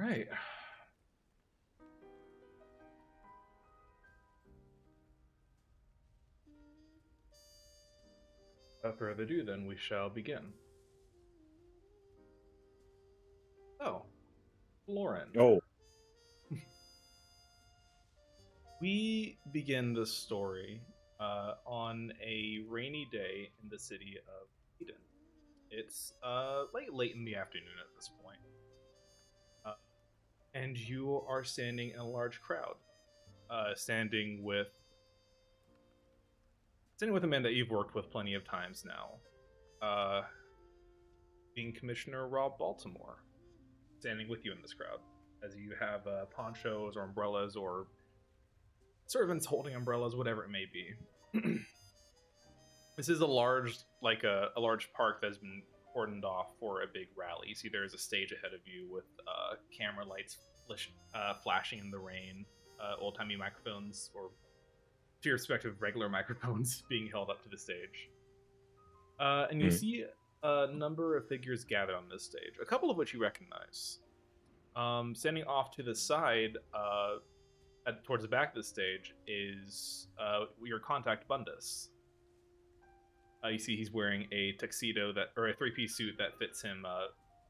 right. Without further ado, then we shall begin. Oh, Florin. Oh, We begin the story on a rainy day in the city of Eden. It's late in the afternoon at this point, uh, and you are standing in a large crowd, standing with a man that you've worked with plenty of times now, being Commissioner Rob Baltimore, standing with you in this crowd, as you have ponchos or umbrellas or servants holding umbrellas, whatever it may be. This is a large, a large park that has been cordoned off for a big rally. You see, there is a stage ahead of you with camera lights flashing in the rain, old-timey microphones, or to your respective regular microphones, being held up to the stage. And you see a number of figures gathered on this stage, a couple of which you recognize. Standing off to the side, towards the back of the stage, is your contact Bundus. You see he's wearing a tuxedo or a three-piece suit that fits him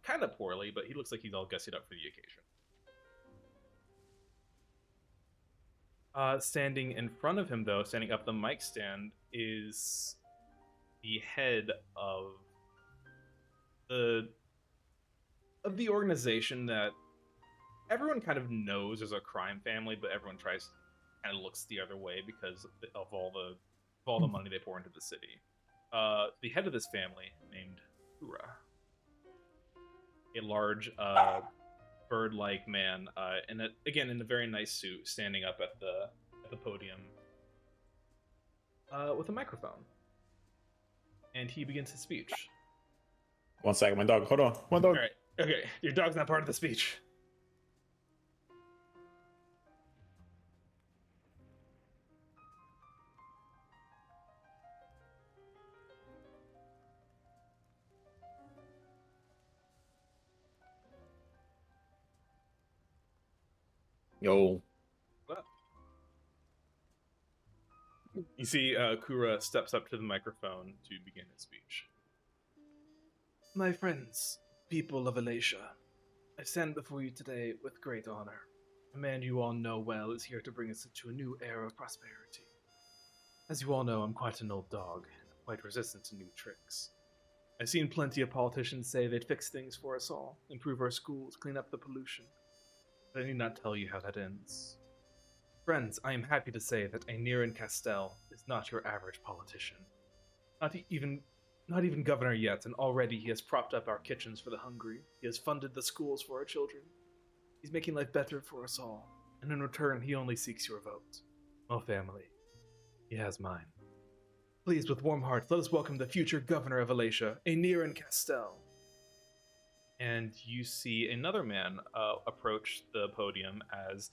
kind of poorly, but he looks like he's all gussied up for the occasion. Standing in front of him, though, standing up the mic stand, is the head of the organization that everyone kind of knows as a crime family, but everyone kind of looks the other way because of all the money they pour into the city. The head of this family, named Kura, a large bird-like man, in a very nice suit, standing up at the podium with a microphone, and he begins his speech. 1 second, my dog. Hold on, one dog. All right, okay, your dog's not part of the speech. Yo. You see, Kura steps up to the microphone to begin his speech. My friends, people of Alatia, I stand before you today with great honor. A man you all know well is here to bring us into a new era of prosperity. As you all know, I'm quite an old dog, and I'm quite resistant to new tricks. I've seen plenty of politicians say they'd fix things for us all, improve our schools, clean up the pollution. But I need not tell you how that ends. Friends, I am happy to say that Aeniran Castell is not your average politician. Not even governor yet, and already he has propped up our kitchens for the hungry. He has funded the schools for our children. He's making life better for us all, and in return, he only seeks your vote. Oh, family, he has mine. Please, with warm hearts, let us welcome the future governor of Alatia, Aeniran Castell. And you see another man approach the podium as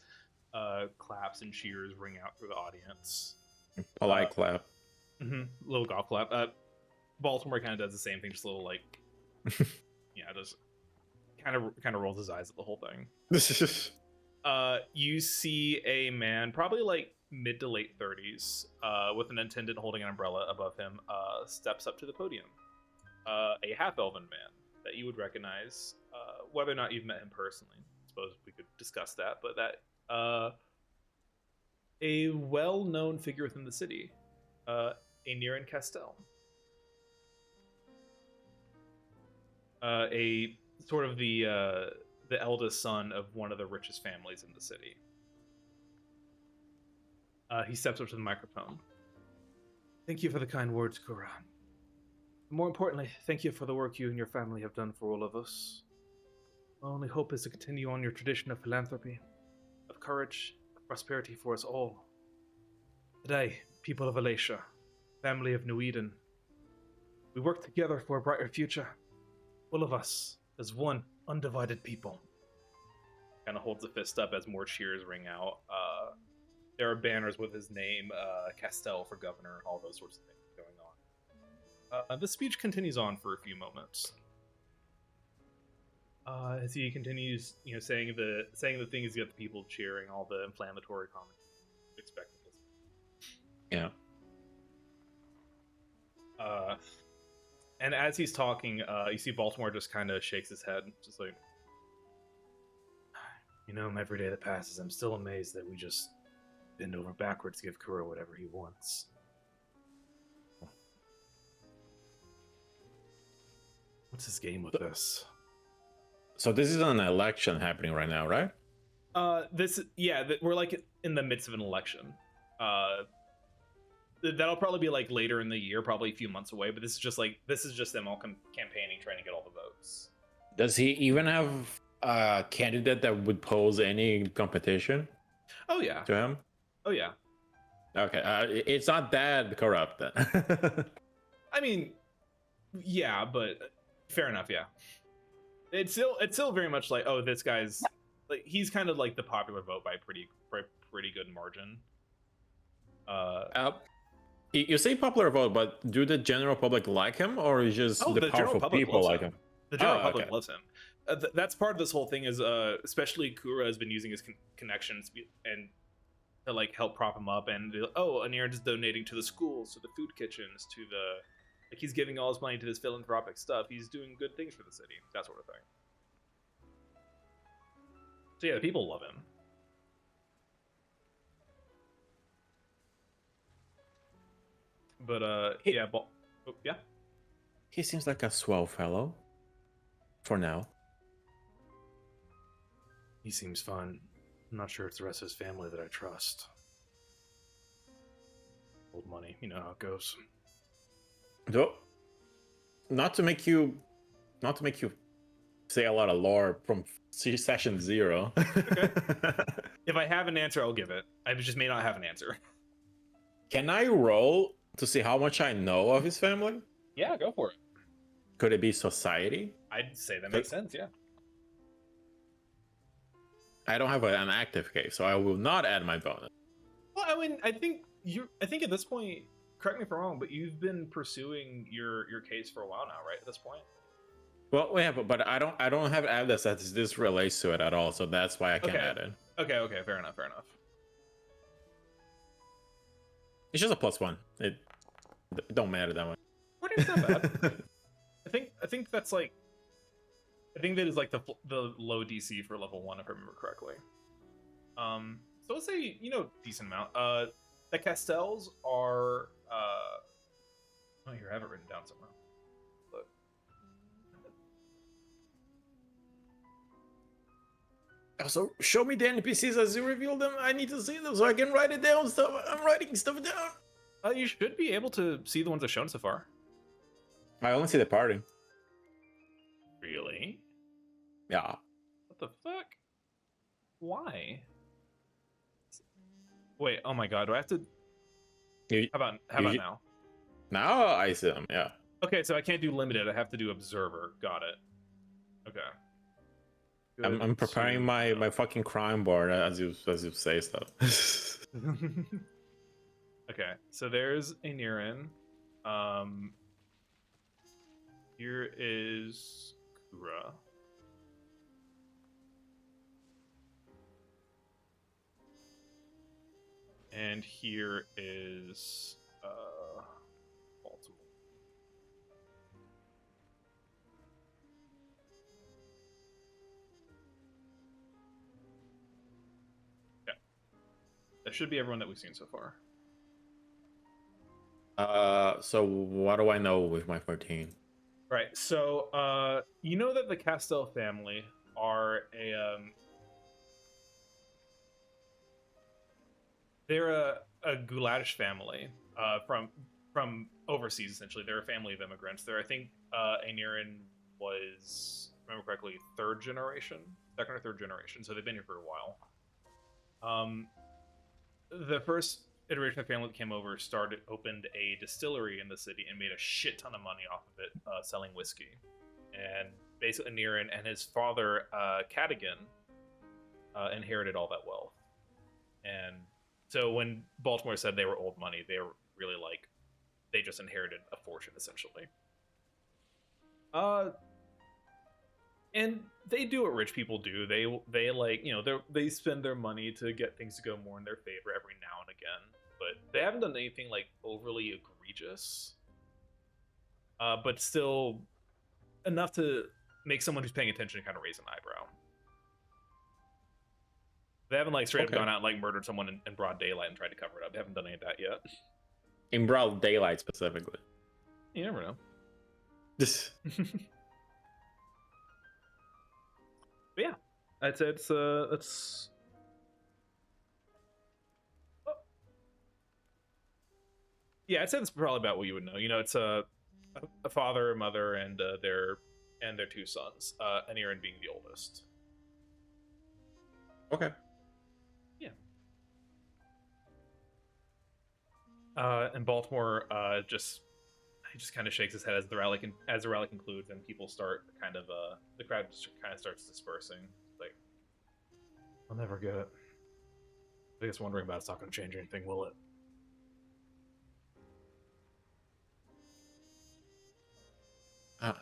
claps and cheers ring out through the audience. Polite clap. Little golf clap. Baltimore kind of does the same thing, just a little just kind of rolls his eyes at the whole thing. You see a man, probably like mid to late 30s, with an attendant holding an umbrella above him, steps up to the podium. A half-elven man that you would recognize, whether or not you've met him personally. I suppose we could discuss that, but that a well-known figure within the city, Aeniran Castell. A sort of the eldest son of one of the richest families in the city. He steps up to the microphone. Thank you for the kind words, Kura. More importantly, thank you for the work you and your family have done for all of us. My only hope is to continue on your tradition of philanthropy, of courage, of prosperity for us all. Today, people of Alatia, family of New Eden, we work together for a brighter future. All of us as one undivided people. Kind of holds a fist up as more cheers ring out. There are banners with his name, Castell for governor, all those sorts of things going on. The speech continues on for a few moments. As he continues, saying the things, you get the people cheering, all the inflammatory comments expected. Yeah. And as he's talking, you see Baltimore just kind of shakes his head, just like, every day that passes, I'm still amazed that we just bend over backwards to give Kuro whatever he wants. What's his game with this? So this is an election happening right now, right? We're like in the midst of an election. That'll probably be like later in the year, probably a few months away. But this is just them all campaigning, trying to get all the votes. Does he even have a candidate that would pose any competition? Oh yeah. To him? Oh yeah. Okay, it's not that corrupt then. I mean, yeah, but fair enough. Yeah, it's still very much like, oh, this guy's like, he's kind of like the popular vote by pretty good margin. You say popular vote, but do the general public like him, or is just the powerful people like him? The general public loves him. That's part of this whole thing is, especially Kura has been using his connections and to like help prop him up, and Aniran is donating to the schools, to the food kitchens, to the, like, he's giving all his money to this philanthropic stuff. He's doing good things for the city, that sort of thing. So yeah, the people love him. But yeah. He seems like a swell fellow. For now. He seems fun. I'm not sure it's the rest of his family that I trust. Old money, you know how it goes. Though, not to make you say a lot of lore from session 0. Okay. If I have an answer, I'll give it. I just may not have an answer. Can I roll to see how much I know of his family? Yeah, go for it. Could it be society? I'd say that makes sense, yeah. I don't have an active case, so I will not add my bonus. Well, I mean, I think at this point, correct me if I'm wrong, but you've been pursuing your case for a while now, right? At this point. Well, yeah, but I don't have evidence that this relates to it at all, so that's why I can't add it. Okay, fair enough. It's just a +1. It don't matter that much. What is that bad? I think that's like, I think that is like the low DC for level 1, if I remember correctly. So let's say, decent amount. The Castells are oh, here, I have it written down somewhere. Look. Also, show me the NPCs as you reveal them. I need to see them so I can write it down. I'm writing stuff down. You should be able to see the ones I've shown so far. I only see the party. Really? Yeah. What the fuck? Why? Wait, oh my god, do I have to... How about now? Now I see them, yeah. Okay, so I can't do limited, I have to do observer. Got it. Okay. I'm preparing my fucking crime board as you say stuff. Okay, so there's Aniran. Here is Kura. And here is Baltimore. Yeah. That should be everyone that we've seen so far. So what do I know with my 14? Right, so you know that the Castell family are they're a Goulash family from overseas, essentially. They're a family of immigrants. I think Aniran was, if I remember correctly, second or third generation, so they've been here for a while. The first iteration of the family that came over opened a distillery in the city and made a shit ton of money off of it, selling whiskey. And basically Aniran and his father, Cadigan, inherited all that wealth. And so when Baltimore said they were old money, they were really like, they just inherited a fortune, essentially. And they do what rich people do. They like, you know, they spend their money to get things to go more in their favor every now and again. But they haven't done anything like overly egregious. But still enough to make someone who's paying attention kind of raise an eyebrow. They haven't like straight up gone out and like murdered someone in broad daylight and tried to cover it up. They haven't done any of that yet. In broad daylight specifically. You never know. Just But yeah, I'd say it's yeah, I'd say that's probably about what you would know. You know, it's a father, a mother, and their two sons. And Aaron being the oldest. okay. Yeah. And Baltimore he just kind of shakes his head as the rally concludes, and people start kind of the crowd just kind of starts dispersing. Like, I'll never get it. I guess wondering about it's not going to change anything, will it?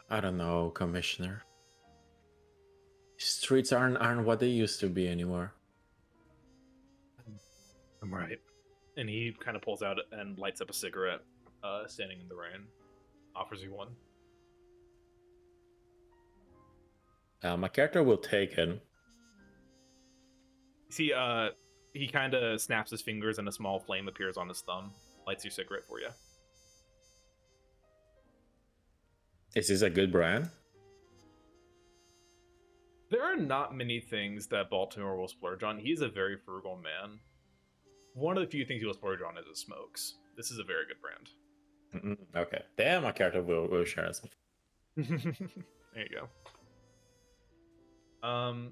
I don't know, Commissioner. Streets aren't what they used to be anymore. I'm right. And he kind of pulls out and lights up a cigarette, standing in the rain. Offers you one. My character will take it. You see, he kind of snaps his fingers and a small flame appears on his thumb. Lights your cigarette for you. Is this a good brand? There are not many things that Baltimore will splurge on. He's a very frugal man. One of the few things he will splurge on is his smokes. This is a very good brand. Okay. Damn, my character will share some. There you go.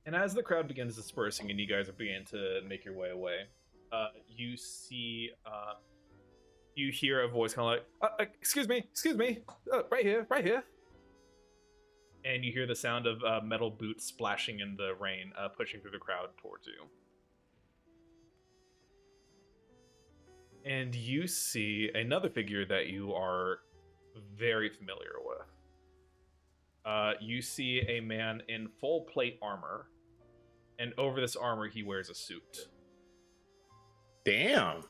And as the crowd begins dispersing and you guys are beginning to make your way away, you see, you hear a voice kind of like, excuse me, right here. And you hear the sound of metal boots splashing in the rain, pushing through the crowd towards you. And you see another figure that you are very familiar with. You see a man in full plate armor, and over this armor he wears a suit. Damn,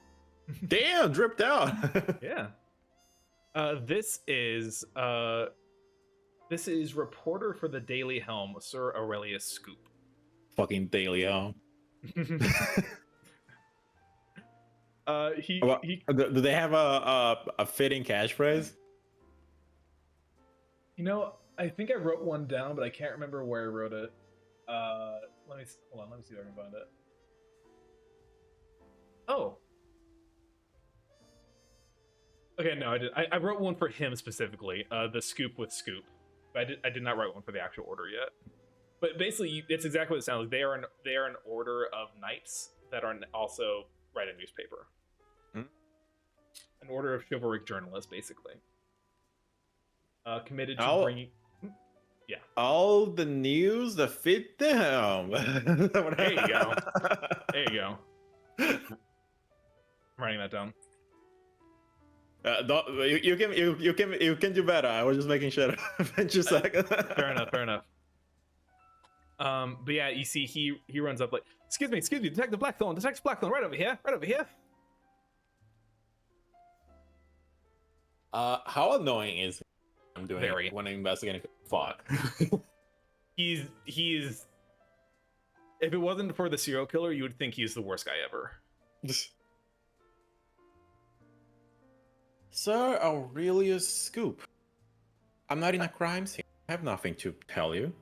dripped out. Yeah. This is reporter for the Daily Helm, Sir Aurelius Scoop. Fucking Daily Helm. Do they have a fitting catchphrase? You know, I think I wrote one down, but I can't remember where I wrote it. Let me see if I can find it. Oh. Okay, no, I did. I wrote one for him specifically. The Scoop with Scoop. But I did not write one for the actual order yet. But basically, it's exactly what it sounds like. They are an order of knights that are also write a newspaper. An order of chivalric journalists, basically. Committed to bringing... Yeah. All the news that fit the helm. There you go. There you go. I'm writing that down. You can do better. I was just making sure. Just second. Fair enough. But yeah, you see, he runs up like, excuse me, Detective Blackthorn, right over here. How annoying is it? I'm doing Very. When I'm investigating. Fuck. He's. If it wasn't for the serial killer, you would think he's the worst guy ever. Sir Aurelius Scoop. I'm not in a crime scene. I have nothing to tell you.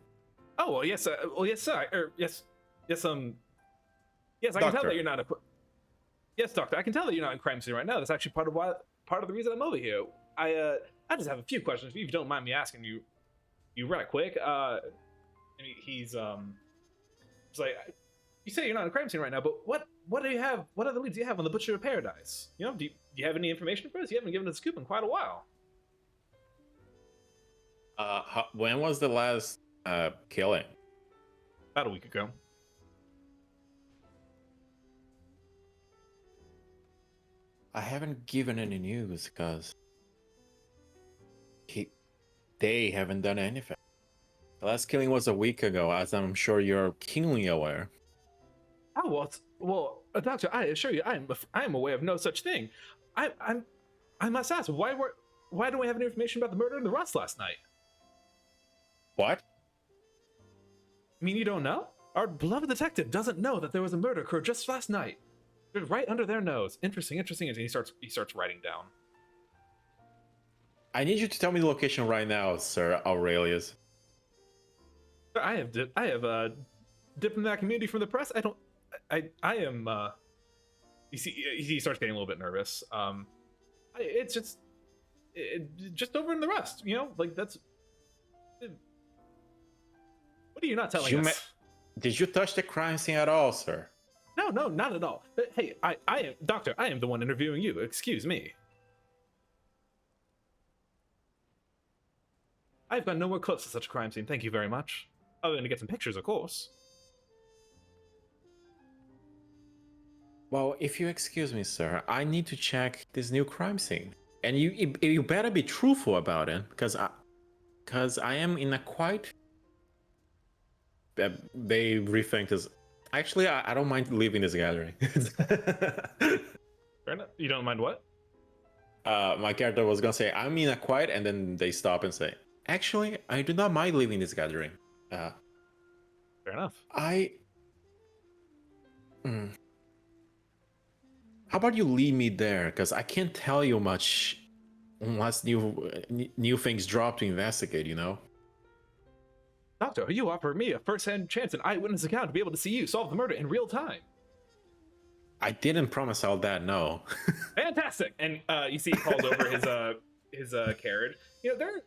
Oh well, yes, yes, sir. Yes, yes, I can tell that you're not Yes, doctor, I can tell that you're not in crime scene right now. That's actually part of the reason I'm over here. I just have a few questions, if you don't mind me asking you right quick. And he's like, you say you're not in a crime scene right now, but what do you have? What other leads do you have on the Butcher of Paradise? You know, do you have any information for us? You haven't given us a scoop in quite a while. When was the last killing? About a week ago. I haven't given any news because they haven't done anything. The last killing was a week ago, as I'm sure you're keenly aware. Oh well, Doctor, I assure you, I am aware of no such thing. I I'm I must ask, why don't we have any information about the murder in the Rust last night? What? I mean, you don't know? Our beloved detective doesn't know that there was a murder occurred just last night, right under their nose. Interesting. And he starts writing down. I need you to tell me the location right now, Sir Aurelius. I have diplomatic immunity from the press. I am. You see, he starts getting a little bit nervous. It's just over in the Rust. You know, like that's. What are you not telling us? Did you touch the crime scene at all, sir? No, not at all. Hey, I am Doctor. I am the one interviewing you. Excuse me. I've gone nowhere close to such a crime scene. Thank you very much. Other than to get some pictures, of course. Well, if you excuse me, sir, I need to check this new crime scene, and you better be truthful about it, because I am in a quite. They rethink this. Actually, I don't mind leaving this gathering. Fair enough. You don't mind what? My character was gonna say, I'm in a quiet, and then they stop and say, actually, I do not mind leaving this gathering. Fair enough. How about you leave me there? Because I can't tell you much unless new things drop to investigate, you know? Doctor, you offered me a first-hand chance, an eyewitness account to be able to see you solve the murder in real time. I didn't promise all that, no. Fantastic! And you see he calls over his carriage. You know,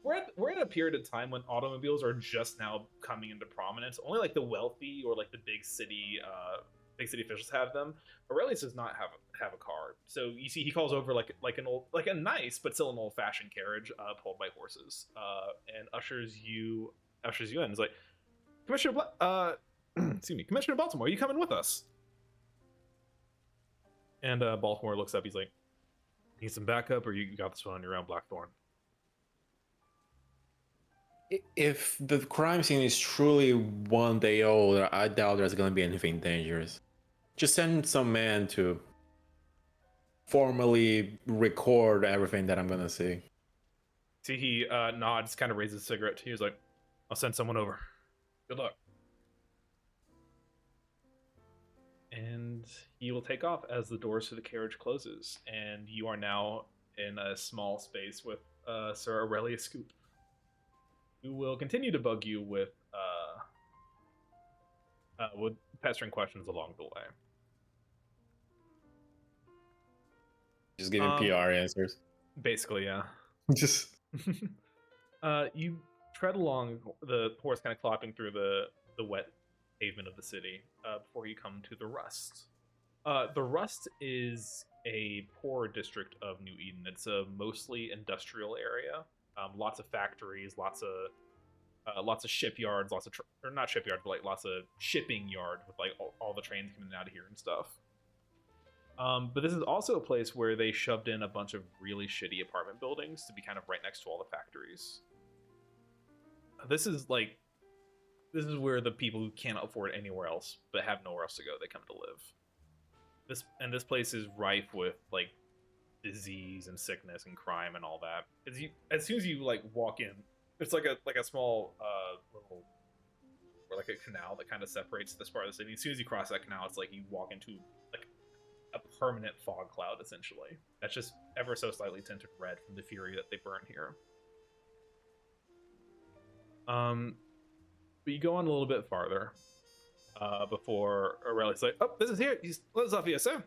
we're at a period of time when automobiles are just now coming into prominence. Only like the wealthy or like the big city officials have them. Aurelius does not have a car. So you see he calls over like a nice but still an old-fashioned carriage pulled by horses, and ushers you in. It's like, Commissioner excuse me, Commissioner Baltimore, are you coming with us? And Baltimore looks up. He's like, need some backup, or you got this one on your own, Blackthorn? If the crime scene is truly one day old, I doubt there's going to be anything dangerous. Just send some man to formally record everything that I'm going to see. See, he nods, kind of raises a cigarette to you. He's like, I'll send someone over. Good luck. And he will take off as the doors to the carriage closes, and you are now in a small space with Sir Aurelius Scoop, who will continue to bug you with pestering questions along the way. Just giving PR answers. Basically, yeah. Just you tread along, the horse kind of clopping through the wet pavement of the city before you come to the Rust. The Rust is a poor district of New Eden. It's a mostly industrial area. Lots of factories, lots of shipyards, or not shipyards, but like lots of shipping yard with like all the trains coming out of here and stuff. But this is also a place where they shoved in a bunch of really shitty apartment buildings to be kind of right next to all the factories. This is where the people who can't afford anywhere else but have nowhere else to go, they come to live. This place is rife with like disease and sickness and crime and all that. As soon as you like walk in, it's like a small little, or like a canal that kind of separates this part of the city. As soon as you cross that canal, it's like you walk into like a permanent fog cloud, essentially. That's just ever so slightly tinted red from the fury that they burn here. But you go on a little bit farther before Aurelius like, oh, this is here. Let us off here, sir.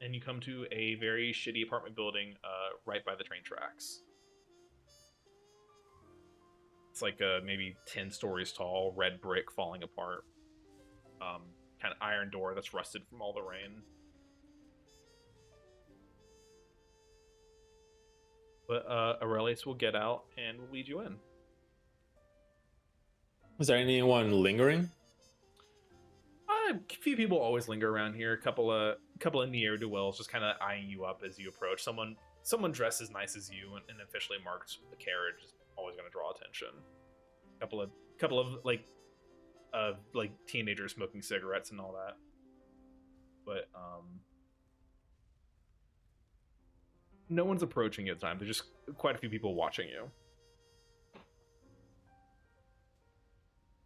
And you come to a very shitty apartment building right by the train tracks. It's like maybe 10 stories tall, red brick falling apart. Kind of iron door that's rusted from all the rain. But Aurelius will get out and will lead you in. Is there anyone lingering? A few people always linger around here. A couple of ne'er-do-wells just kind of eyeing you up as you approach. Someone dressed as nice as you and officially marked the carriage always going to draw attention. Couple of like teenagers smoking cigarettes and all that. But no one's approaching you at the time. There's just quite a few people watching you.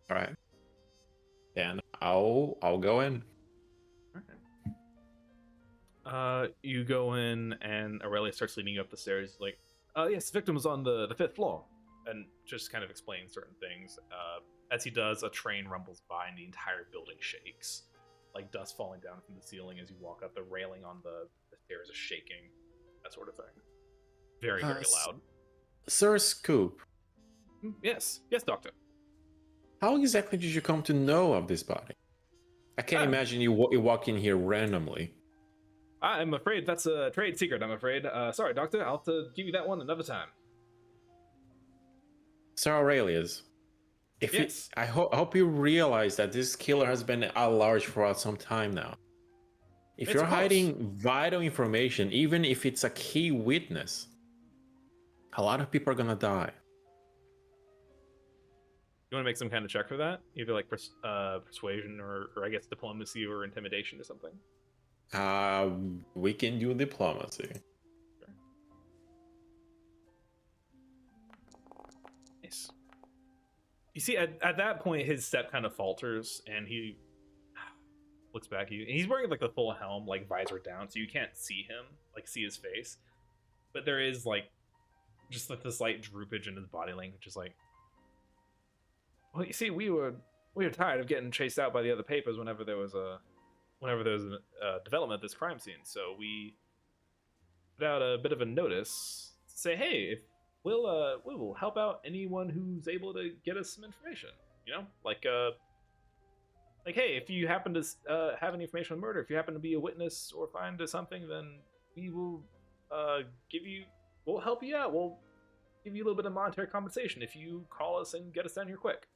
All right. Then I'll go in. You go in, and Aurelia starts leading you up the stairs. Like, yes, the victim was on the 5th floor, and just kind of explains certain things. As he does, a train rumbles by, and the entire building shakes, like dust falling down from the ceiling as you walk up. The railing on the stairs is shaking, that sort of thing. Very, very loud. Sir Scoop. Yes, Doctor. How exactly did you come to know of this body? I can't imagine you walk in here randomly. I'm afraid that's a trade secret, I'm afraid. Sorry, Doctor, I'll have to give you that one another time. Sir Aurelius, yes. I hope you realize that this killer has been at large for some time now. If you're hiding vital information, even if it's a key witness, a lot of people are gonna die. You want to make some kind of check for that? Either like persuasion or I guess diplomacy or intimidation or something? We can do diplomacy. Sure. Nice. You see, at that point, his step kind of falters, and he looks back at you. And he's wearing like the full helm, like visor down, so you can't see him, like see his face. But there is like just like the slight droopage in his body language, is like, well, you see, we were tired of getting chased out by the other papers whenever there was a development of this crime scene. So we put out a bit of a notice to say, hey, if we will help out anyone who's able to get us some information. You know, like hey, if you happen to have any information on murder, if you happen to be a witness or find something, then we will we'll help you out. We'll give you a little bit of monetary compensation if you call us and get us down here quick.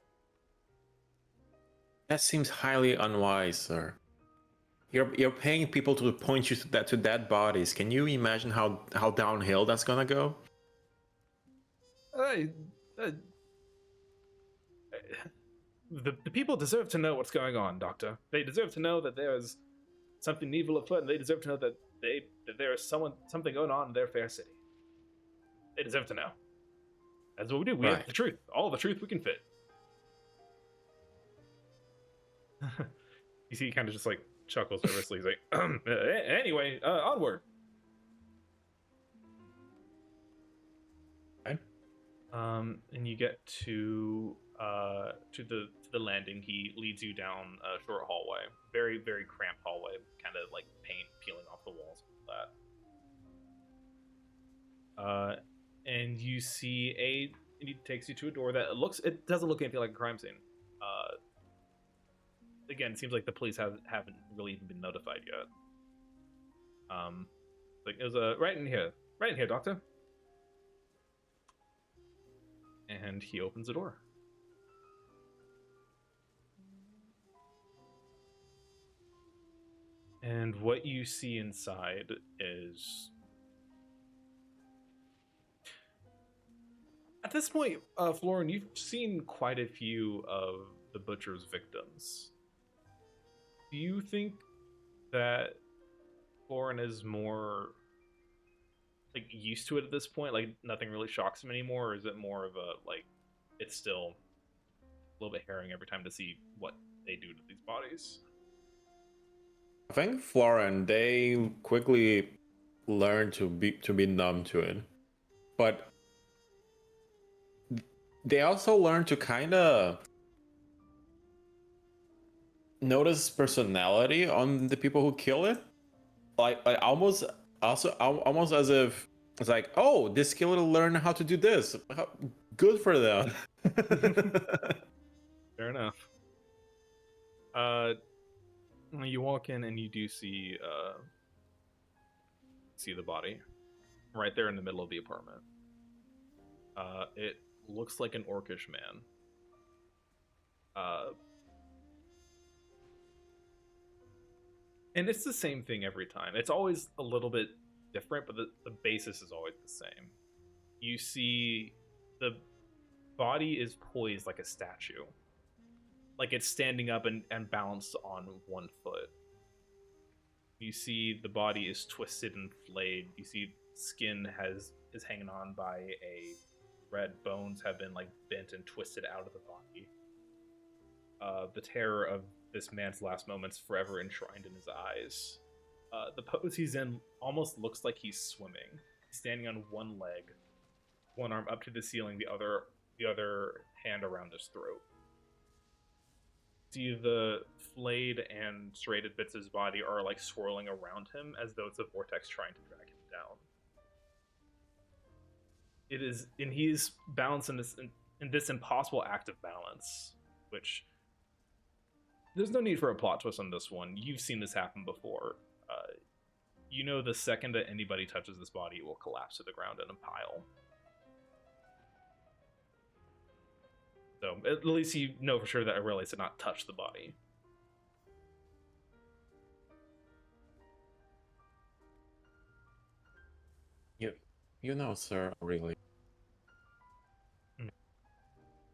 That seems highly unwise, sir. You're paying people to point you to dead bodies. Can you imagine how downhill that's gonna go? The people deserve to know what's going on, Doctor. They deserve to know that there's something evil afoot, and they deserve to know that there is something going on in their fair city. They deserve to know. That's what we do. We have the truth, all the truth we can fit. You see, he kind of just like chuckles nervously. He's like, anyway, onward. Okay. And you get to the landing. He leads you down a short hallway, very, very cramped hallway, kind of like paint peeling off the walls, all that. And you see and he takes you to a door that it doesn't look anything like a crime scene. Again, it seems like the police haven't really even been notified yet. Like it was right in here, Doctor. And he opens the door. And what you see inside is, at this point, Florin, you've seen quite a few of the butcher's victims. Do you think that Florin is more like used to it at this point? Like nothing really shocks him anymore, or is it more of a like it's still a little bit harrowing every time to see what they do to these bodies? I think Florin, they quickly learn to be numb to it, but they also learn to kind of notice personality on the people who kill it, like almost as if it's like, oh, this killer learned how to do this. Good for them. Fair enough. You walk in and you do see the body right there in the middle of the apartment. It looks like an orcish man. And it's the same thing every time. It's always a little bit different, but the basis is always the same. You see body is poised like a statue. Like it's standing up and balanced on one foot. You see the body is twisted and flayed. You see skin is hanging on by a thread. Bones have been like bent and twisted out of the body. The terror of this man's last moments forever enshrined in his eyes. The pose he's in almost looks like he's swimming. He's standing on one leg, one arm up to the ceiling, the other hand around his throat. See the flayed and serrated bits of his body are like swirling around him as though it's a vortex trying to drag him down. It is, and he's balanced in this impossible act of balance, which there's no need for a plot twist on this one. You've seen this happen before. You know the second that anybody touches this body, it will collapse to the ground in a pile. So at least you know for sure that Aurelia did not touch the body. You know, sir, really. Mm.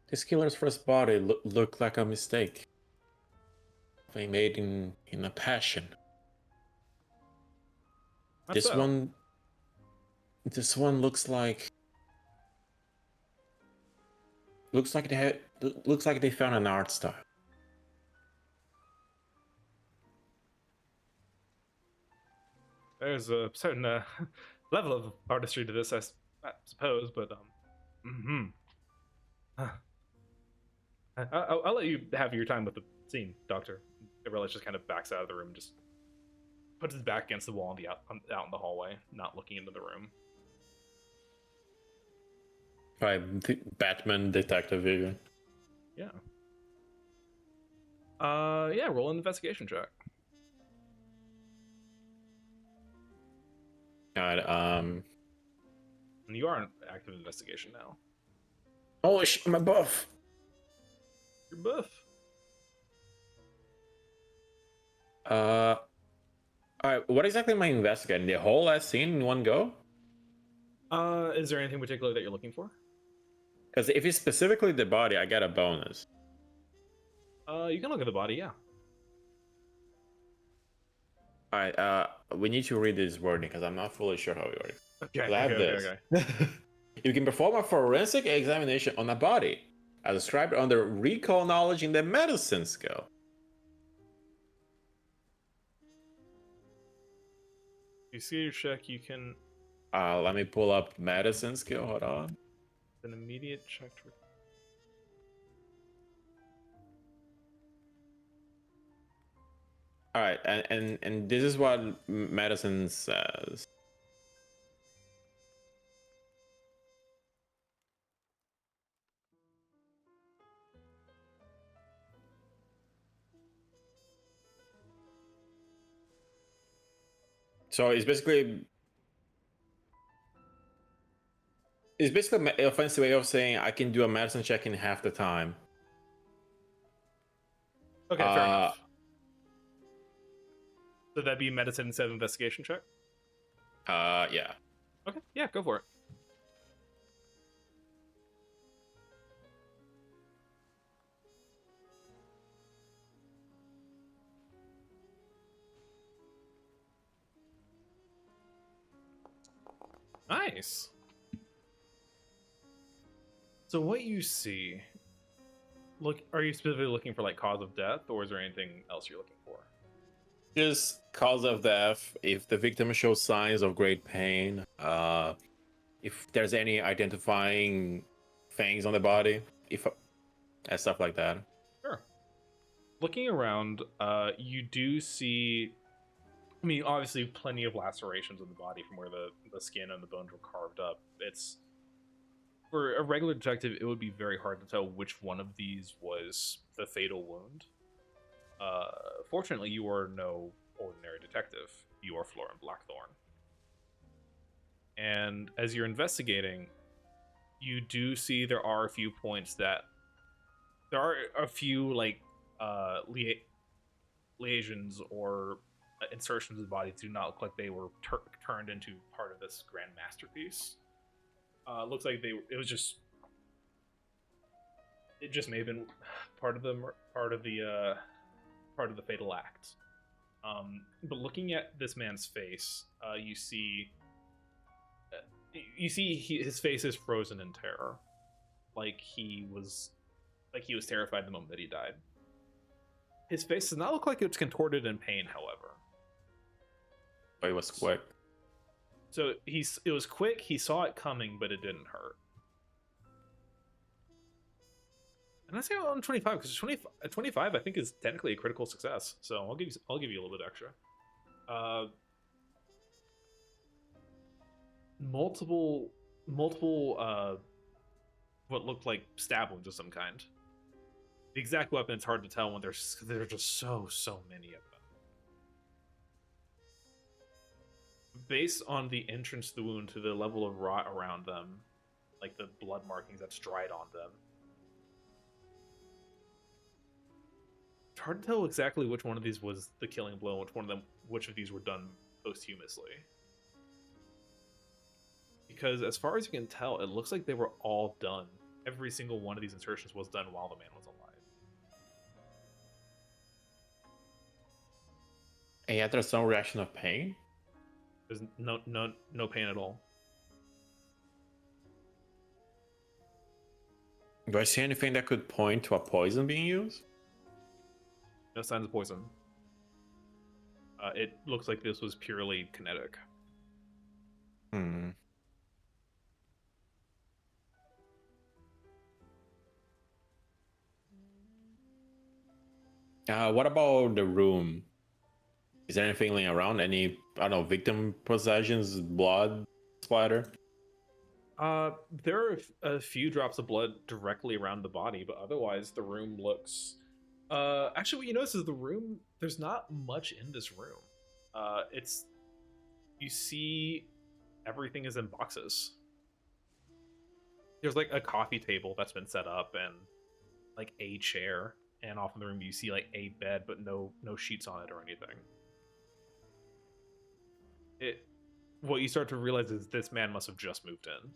This killer's first body looked like a mistake. They made in a passion. That's This one looks like they found an art style. There's a certain level of artistry to this, I suppose, but I'll let you have your time with the scene, Doctor. Aurelia just kind of backs out of the room, just puts his back against the wall out in the hallway, not looking into the room. Right, Batman detective even. Yeah. Yeah, roll an investigation check. God, And you are in active investigation now. holy shit, my buff. You're buff. Alright, what exactly am I investigating? The whole last scene in one go? Is there anything particular that you're looking for? Because if it's specifically the body, I get a bonus. You can look at the body, yeah. Alright, we need to read this wording because I'm not fully sure how it works. Okay, I have this. You can perform a forensic examination on a body, as described under recall knowledge in the medicine skill. You see your check, you can Let me pull up medicine skill. Hold on. an immediate check to All right, and this is what medicine says. So it's basically a fancy way of saying I can do a medicine check in half the time. Okay, fair enough. So that'd be medicine instead of investigation check? Yeah. Okay, yeah, go for it. Nice. So what you see, are you specifically looking for like cause of death, or is there anything else you're looking for? Just cause of death, if the victim shows signs of great pain, if there's any identifying things on the body, and stuff like that. Sure. Looking around, you do see, I mean, obviously plenty of lacerations in the body from where the skin and the bones were carved up. It's, for a regular detective, it would be very hard to tell which one of these was the fatal wound. Fortunately, you are no ordinary detective. You are Florin Blackthorn. And as you're investigating, you do see there are a few points that there are a few like lesions or insertions of the body do not look like they were turned into part of this grand masterpiece. Looks like it was just it just may have been part of the fatal act. But looking at this man's face, you see his face is frozen in terror, like he was terrified the moment that he died. His face does not look like it's contorted in pain, however. But it was quick. So it was quick. He saw it coming, but it didn't hurt. And I say on 25 because 25 I think is technically a critical success. So I'll give you a little bit extra. Multiple what looked like stab wounds of some kind. The exact weapon, it's hard to tell when there's just so many of them. Based on the entrance to the wound, to the level of rot around them, like the blood markings that's dried on them, it's hard to tell exactly which one of these was the killing blow, and which of these were done posthumously. Because as far as you can tell, it looks like they were all done. Every single one of these insertions was done while the man was alive. And yet there's no reaction of pain? There's no pain at all. Do I see anything that could point to a poison being used? No signs of poison. It looks like this was purely kinetic. What about the room? Is there anything laying around? Any, I don't know, victim possessions, blood splatter? There are a few drops of blood directly around the body, but otherwise the room looks... Actually, what you notice is the room, there's not much in this room. You see everything is in boxes. There's like a coffee table that's been set up and like a chair, and off in the room you see like a bed, but no sheets on it or anything. What you start to realize is this man must have just moved in.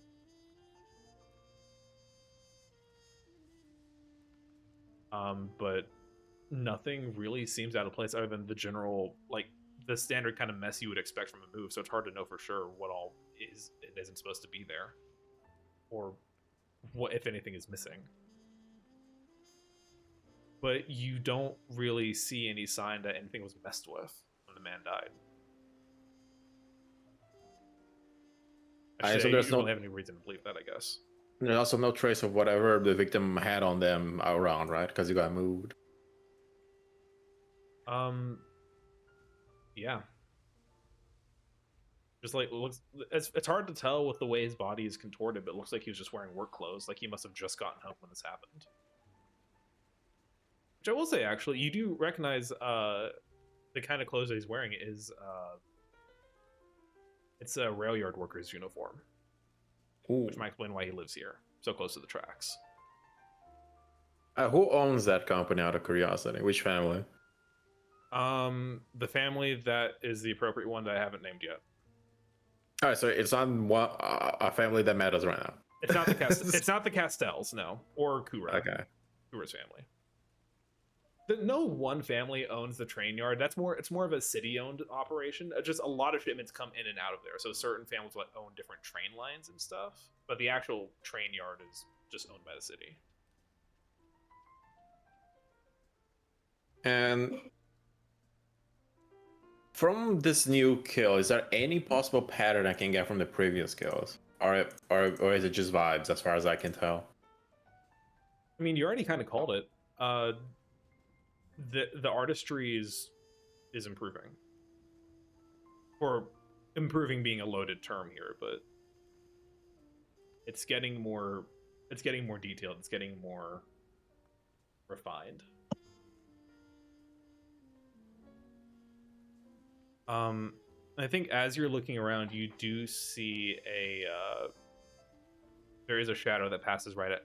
But nothing really seems out of place other than the general, like, the standard kind of mess you would expect from a move, so it's hard to know for sure what all isn't supposed to be there, or what, if anything, is missing. But you don't really see any sign that anything was messed with when the man died. So there's you don't have any reason to believe that, I guess. There's also no trace of whatever the victim had on them around, right? Because he got moved. Yeah. Just like, it's hard to tell with the way his body is contorted, but it looks like he was just wearing work clothes. Like he must have just gotten home when this happened. Which I will say, actually, you do recognize the kind of clothes that he's wearing is it's a rail yard worker's uniform. Ooh. Which might explain why he lives here, so close to the tracks. Who owns that company, out of curiosity? Which family? The family that is the appropriate one that I haven't named yet. All right, so it's not a family that matters right now. It's not it's not the Castells, no, or Kura. Okay. Kura's family. No one family owns the train yard. It's more of a city-owned operation. Just a lot of shipments come in and out of there. So certain families will own different train lines and stuff, but the actual train yard is just owned by the city. And from this new kill, is there any possible pattern I can get from the previous kills, or is it just vibes, as far as I can tell? I mean, you already kind of called it. The artistry is improving, or improving being a loaded term here, but it's getting more detailed. It's getting more refined. I think as you're looking around, you do see there is a shadow that passes right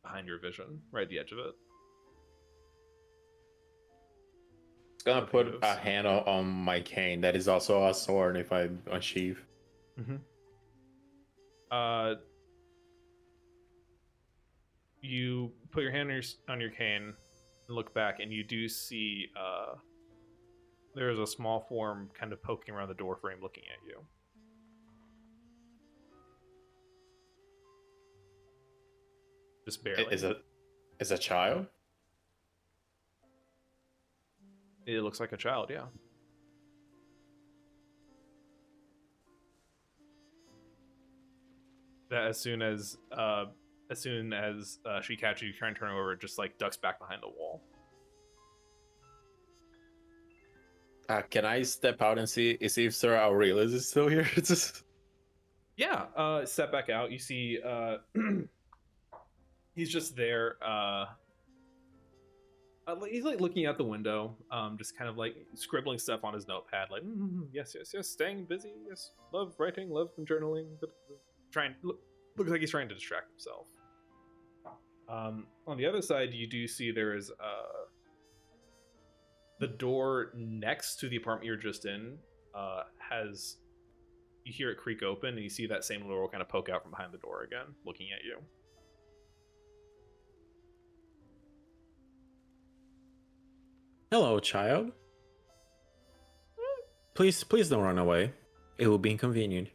behind your vision, right at the edge of it. Gonna put a hand on my cane. That is also a sword if I unsheath. you put your hand on your cane and look back, and you do see there is a small form kind of poking around the door frame, looking at you. Just barely. Is a child? It looks like a child, yeah. That as soon as she catches you trying to turn her over, it just like ducks back behind the wall. Can I step out and see if Sir Aurelius is still here? Yeah, step back out. You see he's just there. He's like looking out the window, just kind of like scribbling stuff on his notepad, like yes, staying busy, yes, love writing, love journaling, but looks like he's trying to distract himself. On the other side, you do see there is the door next to the apartment you're just in has, you hear it creak open, and you see that same little kind of poke out from behind the door again, looking at you. Hello, child. Please don't run away. It will be inconvenient.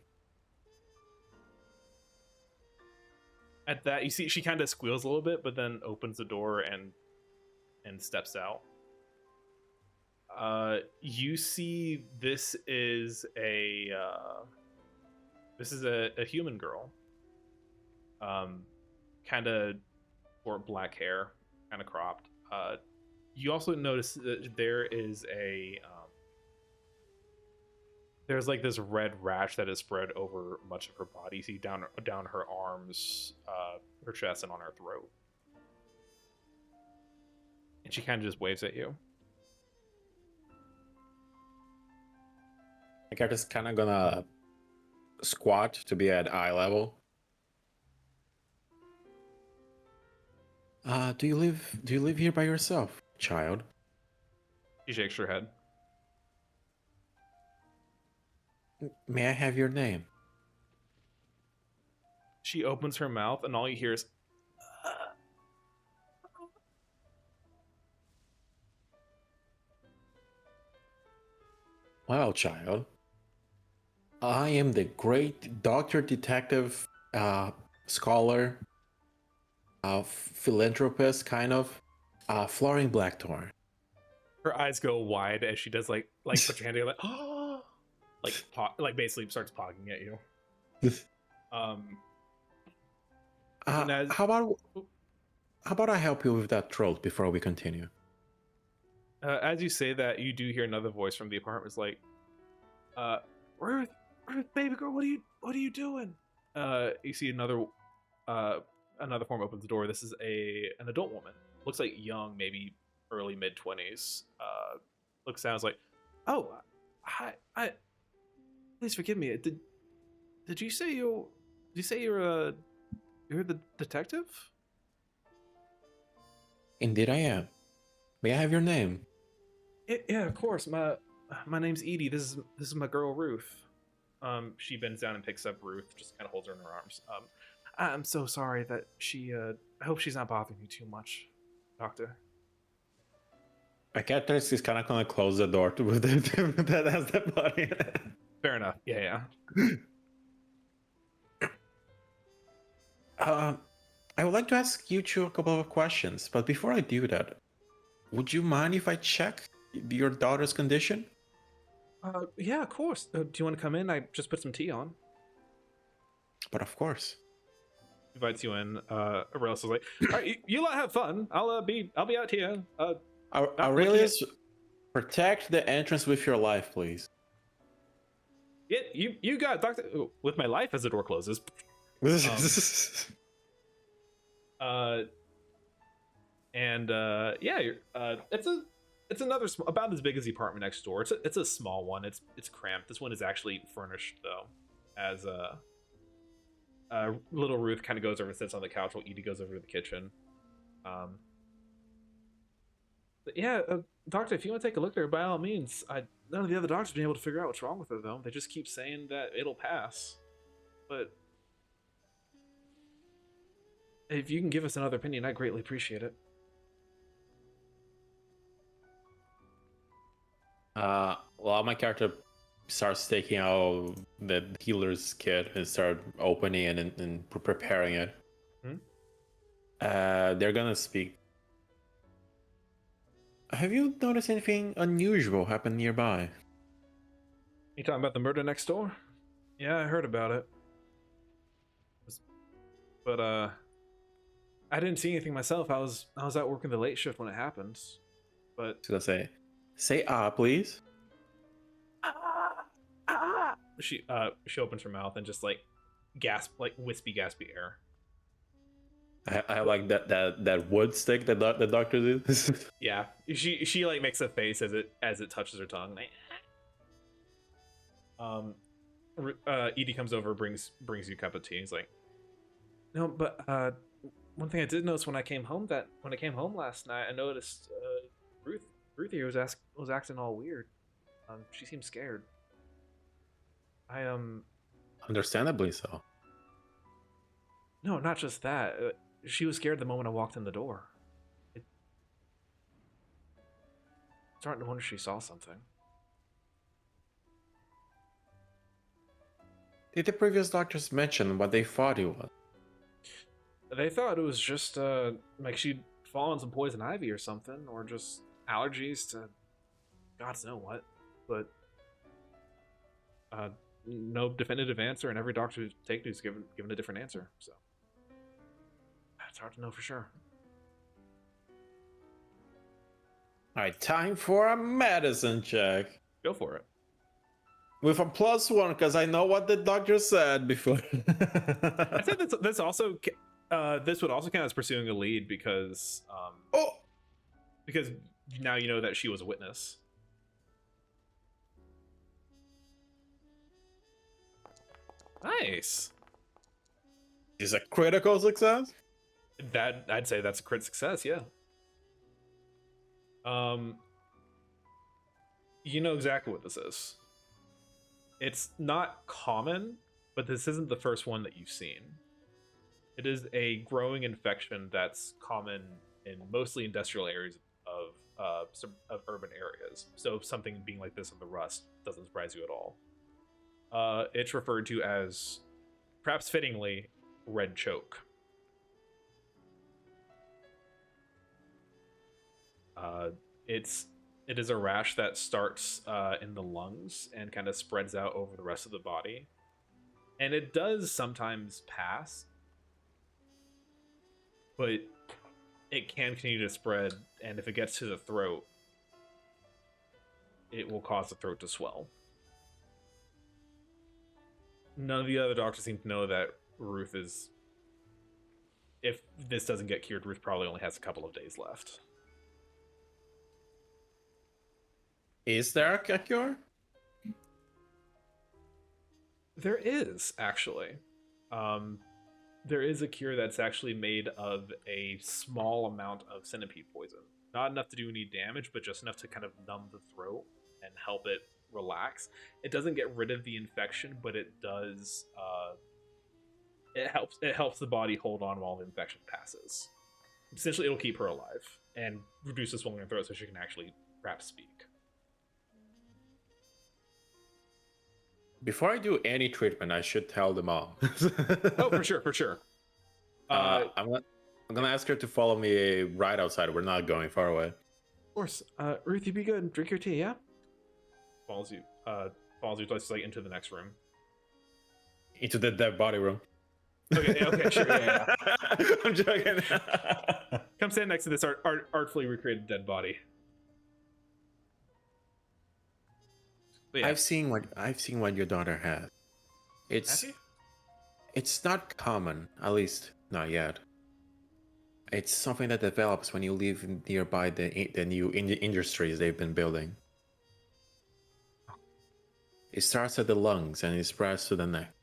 At that, you see she kind of squeals a little bit, but then opens the door and steps out. You see this is a human girl. Kind of short black hair, kind of cropped. You also notice that there is there's like this red rash that is spread over much of her body. You see down her arms, her chest, and on her throat. And she kind of just waves at you. Like, I'm just kind of gonna squat to be at eye level. Do you live here by yourself, child? She shakes her head. May I have your name? She opens her mouth, and all you hear is Well, child, I am the great doctor, detective, scholar, philanthropist, kind of, Florin Blackthorn. her eyes go wide as she does like put your hand in, like oh, like basically starts pogging at you. How about I help you with that troll before we continue? As you say that, you do hear another voice from the apartment. It's like, Ruth, baby girl, what are you doing? You see another form opens the door. This is an adult woman. Looks like young, maybe early mid-20s. Sounds like, oh, hi, please forgive me. Did you say you're the detective? Indeed, I am. May I have your name? Yeah, of course. My name's Edie. This is my girl Ruth. She bends down and picks up Ruth, just kind of holds her in her arms. I'm so sorry that she. I hope she's not bothering you too much, Doctor. I get that she's kind of gonna close the door to that has that body. Fair enough. Yeah. I would like to ask you two a couple of questions, but before I do that, would you mind if I check your daughter's condition? Yeah, of course. Do you want to come in? I just put some tea on. But of course. Invites you in. Aurelius is like, all right, you lot have fun. I'll be out here. Aurelius, protect the entrance with your life, please. Yeah, you got it, Doctor. With my life as the door closes. It's another about as big as the apartment next door. It's a small one. It's cramped. This one is actually furnished though, as little Ruth kind of goes over and sits on the couch while Edie goes over to the kitchen. But yeah, Doctor, if you want to take a look there, by all means. None of the other doctors have been able to figure out what's wrong with her though. They just keep saying that it'll pass, but If you can give us another opinion, I greatly appreciate it. Well, my character starts taking out the healer's kit and start opening it and preparing it. Hmm? They're gonna speak. Have you noticed anything unusual happen nearby? You talking about the murder next door? Yeah, I heard about it. But I didn't see anything myself. I was out working the late shift when it happened. But So let's say please. she opens her mouth and just like gasp, like wispy gaspy air. I like that wood stick that the doctor did. Yeah, she like makes a face as it touches her tongue. Edie comes over, brings you a cup of tea. He's like, no, but one thing I did notice when I came home last night, I noticed Ruth here was acting all weird. She seemed scared. Understandably so. No, not just that. She was scared the moment I walked in the door. It's starting to wonder if she saw something. Did the previous doctors mention what they thought it was? They thought it was just like she'd fallen some poison ivy or something, or just allergies to God's know what. But no definitive answer, and every doctor who's taken is given a different answer. So it's hard to know for sure. All right, time for a medicine check. Go for it. With a +1, because I know what the doctor said before. I said this also this would also count as pursuing a lead because because now you know that she was a witness. Nice. Is a critical success? That I'd say that's a crit success, yeah. You know exactly what this is. It's not common, but this isn't the first one that you've seen. It is a growing infection that's common in mostly industrial areas of urban areas. So something being like this in the Rust doesn't surprise you at all. It's referred to as, perhaps fittingly, red choke. It is a rash that starts in the lungs and kind of spreads out over the rest of the body, and it does sometimes pass, but it can continue to spread, and if it gets to the throat, it will cause the throat to swell. None of the other doctors seem to know that Ruth is... If this doesn't get cured, Ruth probably only has a couple of days left. Is there a cure? There is, actually. There is a cure that's actually made of a small amount of centipede poison. Not enough to do any damage, but just enough to kind of numb the throat and help it relax. It doesn't get rid of the infection, but it does... It helps the body hold on while the infection passes. Essentially, it'll keep her alive and reduce the swelling in her throat so she can actually perhaps speak. Before I do any treatment, I should tell them all. Oh, for sure, for sure. I'm gonna ask her to follow me right outside. We're not going far away. Of course. Ruth, you be good. Drink your tea, yeah? Follows you like into the next room. Into the dead body room. Okay, sure. Yeah. I'm joking. Come stand next to this artfully recreated dead body. Yeah. I've seen what your daughter has. It's not common, at least not yet. It's something that develops when you live nearby the new industries they've been building. It starts at the lungs and it spreads to the neck.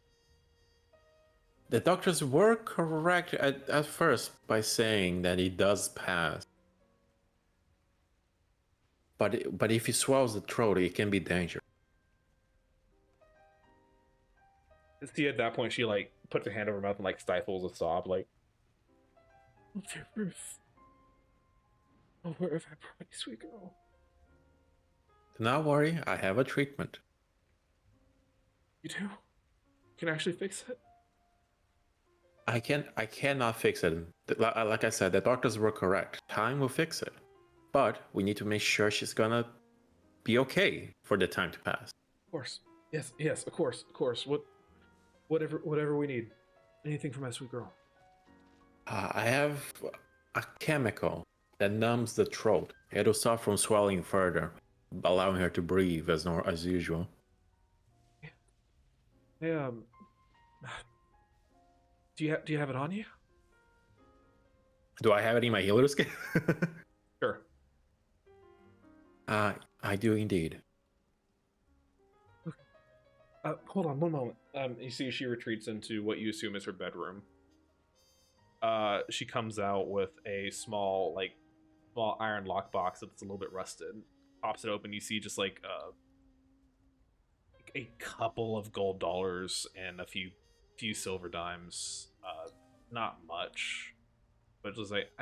The doctors were correct at first by saying that it does pass. But if it swells the throat, it can be dangerous. See, at that point, she like puts her hand over her mouth and like stifles a sob, like. Oh, dear Ruth. Oh, where have I brought you, sweet girl? Do not worry, I have a treatment. You do? You can actually fix it? I cannot fix it. Like I said, the doctors were correct. Time will fix it. But we need to make sure she's gonna be okay for the time to pass. Of course. Yes, of course. Whatever we need. Anything for my sweet girl. I have a chemical that numbs the throat. It'll stop from swelling further, allowing her to breathe as usual. Hey, do you have it on you? Do I have it in my healer's kit? Sure. I do indeed. Hold on one moment. You see she retreats into what you assume is her bedroom. She comes out with a small iron lockbox that's a little bit rusted. Pops it open, you see just like a couple of gold dollars and a few silver dimes. Not much, but just like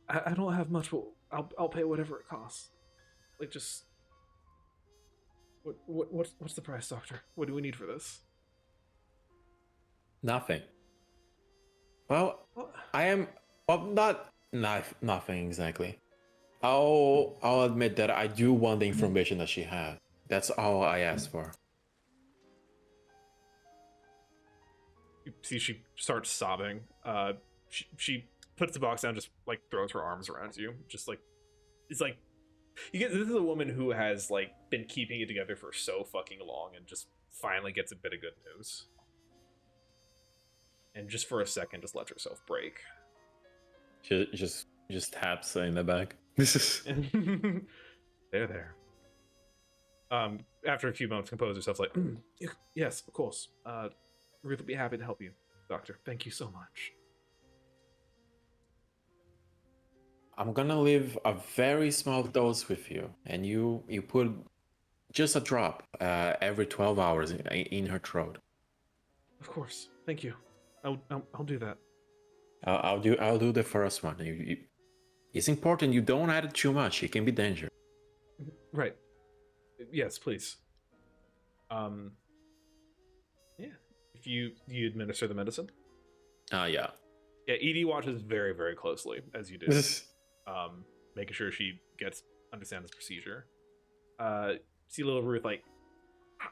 I don't have much. But I'll pay whatever it costs. Like just what's the price, doctor? What do we need for this? Nothing. Well, I am not nothing exactly. I'll admit that I do want the information that she has. That's all I asked for. You see, she starts sobbing. She puts the box down, just like throws her arms around you, just like it's like you get. This is a woman who has like been keeping it together for so fucking long, and just finally gets a bit of good news. And just for a second, just lets herself break. She just taps in the back. There. After a few moments, compose herself like, yes, of course. Ruth will be happy to help you, doctor. Thank you so much. I'm gonna leave a very small dose with you, and you put just a drop every 12 hours in her throat. Of course. Thank you. I'll do that. I'll do the first one. It's important you don't add it too much. It can be dangerous. Right. Yes, please. Yeah. If you administer the medicine. Yeah. Yeah, Edie watches very, very closely as you do. Making sure she understands this procedure. See little Ruth like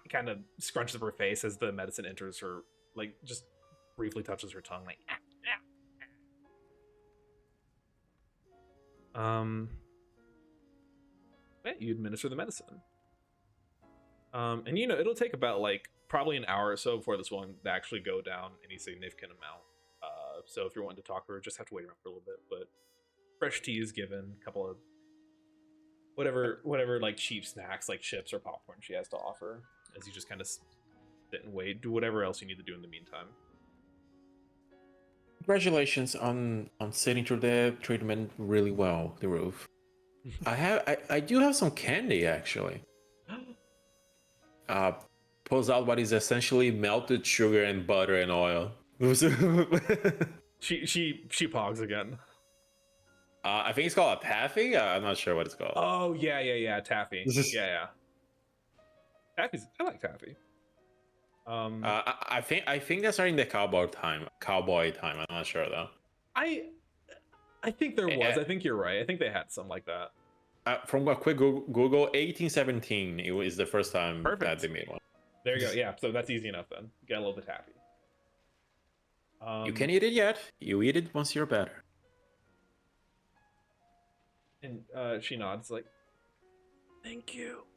kind of scrunches up her face as the medicine enters her, like just briefly touches her tongue, like. Yeah, you administer the medicine. And it'll take about like probably an hour or so before this one to actually go down any significant amount. So if you're wanting to talk to her, just have to wait around for a little bit. But fresh tea is given, a couple of whatever like cheap snacks like chips or popcorn she has to offer, as you just kind of sit and wait, do whatever else you need to do in the meantime. Congratulations on sitting through the treatment really well, the roof. I do have some candy actually. Pulls out what is essentially melted sugar and butter and oil. She pogs again. I think it's called a taffy. I'm not sure what it's called. Oh yeah, taffy. yeah. Taffy's, I like taffy. I think that's during the cowboy time. I'm not sure though. I think there was. I think you're right. I think they had some like that. From a quick Google, 1817. It was the first time that they made one. There you go. Yeah, so that's easy enough then. Get a little bit taffy. You can eat it yet. You eat it once you're better. And she nods like, "Thank you."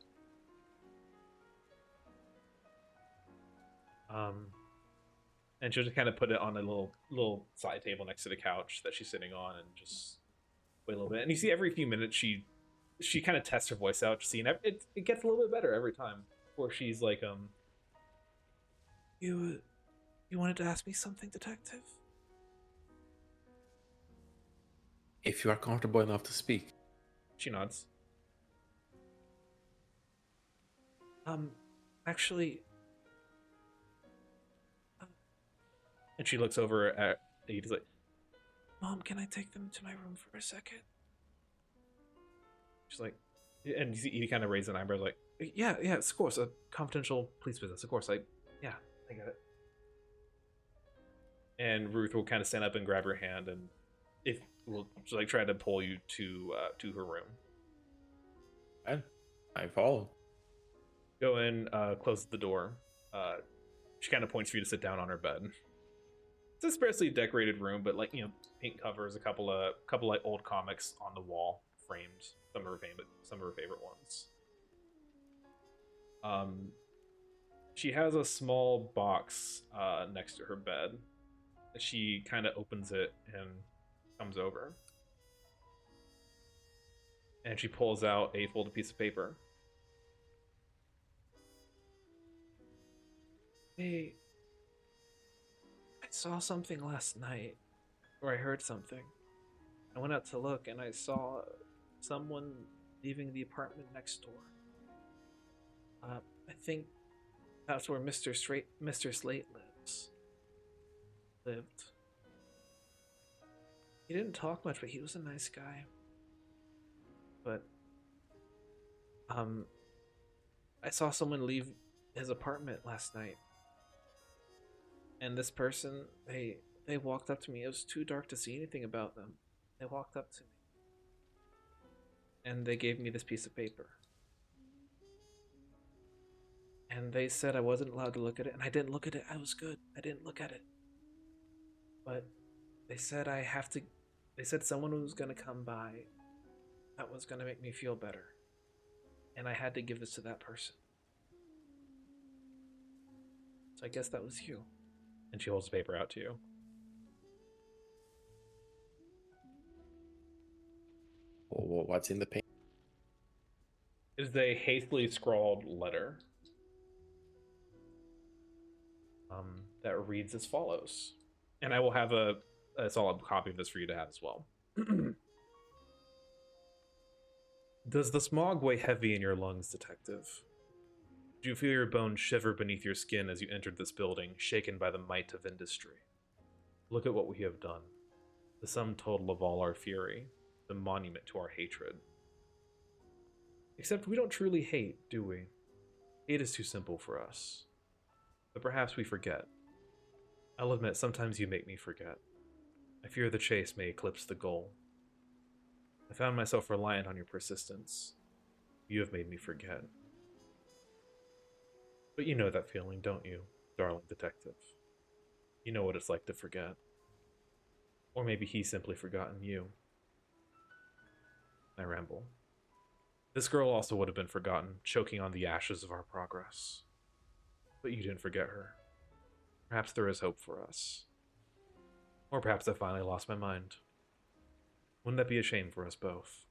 And she'll just kind of put it on a little side table next to the couch that she's sitting on, and just wait a little bit. And you see, every few minutes she kind of tests her voice out, seeing it gets a little bit better every time. Before she's like, You wanted to ask me something, detective? If you are comfortable enough to speak. She nods. Actually, and she looks over at Edie's like, Mom, can I take them to my room for a second? She's like, and he kind of raised an eyebrow, like, yeah, of course, a confidential police business, of course, yeah, I get it. And Ruth will kind of stand up and grab your hand, and if will like try to pull you to her room. I follow. Go in, close the door. She kind of points for you to sit down on her bed. It's a sparsely decorated room, but like pink covers, a couple like old comics on the wall, framed. Some of her favorite ones. She has a small box next to her bed. She kind of opens it and comes over, and she pulls out a folded piece of paper. Hey, I saw something last night, or I heard something. I went out to look, and I saw someone leaving the apartment next door. I think that's where Mr. Slate lived. He didn't talk much, but he was a nice guy. But I saw someone leave his apartment last night. And this person, they walked up to me. It was too dark to see anything about them. They walked up to me. And they gave me this piece of paper. And they said I wasn't allowed to look at it, and I didn't look at it. I was good. I didn't look at it. But they said they said someone was going to come by that was going to make me feel better. And I had to give this to that person. So I guess that was you. And she holds the paper out to you. What's in the paper? It is a hastily scrawled letter that reads as follows. And I will have a solid copy of this for you to have as well. Does the smog weigh heavy in your lungs, detective? Do you feel your bones shiver beneath your skin as you entered this building, shaken by the might of industry? Look at what we have done. The sum total of all our fury, the monument to our hatred. Except we don't truly hate, do we? Hate is too simple for us. But perhaps we forget. I'll admit, sometimes you make me forget. I fear the chase may eclipse the goal. I found myself reliant on your persistence. You have made me forget. But you know that feeling, don't you, darling detective? You know what it's like to forget. Or maybe he's simply forgotten you. I ramble. This girl also would have been forgotten, choking on the ashes of our progress. But you didn't forget her. Perhaps there is hope for us. Or perhaps I finally lost my mind. Wouldn't that be a shame for us both?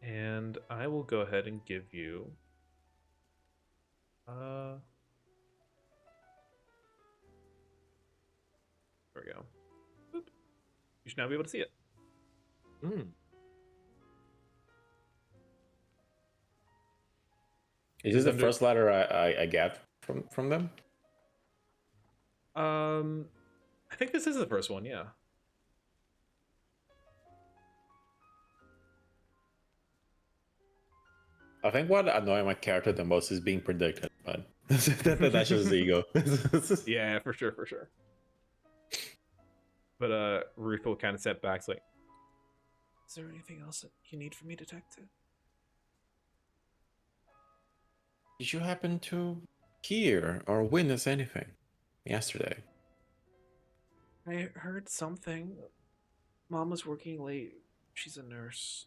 And I will go ahead and give you there we go. Boop. You should now be able to see it. Is this the first letter I get from them? I think this is the first one, yeah. I think what annoys my character the most is being predicted, but that's just ego. Yeah, for sure. But Ruth will kind of step back, like, is there anything else that you need from me, detective? Did you happen to hear or witness anything yesterday? I heard something. Mom was working late. She's a nurse.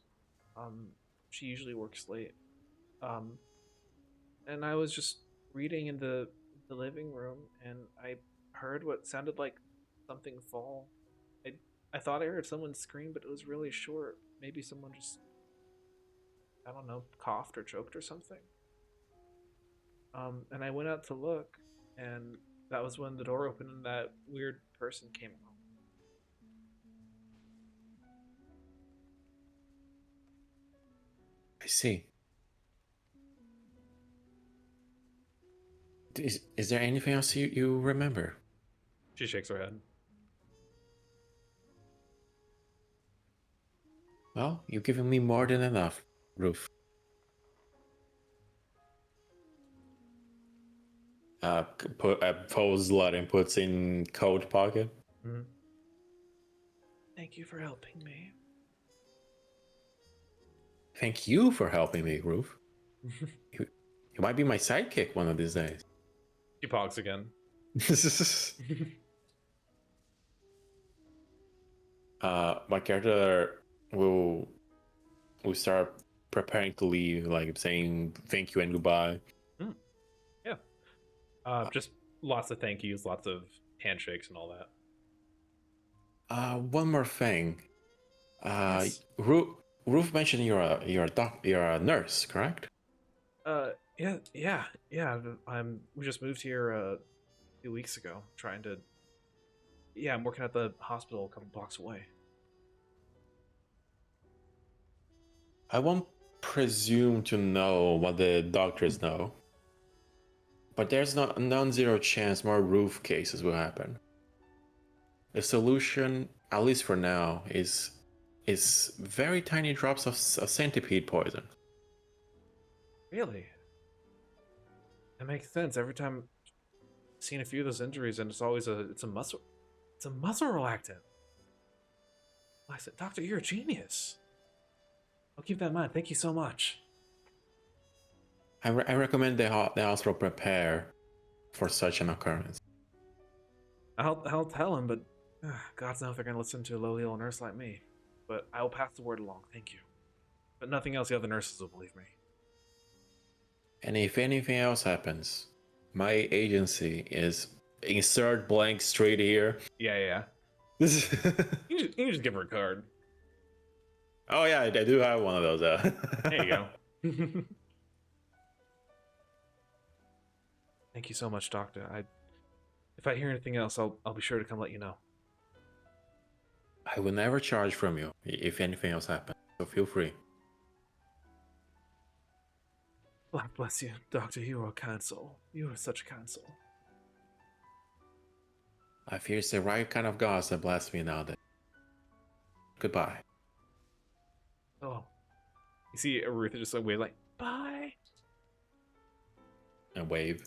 She usually works late. And I was just reading in the living room, and I heard what sounded like something fall. I thought I heard someone scream, but it was really short. Maybe someone just, I don't know, coughed or choked or something. And I went out to look, and that was when the door opened and that weird person came out. I see. Is there anything else you remember? She shakes her head. Well, you've given me more than enough, Ruth. Pulls blood and puts in coat pocket. Mm-hmm. Thank you for helping me. Thank you for helping me, Ruth. You might be my sidekick one of these days. She pogs again. My character will start preparing to leave, like saying thank you and goodbye. Just lots of thank yous, lots of handshakes and all that. One more thing. Yes. Ruth mentioned you're a nurse, correct? Yeah. We just moved here a few weeks ago, trying to. Yeah, I'm working at the hospital a couple blocks away. I won't presume to know what the doctors know, but there's not a non-zero chance more Ruth cases will happen. The solution, at least for now, is very tiny drops of centipede poison. Really? That makes sense. Every time I've seen a few of those injuries, and it's a muscle relaxant. I said, Doctor, you're a genius. I'll keep that in mind. Thank you so much. I recommend the hospital prepare for such an occurrence. I'll tell him, but God knows if they're gonna listen to a lowly little nurse like me. But I will pass the word along. Thank you. But nothing else the other nurses will believe me. And if anything else happens, my agency is insert blank straight here. Yeah. Oh You can just give her a card. yeah, I do have one of those. There you go. Thank you so much, Doctor. If I hear anything else, I'll be sure to come let you know. I will never charge from you if anything else happens, so feel free. God bless you, Doctor. You are a kind soul. You are such a kind soul. I fear it's the right kind of gods that bless me nowadays. Goodbye. Oh. You see Ruth just like wave like, bye. And wave.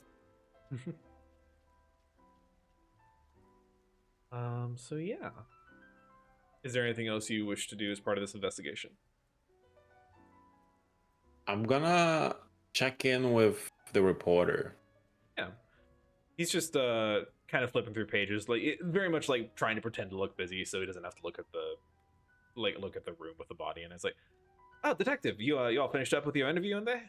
So yeah. Is there anything else you wish to do as part of this investigation? I'm gonna check in with the reporter. Yeah. He's just kind of flipping through pages, like very much like trying to pretend to look busy so he doesn't have to look at the room with the body, and it's like, oh, detective, you all finished up with your interview in there?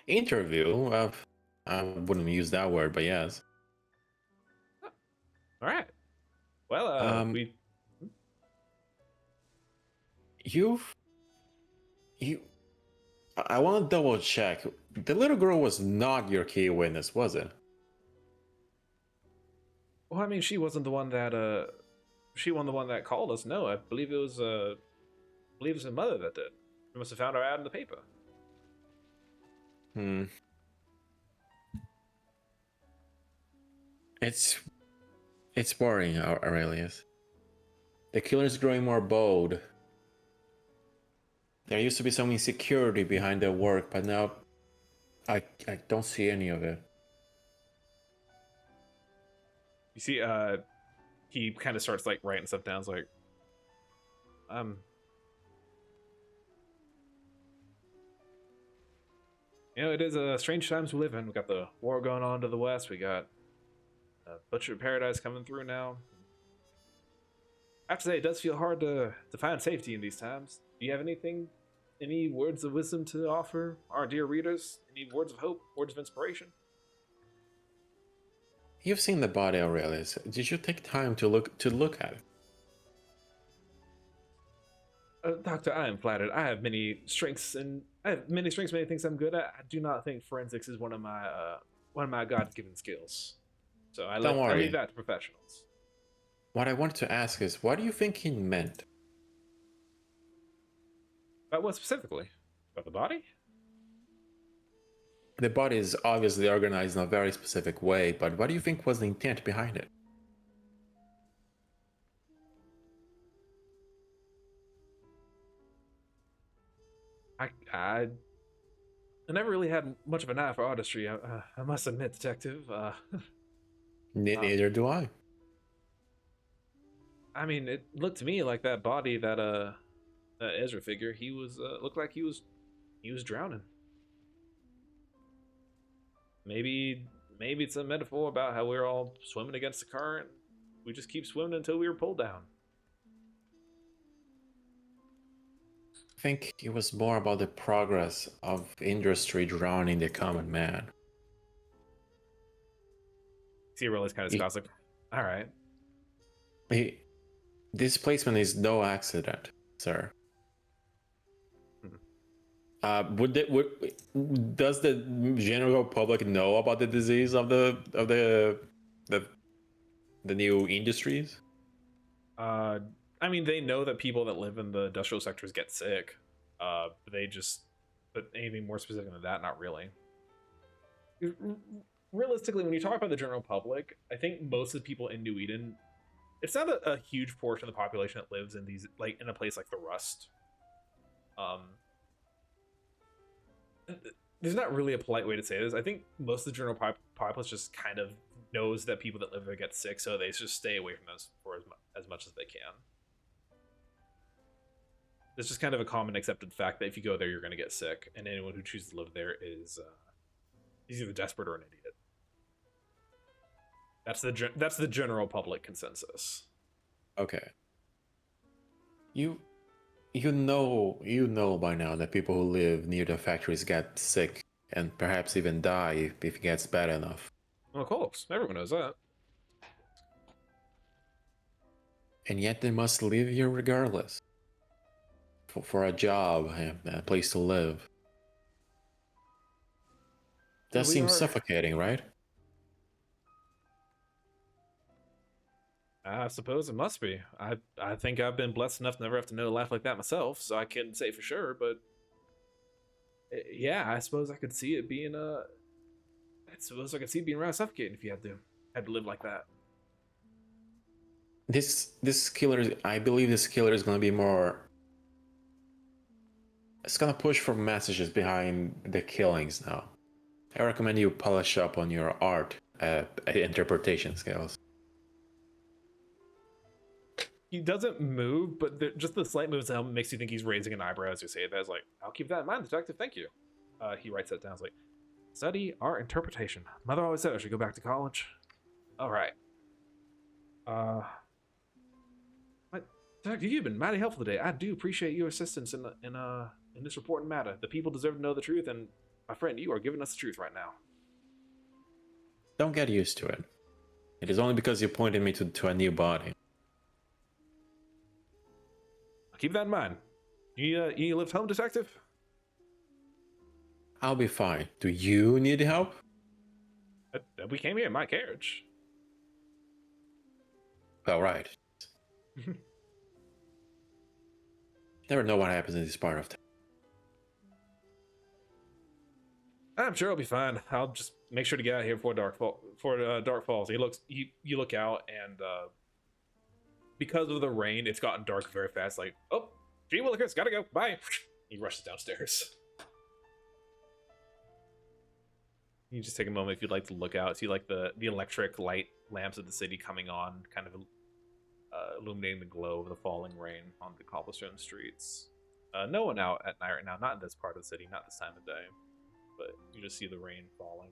Interview? I wouldn't use that word, but yes. All right. Well, I want to double check. The little girl was not your key witness, was it? Well, I mean, she wasn't the one that called us. No, I believe it was her mother that did. We must have found her ad in the paper. It's boring, Aurelius. The killer's growing more bold. There used to be some insecurity behind their work, but now I don't see any of it. You see, he kind of starts like writing stuff down. It's like, it is strange times we live in. We got the war going on to the west. We got Butcher Paradise coming through now. I have to say, it does feel hard to find safety in these times. Do you have any words of wisdom to offer our dear readers? Any words of hope, words of inspiration? You've seen the body, Aurelius. Did you take time to look at it? Doctor, I am flattered. I have many strengths, many things I'm good at. I do not think forensics is one of my God-given skills. So I leave that to professionals. What I wanted to ask is, what do you think he meant? But what specifically? About the body? The body is obviously organized in a very specific way, but what do you think was the intent behind it? I never really had much of an eye for artistry. I must admit, detective. Neither do I. I mean, it looked to me like that body, that Ezra figure, he was looked like he was drowning. Maybe it's a metaphor about how we're all swimming against the current. We just keep swimming until we were pulled down. I think it was more about the progress of industry drowning the common man. See, Rolly's kind of scoffs like, all right. This placement is no accident, sir. Does the general public know about the disease of the new industries? I mean, they know that people that live in the industrial sectors get sick. But anything more specific than that, not really. Realistically, when you talk about the general public, I think most of the people in New Eden, it's not a huge portion of the population that lives in these, like in a place like the Rust. There's not really a polite way to say this. I think most of the general populace just kind of knows that people that live there get sick, so they just stay away from those for as much as they can. It's just kind of a common accepted fact that if you go there, you're going to get sick, and anyone who chooses to live there is either desperate or an idiot. That's the general public consensus. Okay. You know by now that people who live near the factories get sick and perhaps even die if it gets bad enough. Well, of course, everyone knows that. And yet they must live here regardless. For a job and a place to live. That seems suffocating, right? I suppose it must be. I think I've been blessed enough to never have to know a life like that myself, so I can't say for sure, but yeah, I suppose I could see it being rather suffocating if you had to live like that. This killer, I believe this killer is gonna be more. It's gonna push for messages behind the killings now. I recommend you polish up on your art interpretation skills. He doesn't move, but just the slight moves makes you think he's raising an eyebrow as you say that. It's like, I'll keep that in mind, detective. Thank you. He writes that down. It's like, study art interpretation. Mother always said I should go back to college. All right. Detective, you've been mighty helpful today. I do appreciate your assistance in this important matter. The people deserve to know the truth, and my friend, you are giving us the truth right now. Don't get used to it. It is only because you pointed me to a new body. Keep that in mind. You lift home, detective? I'll be fine. Do you need help? We came here in my carriage. All right. Never know what happens in this part of town. I'm sure I'll be fine. I'll just make sure to get out of here before dark falls. You look out, and because of the rain, it's gotten dark very fast. Like, oh, gee willikers, gotta go. Bye. He rushes downstairs. You just take a moment if you'd like to look out, see like the electric light lamps of the city coming on, kind of illuminating the glow of the falling rain on the cobblestone streets. No one out at night right now, not in this part of the city, not this time of day, but you just see the rain falling.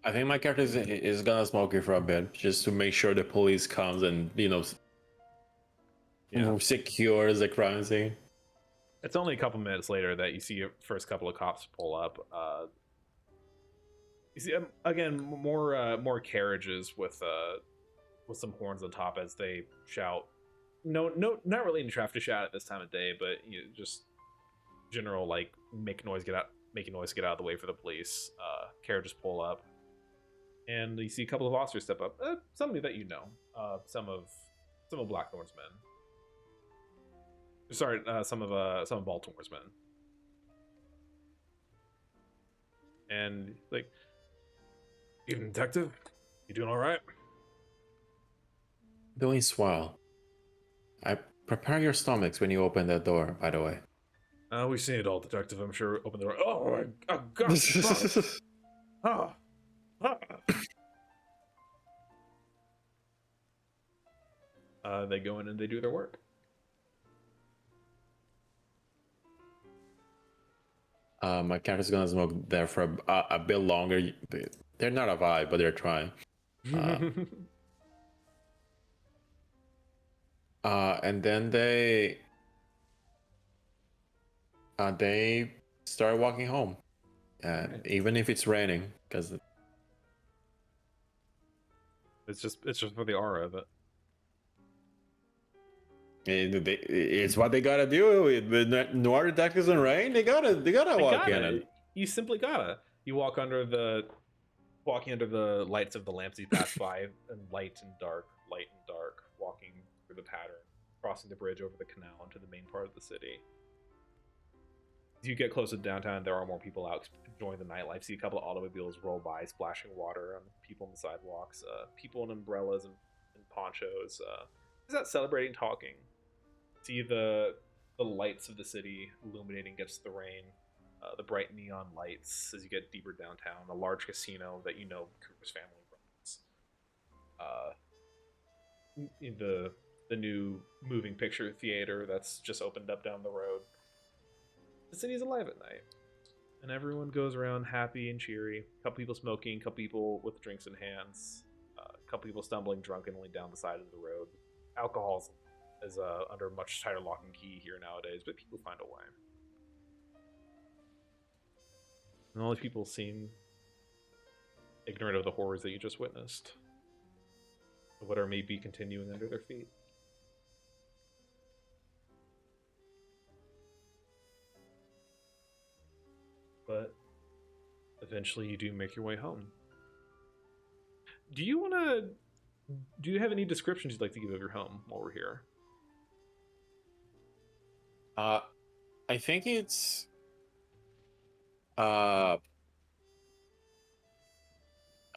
I think my character is gonna smoke it for a bit, just to make sure the police comes and, secures the crime scene. It's only a couple minutes later that you see your first couple of cops pull up. You see again more carriages with some horns on top as they shout. No, not really in traffic to shout at this time of day, but just general like making noise, get out of the way for the police. Carriages pull up, and you see a couple of officers step up. Somebody that you know, some of Blackthorn's men. Sorry, some of Baltimore's men. And like, "Evening, detective. You doing all right?" Doing swell. I prepare your stomachs when you open that door, by the way. We've seen it all, detective. I'm sure. Open the door. Oh God! Fuck. Ah, ah. They go in and they do their work. My character's gonna smoke there for a bit longer. They're not a vibe, but they're trying. Uh, and then they start walking home, Right. even if it's raining, because It's just for the aura of it. it's what they gotta do with noir detectives and rain. They gotta I walk in gotta. it. You simply gotta. You walking under the lights of the lamps you pass by, and light and dark, walking through the pattern, crossing the bridge over the canal into the main part of the city. As you get close to downtown, there are more people out enjoying the nightlife. See a couple of automobiles roll by, splashing water on people on the sidewalks. People in umbrellas and ponchos. Is that celebrating, talking? See the lights of the city illuminating against the rain. The bright neon lights as you get deeper downtown. A large casino that you know Cooper's family runs. The new moving picture theater that's just opened up down the road. The city's alive at night, and everyone goes around happy and cheery. A couple people smoking, a couple people with drinks in hands, a couple people stumbling drunkenly down the side of the road. Alcohol is under much tighter lock and key here nowadays, but people find a way. And all these people seem ignorant of the horrors that you just witnessed, of what are maybe continuing under their feet. But eventually you do make your way home. Do you have any descriptions you'd like to give of your home while we're here? I think it's I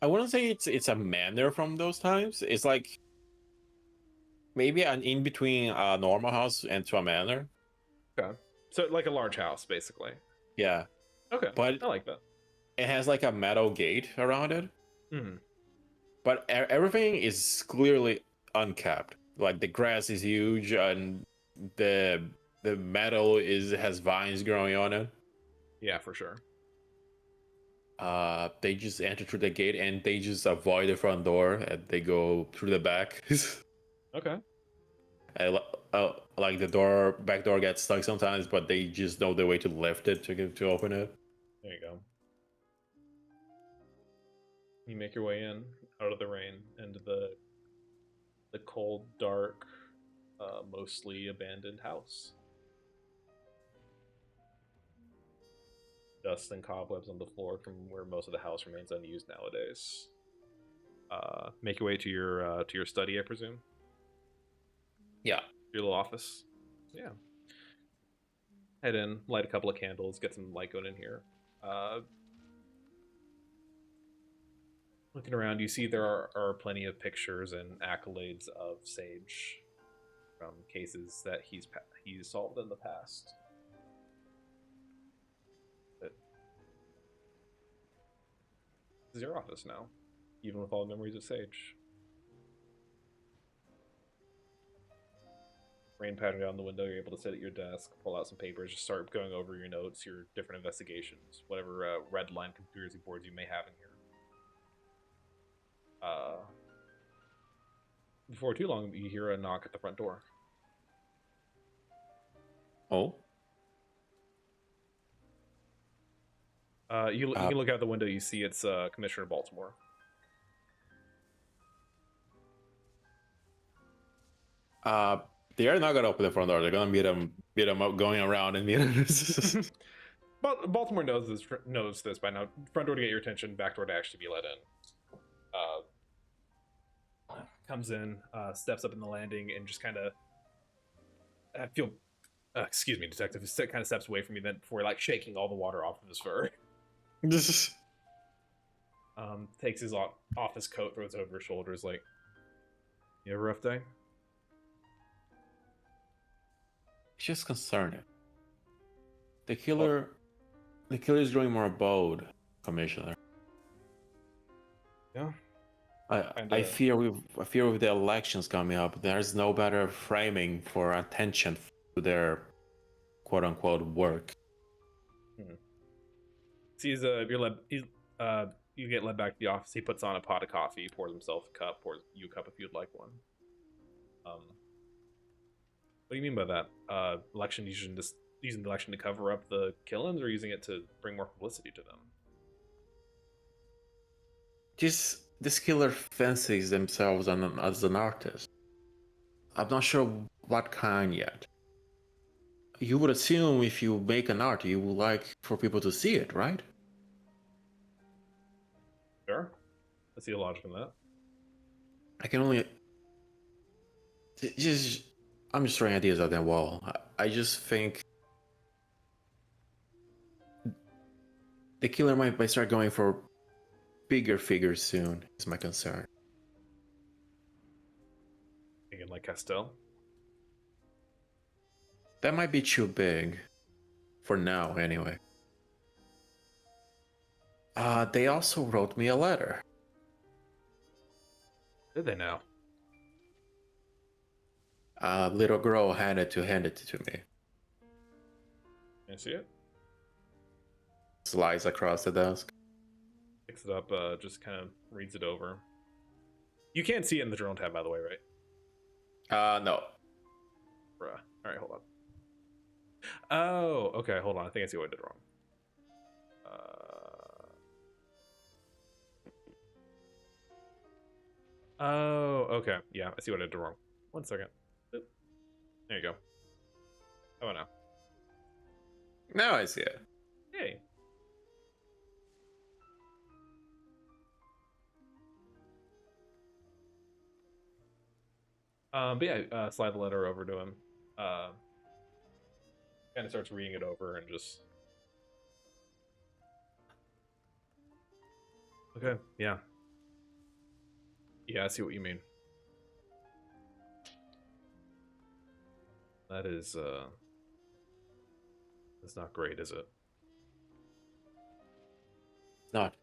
wouldn't say it's a manor from those times. It's like maybe an in between a normal house and to a manor. Okay. So like a large house, basically. Yeah, Okay. but I like that. it has like a metal gate around it. Mm-hmm. But everything is clearly uncapped. Like the grass is huge, and the metal has vines growing on it. Yeah, for sure. They just enter through the gate and they just avoid the front door and they go through the back. Okay. Like the back door gets stuck sometimes, but they just know the way to lift it to open it. There you go. You make your way in out of the rain into the cold, dark, mostly abandoned house. Dust and cobwebs on the floor from where most of the house remains unused nowadays. Make your way to your study, I presume. Yeah. Your little office. Yeah. Head in, light a couple of candles, get some light going in here. Looking around, you see there are plenty of pictures and accolades of Sage from cases that he's solved in the past. But this is your office now, even with all the memories of Sage. Rain pattering down the window, you're able to sit at your desk, pull out some papers, just start going over your notes, your different investigations, whatever red line conspiracy boards you may have in here. Before too long, you hear a knock at the front door. Oh. You can look out the window. You see it's Commissioner Baltimore. They are not gonna open the front door. They're gonna meet him up, going around and meet him. But Baltimore knows this by now. Front door to get your attention, back door to actually be let in. Comes in, steps up in the landing, and just kind of excuse me, detective. Kind of steps away from you then before like shaking all the water off of his fur. Takes his office coat, throws it over his shoulders, like, you have a rough day? It's just concerning. The Well, killer, the killer is growing more bold, Commissioner. yeah. I Kinda. I fear with the elections coming up, there's no better framing for attention to their quote unquote work. Sees you're led. You get led back to the office. He puts on a pot of coffee, pours himself a cup, pours you a cup if you'd like one. What do you mean by that? Election? Just using the election to cover up the killings, or using it to bring more publicity to them? This killer fancies themselves as an artist. I'm not sure what kind yet. You would assume if you make an art, you would like for people to see it, right? Sure. I see a logic in that. I can only just I'm just throwing ideas at that wall. I just think the killer might start going for bigger figures soon. Is my concern. Thinking like Castell. That might be too big, for now anyway. They also wrote me a letter. Did they now? A little girl handed it to me. Can I see it? Slides across the desk. Picks it up. Just kind of reads it over. You can't see it in the journal tab, by the way, right? No. Bruh. All right, hold on. Oh, okay. Hold on. I think I see what I did wrong. Oh, okay. Yeah, I see what I did wrong. 1 second. Boop. There you go. How about now? Now I see it. Hey. But yeah, slide the letter over to him. Kind of starts reading it over and just. Okay. Yeah. Yeah, I see what you mean. That is that's not great, is it? Not.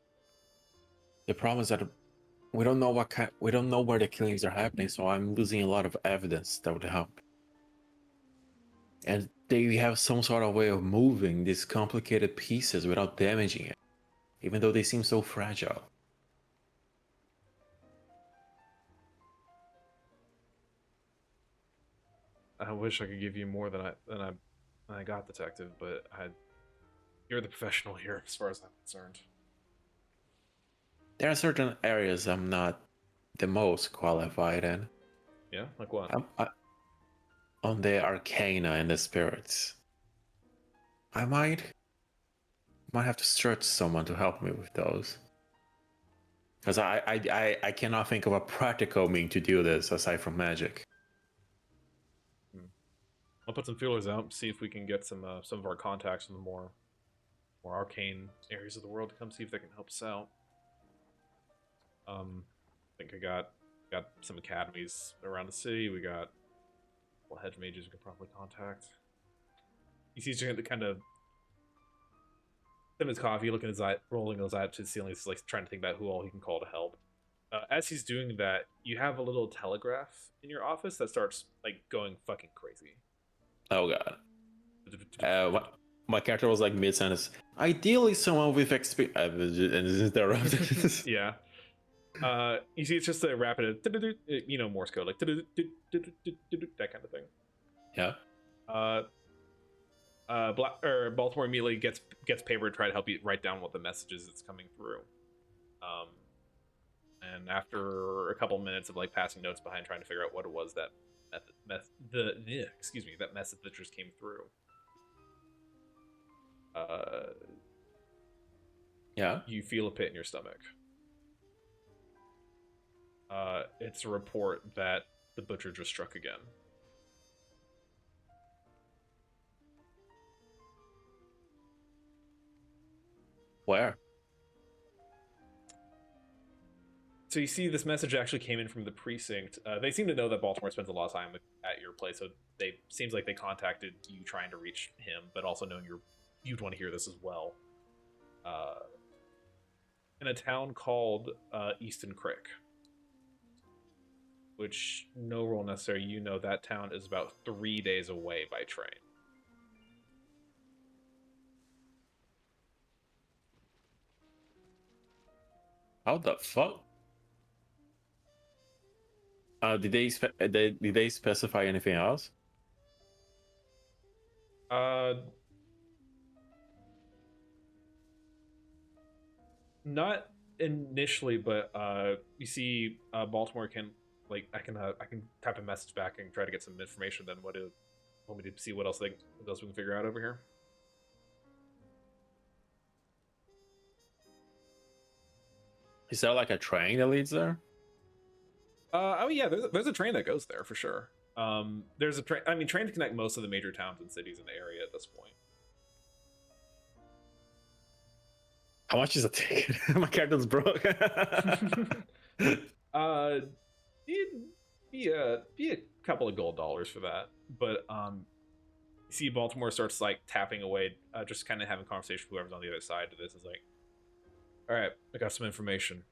The problem is that we don't know we don't know where the killings are happening, so I'm losing a lot of evidence that would help. And they have some sort of way of moving these complicated pieces without damaging it, even though they seem so fragile. I wish I could give you more than I got, detective, but you're the professional here as far as I'm concerned. There are certain areas I'm not the most qualified in. Yeah, like what? On the arcana and the spirits. I might have to search someone to help me with those. Because I cannot think of a practical mean to do this aside from magic. I'll put some feelers out, see if we can get some of our contacts in the more arcane areas of the world to come see if they can help us out. I think I got some academies around the city. We got hedge mages we can probably contact. He sees you kind of sipping his coffee, looking at his eye, rolling his eye to the ceiling. He's like trying to think about who all he can call to help. As he's doing that, you have a little telegraph in your office that starts like going fucking crazy. Oh god. My character was like mid sentence. Ideally, someone with experience. Yeah. You see, it's just a rapid, Morse code, like that kind of thing. Yeah. Baltimore immediately gets paper to try to help you write down what the message is that's coming through. And after a couple minutes of like passing notes behind, trying to figure out what it was that that message that just came through. Yeah. You feel a pit in your stomach. It's a report that the butcher just struck again. Where? So you see, this message actually came in from the precinct. They seem to know that Baltimore spends a lot of time at your place, so they seems like they contacted you trying to reach him, but also knowing you'd want to hear this as well. In a town called Easton Creek, which no role necessary. You know that town is about 3 days away by train. How the fuck? Did they specify anything else? Not initially, but you see, Baltimore can I can type a message back and try to get some information. Then want me to see what else we can figure out over here? Is there like a train that leads there? Oh yeah, there's a train that goes there for sure. There's a train. I mean, trains connect most of the major towns and cities in the area at this point. How much is a ticket? My character's broke. Be a couple of gold dollars for that. But you see, Baltimore starts like tapping away, just kind of having conversation with whoever's on the other side of this. Is like, all right, I got some information.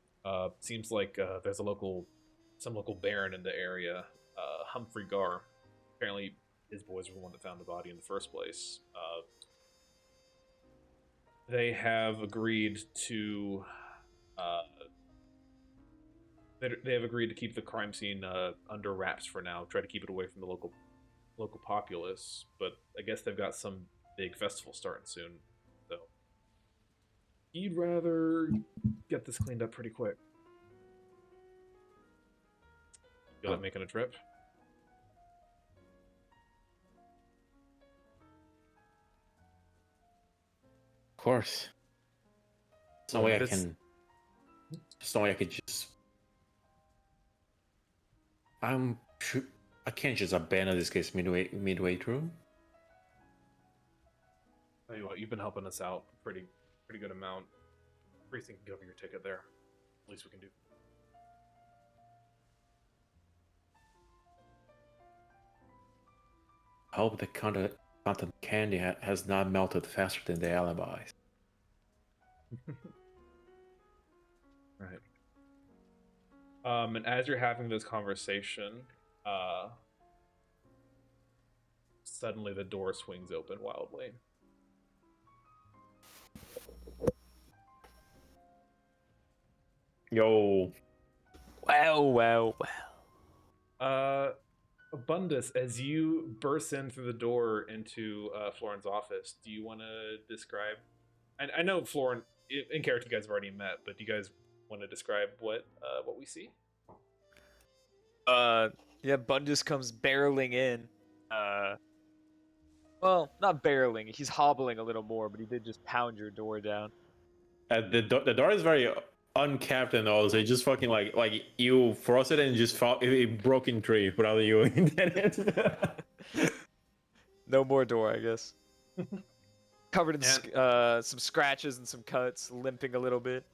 Seems like there's some local baron in the area, Humphrey Gar. Apparently, his boys were the one that found the body in the first place. They have agreed to they have agreed to keep the crime scene under wraps for now. Try to keep it away from the local populace. But I guess they've got some big festival starting soon, so you'd rather get this cleaned up pretty quick. You like making a trip? Of course. There's no way I can. There's no way I could just. I can't just abandon this case midway through. Tell you what, you've been helping us out pretty good amount. Precinct can cover your ticket there. Least we can do. I hope the cotton candy has not melted faster than the alibis. Right. And as you're having this conversation, suddenly the door swings open wildly. Yo. Well. Abundus, as you burst in through the door into Florin's office, do you want to describe? I know Florin, in character, you guys have already met, but do you guys want to describe what we see? Yeah, Bundus comes barreling in. Well, not barreling. He's hobbling a little more, but he did just pound your door down. The door is very uncapped and all, so it just fucking like you froze it and just it broke in three without you intended. No more door, I guess. Covered in some scratches and some cuts, limping a little bit.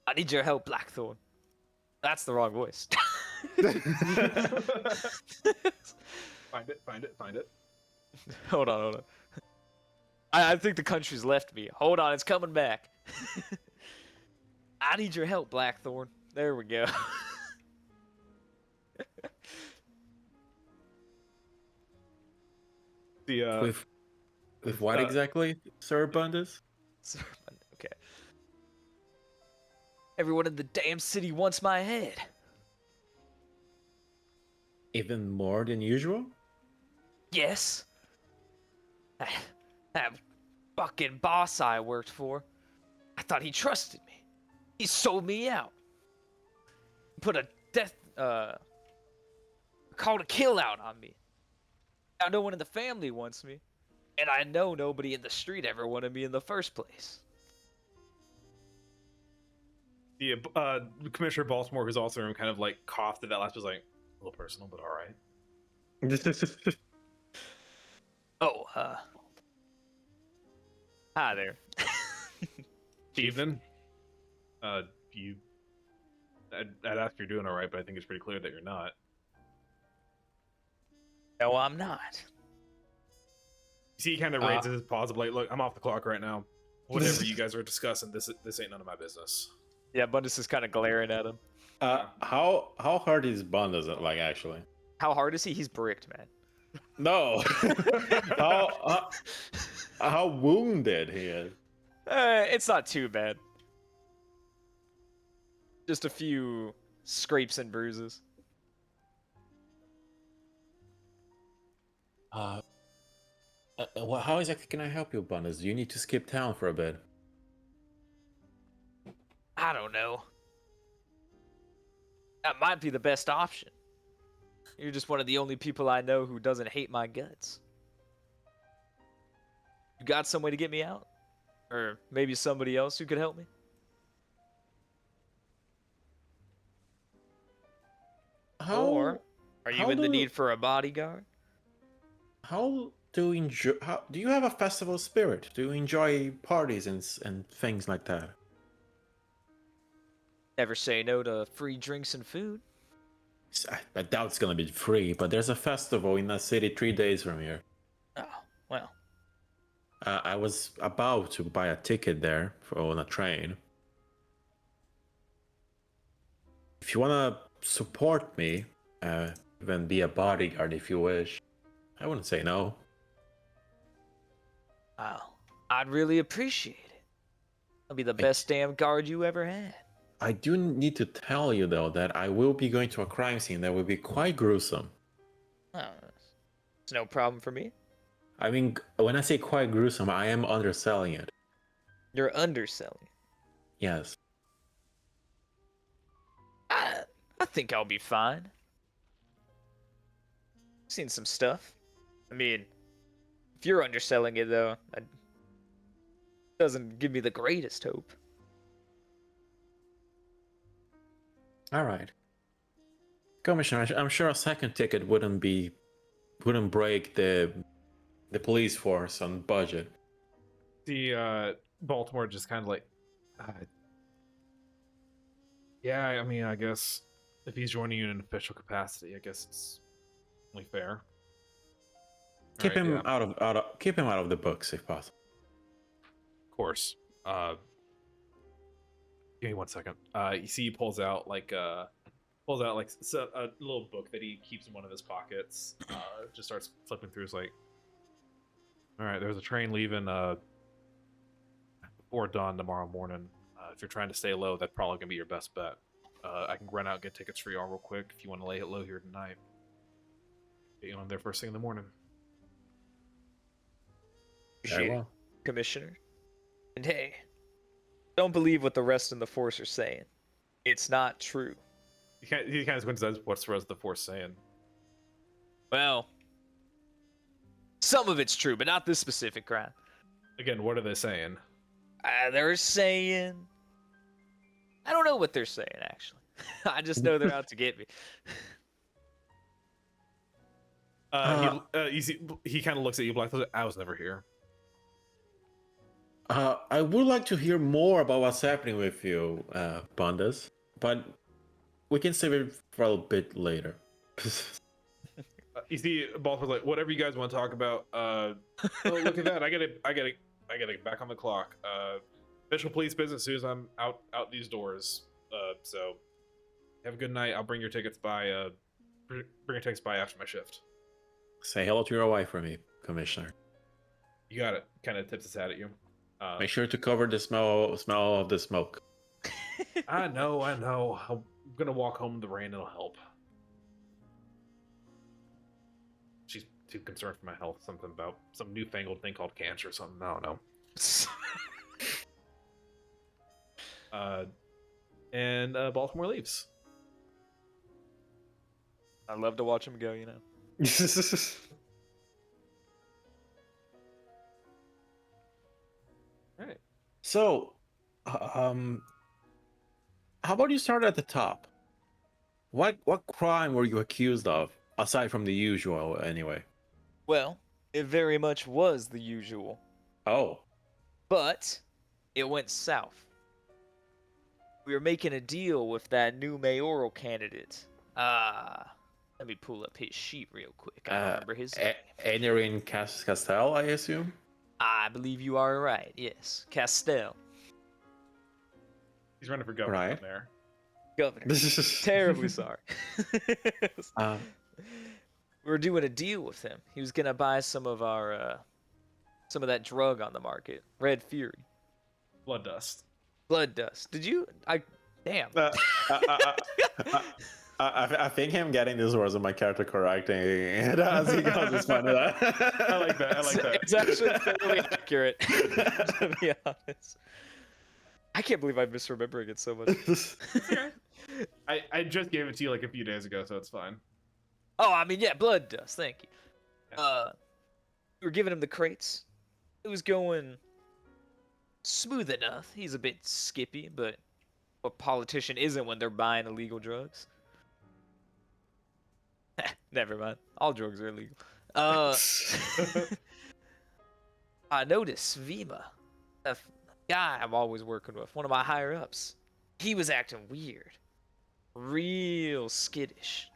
I need your help, Blackthorn. That's the wrong voice. Find it. Hold on. I think the country's left me. Hold on, it's coming back. I need your help, Blackthorn. There we go. With what exactly, Sir Bundus? Okay. Everyone in the damn city wants my head. Even more than usual? Yes. That fucking boss I worked for. I thought he trusted me. He sold me out. Put a called a kill out on me. Now no one in the family wants me. And I know nobody in the street ever wanted me in the first place. Yeah, Commissioner Baltimore, who's also kind of like coughed at that last, was like, a little personal, but all right. Oh, hi there. Evening. You I'd ask if you're doing all right, but I think it's pretty clear that you're not. No, I'm not. You see, he kind of raises his paws of like, look, I'm off the clock right now. Whatever you guys are discussing, this ain't none of my business. Yeah, Bundus is kind of glaring at him. How hard is Bundes like actually? How hard is he? He's bricked, man. No. how wounded he is. It's not too bad. Just a few scrapes and bruises. Well, how exactly can I help you, Bundes? You need to skip town for a bit. I don't know. That might be the best option. You're just one of the only people I know who doesn't hate my guts. You got some way to get me out? Or maybe somebody else who could help me? Or are you in the need for a bodyguard? How do you enjoy? Do you have a festival spirit? Do you enjoy parties and things like that? Never say no to free drinks and food. I doubt it's gonna be free, but there's a festival in the city 3 days from here. Oh, well. I was about to buy a ticket there on a train. If you wanna support me, even be a bodyguard if you wish, I wouldn't say no. Wow. I'd really appreciate it. I'll be the best damn guard you ever had. I do need to tell you though that I will be going to a crime scene that will be quite gruesome. Oh, it's no problem for me. I mean, when I say quite gruesome, I am underselling it. You're underselling. Yes. I think I'll be fine. Seen some stuff. I mean, if you're underselling it though, it doesn't give me the greatest hope. All right. Commissioner, I'm sure a second ticket wouldn't break the police force on budget. The Baltimore just kind of like, yeah. I mean, I guess if he's joining you in an official capacity, I guess it's only fair. Keep him out of the books if possible. Of course. Give me 1 second. You see, he pulls out like a little book that he keeps in one of his pockets. Just starts flipping through. It's like, all right, there's a train leaving before dawn tomorrow morning. If you're trying to stay low, that's probably gonna be your best bet. I can run out and get tickets for y'all real quick if you want to lay it low here tonight. Get you on there first thing in the morning. Very well. Commissioner. And hey, don't believe what the rest in the force are saying. It's not true. He kind of squints and says, "What's the rest of the force saying?" Well, some of it's true, but not this specific crime. Again, what are they saying? They're saying... I don't know what they're saying, actually. I just know they're out to get me. You see, he kind of looks at you, Black. I was never here. I would like to hear more about what's happening with you, Bundes, but we can save it for a bit later. You see, Baltimore's like, whatever you guys want to talk about. Oh, look at that! I gotta get back on the clock. Official police business as soon as I'm out these doors. So have a good night. I'll bring your tickets by. Bring your tickets by after my shift. Say hello to your wife for me, Commissioner. You got it. Kind of tips his hat at you. Make sure to cover the smell of the smoke. I know. I'm gonna walk home in the rain. It'll help. She's too concerned for my health. Something about some newfangled thing called cancer or something. I don't know. And Baltimore leaves. I love to watch him go, you know. All right. So, how about you start at the top? What crime were you accused of, aside from the usual, anyway? Well, it very much was the usual. Oh. But it went south. we were making a deal with that new mayoral candidate. Let me pull up his sheet real quick. I don't remember his name. Enerin Castel, I assume. I believe you are right. Yes, Castell, He's running for governor, Right. not mayor. governor. Terribly sorry. Um, We were doing a deal with him. He was gonna buy some of that drug on the market, Red Fury, Blood dust. Blood Dust. Did you? Damn. I think him getting this was my character correcting it as he goes is funny. I like that. I like that. It's actually fairly accurate, to be honest. I can't believe I'm misremembering it so much. I just gave it to you like a few days ago, so it's fine. Oh, I mean, yeah, Blood Dust. Thank you. We were giving him the crates. It was going smooth enough. He's a bit skippy, but what politician isn't when they're buying illegal drugs? Never mind. All drugs are illegal. I noticed Vima, a guy I'm always working with, one of my higher ups. He was acting weird, real skittish.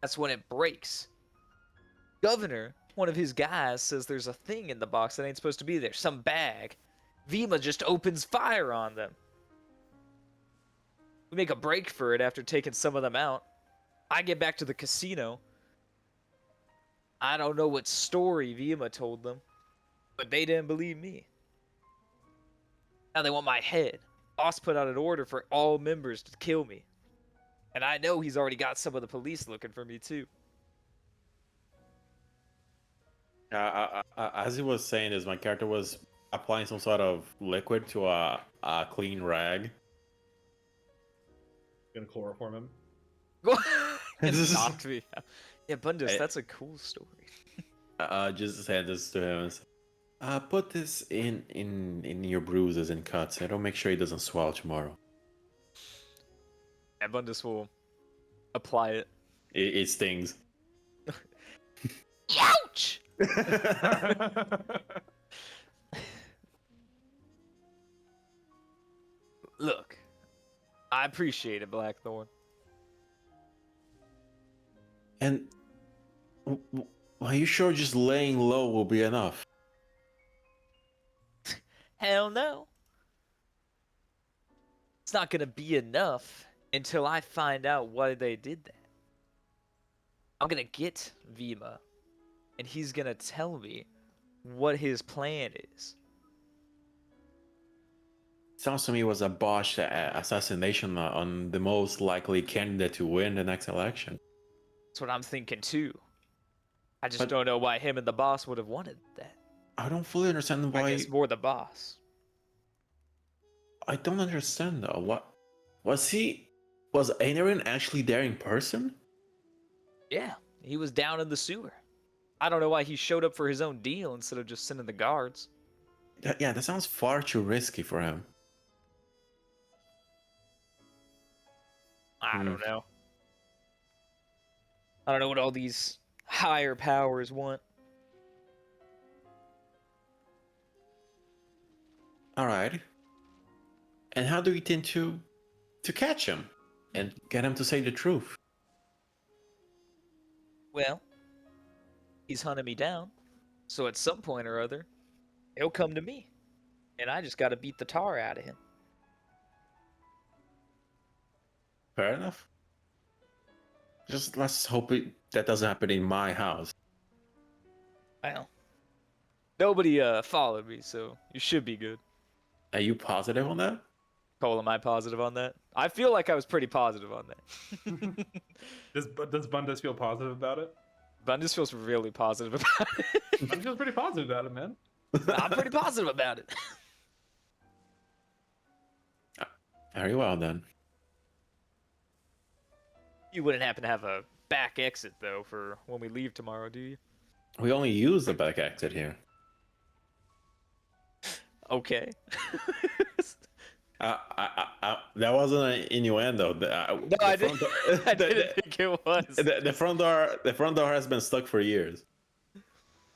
That's when it breaks. Governor, one of his guys, says there's a thing in the box that ain't supposed to be there, some bag. Vima just opens fire on them. We make a break for it after taking some of them out. I get back to the casino. I don't know what story Vima told them, but they didn't believe me. Now they want my head. Boss put out an order for all members to kill me. And I know he's already got some of the police looking for me too. As he was saying this, my character was applying some sort of liquid to a clean rag. Gonna chloroform him. And knocked me out. Yeah, Bundus, that's a cool story. Just hand this to him. Put this in your bruises and cuts. It'll make sure he doesn't swell tomorrow. And Bundus will apply it. It stings. Ouch! Look, I appreciate it, Blackthorn. And are you sure just laying low will be enough? Hell no. It's not gonna be enough until I find out why they did that. I'm gonna get Vima, and he's gonna tell me what his plan is. Sounds to me it was a botched assassination on the most likely candidate to win the next election. That's what I'm thinking too. I just But- don't know why him and the boss would have wanted that. I don't fully understand why. I guess more the boss. I don't understand though. What was he? Was Ainarin actually there in person? Yeah, he was down in the sewer. I don't know why he showed up for his own deal instead of just sending the guards. Yeah, that sounds far too risky for him. I don't know. I don't know what all these higher powers want. All right. And how do we intend to catch him and get him to say the truth? Well, he's hunting me down, so at some point or other, he'll come to me, and I just gotta beat the tar out of him. Fair enough. Just let's hope that doesn't happen in my house. Well, nobody followed me, so you should be good. Are you positive on that? Cole, am I positive on that? I feel like I was pretty positive on that. Does Bundus feel positive about it? Bundus feels really positive about it. Bundus feels pretty positive about it, man. I'm pretty positive about it. Very well then. You wouldn't happen to have a back exit, though, for when we leave tomorrow, do you? We only use the back exit here. Okay. That wasn't an innuendo. No, I didn't. I didn't think it was. The front door has been stuck for years.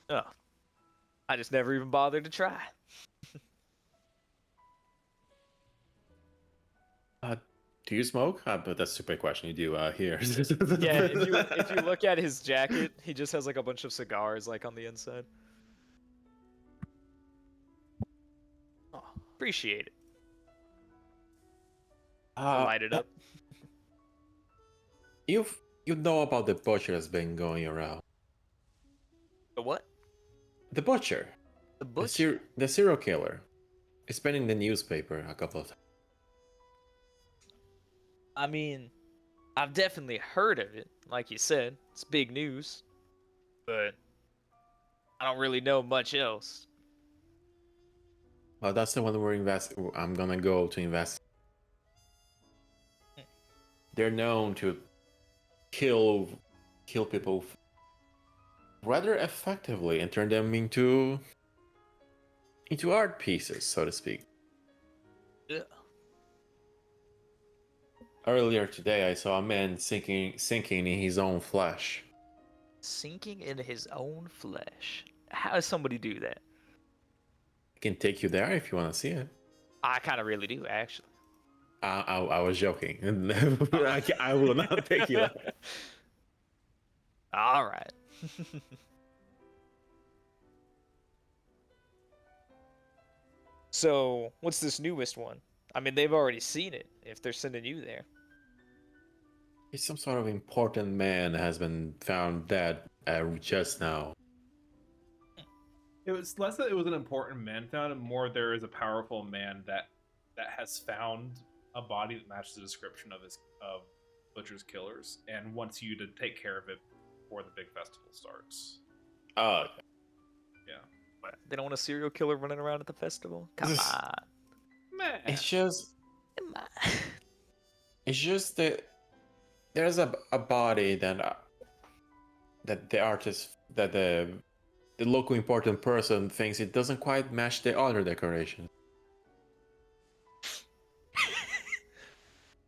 Oh, I just never even bothered to try. Do you smoke? But that's a stupid question. You do here. Yeah, if you look at his jacket, he just has like a bunch of cigars like on the inside. Oh, appreciate it. Light it up. You know about the butcher that's been going around. The what? The butcher. The butcher. The serial killer. It's been in the newspaper a couple of times. I mean, I've definitely heard of it. Like you said, it's big news. But I don't really know much else. Well, that's the one I'm gonna go to invest. They're known to kill people rather effectively and turn them into art pieces, so to speak. Yeah. Earlier today, I saw a man sinking in his own flesh. Sinking in his own flesh. How does somebody do that? I can take you there if you want to see it. I kind of really do, actually. I was joking. I will not take you there. All right. So, what's this newest one? I mean, they've already seen it if they're sending you there. It's some sort of important man has been found dead just now. It was less that it was an important man found, and more there is a powerful man that has found a body that matches the description of Butcher's killers, and wants you to take care of it before the big festival starts. Oh, Yeah. They don't want a serial killer running around at the festival? Come on. Man. it's just Come on. it's just that there's a body that the artist that the local important person thinks it doesn't quite match the other decoration.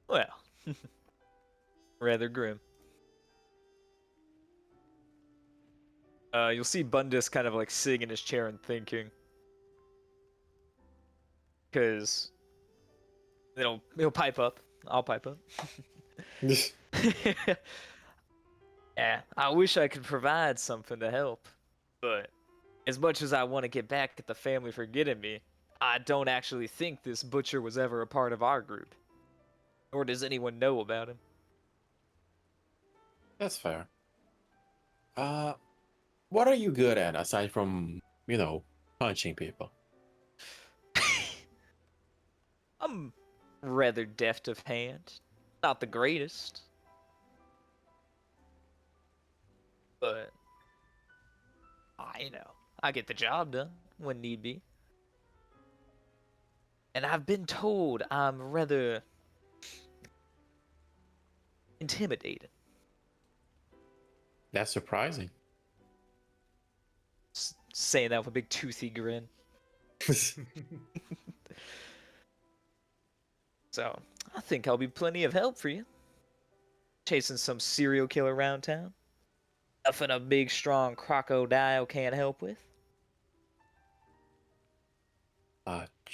Well, rather grim. You'll see Bundus kind of like sitting in his chair and thinking. Because he'll pipe up. I'll pipe up. Yeah, I wish I could provide something to help. But as much as I want to get back at the family for getting me, I don't actually think this butcher was ever a part of our group. Nor does anyone know about him. That's fair. What are you good at aside from, punching people? I'm rather deft of hand. Not the greatest. But, I get the job done when need be. And I've been told I'm rather intimidated. That's surprising. Saying that with a big toothy grin. So, I think I'll be plenty of help for you. Chasing some serial killer around town. Nothing a big, strong crocodile can't help with.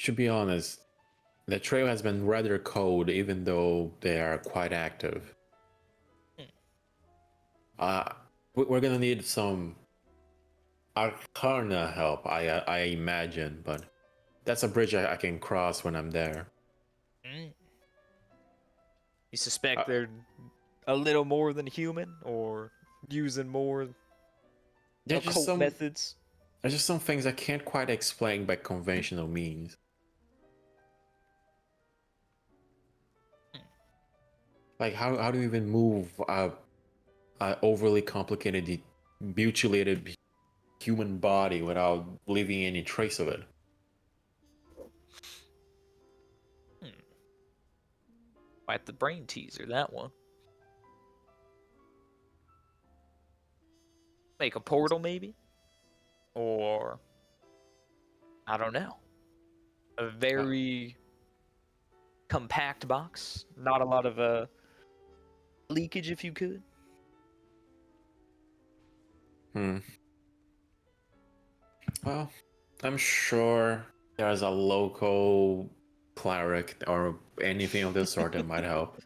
To be honest, the trail has been rather cold, even though they are quite active. We're gonna need some Arcana help, I imagine, but that's a bridge I can cross when I'm there. You suspect they're a little more than human, or using more occult methods? There's just some things I can't quite explain by conventional means. Like how do you even move a overly complicated, mutilated human body without leaving any trace of it? Quite the brain teaser, that one. Make a portal, maybe? Or, I don't know. A very compact box. Not a lot of leakage, if you could. Well, I'm sure there's a local cleric or anything of the sort that might help.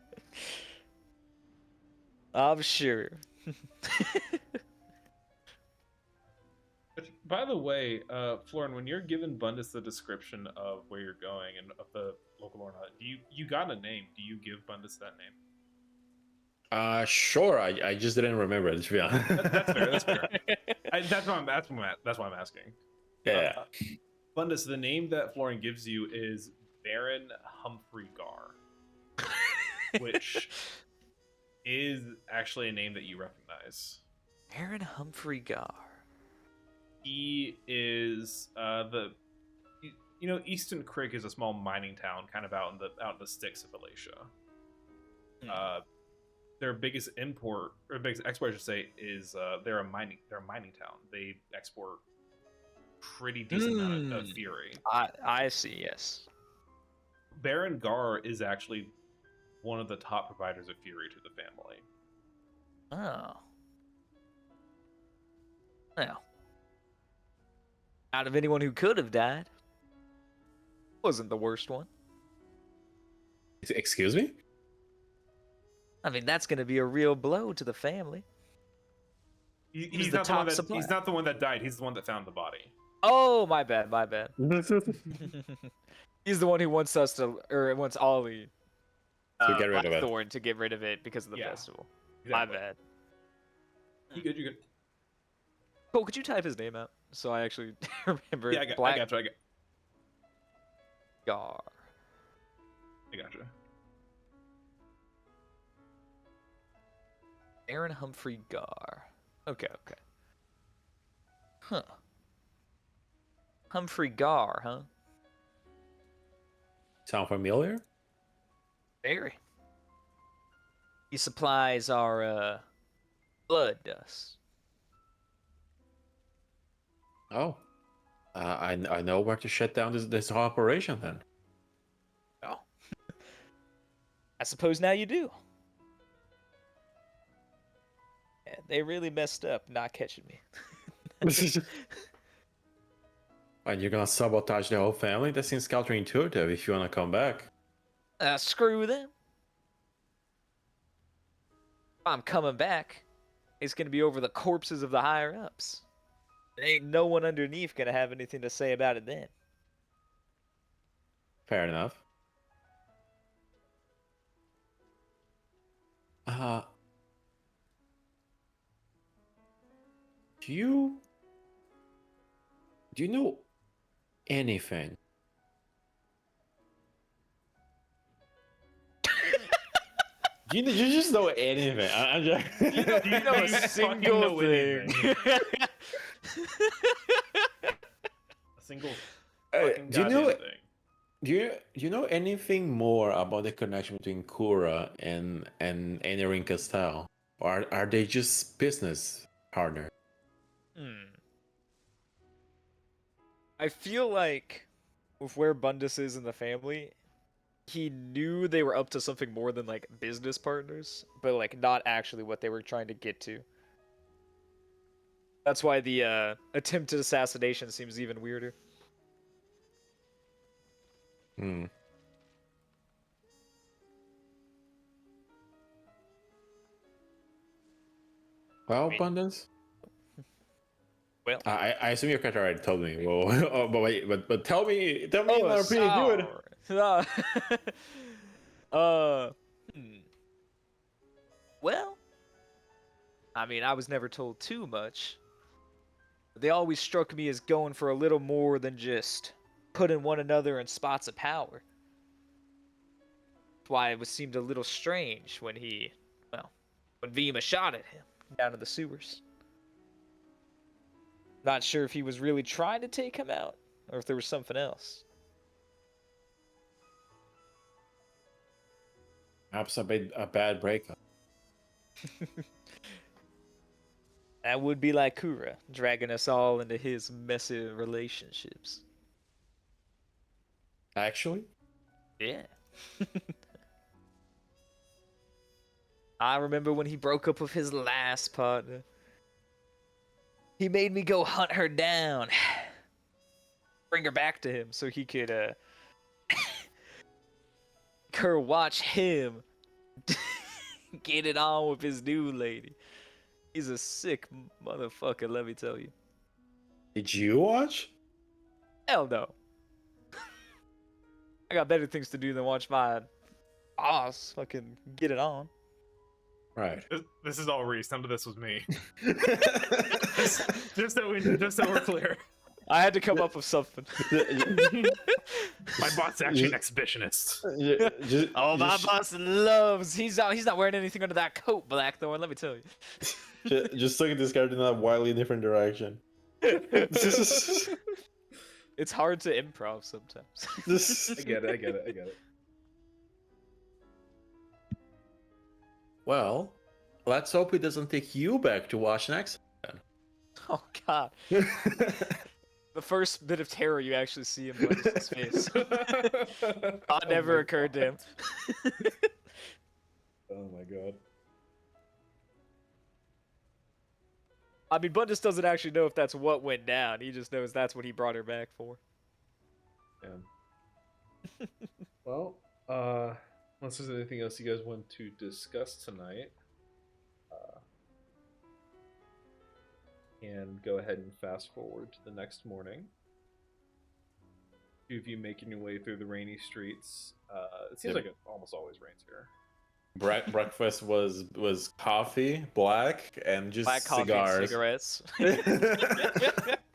I'm sure. By the way, Florin, when you're giving Bundus the description of where you're going and of the local Lorna, you got a name? Do you give Bundus that name? Sure. I just didn't remember it, to be honest. That's fair. That's fair. That's why I'm asking. Yeah. Bundus, the name that Florin gives you is Baron Humphrey Gar, which is actually a name that you recognize. Baron Humphrey Gar. He is Easton Creek is a small mining town, kind of out in the sticks of Alatia. Their biggest export, I should say, is they're a mining town. They export pretty decent amount of fury. I see. Yes. Baron Gar is actually one of the top providers of fury to the family. Oh. Well, out of anyone who could have died, wasn't the worst one. Excuse me? I mean, that's going to be a real blow to the family. He's the not top the one that, supplier. he's not the one that died. He's the one that found the body. Oh, my bad. He's the one who wants us to, or wants Ollie To get rid of it. Blackthorn to get rid of it because of the Yeah, festival. exactly. My bad. You good? Cole, could you type his name out so I actually remember? Yeah, I got you. Gar. I got you. Aaron Humphrey Gar. Okay. Huh. Humphrey Gar, huh? Sound familiar? Very. He supplies our blood dust. Oh. I know where to shut down this whole operation then. Oh. I suppose now you do. Yeah, they really messed up not catching me. And you're gonna sabotage the whole family? That seems counterintuitive if you wanna come back. Screw them. If I'm coming back, it's gonna be over the corpses of the higher ups. There ain't no one underneath gonna have anything to say about it then. Fair enough. Do you know anything? Do you just know anything? I'm just... You know a single thing. A single Hey, fucking goddamn thing. Do you know anything more about the connection between Kura and Enerin Castell? Or are they just business partners? I feel like with where Bundus is in the family, he knew they were up to something more than like business partners, but like not actually what they were trying to get to. That's why the attempted assassination seems even weirder. Hmm. Well, Abundance. Well, I assume your character already told me. Well, oh, but wait, but tell me, you're pretty good. Well, I mean, I was never told too much. They always struck me as going for a little more than just putting one another in spots of power. That's why it seemed a little strange when when Vima shot at him down in the sewers. Not sure if he was really trying to take him out, or if there was something else. Perhaps a bad breakup. That would be like Kura, dragging us all into his messy relationships. Actually? Yeah. I remember when he broke up with his last partner. He made me go hunt her down. Bring her back to him so he could Her watch him get it on with his new lady. He's a sick motherfucker, let me tell you. Did you watch? Hell no. I got better things to do than watch my boss fucking get it on. Right. This is all Reese. None of this was me. just so we're clear. I had to come up with something. My boss is actually an exhibitionist. Oh, my boss loves. He's not wearing anything under that coat, Blackthorn. Let me tell you. Just look at this guy in a wildly different direction. It's hard to improv sometimes. I get it. Well, let's hope he doesn't take you back to watch next. Oh God. The first bit of terror you actually see in Bundus' face. Thought never occurred to him. Oh my god. I mean, Bundus doesn't actually know if that's what went down. He just knows that's what he brought her back for. Yeah. Well, unless there's anything else you guys want to discuss tonight, and go ahead and fast forward to the next morning. Two of you making your way through the rainy streets. It seems like it almost always rains here. Breakfast was coffee, black, and just Black coffee cigars. and cigarettes.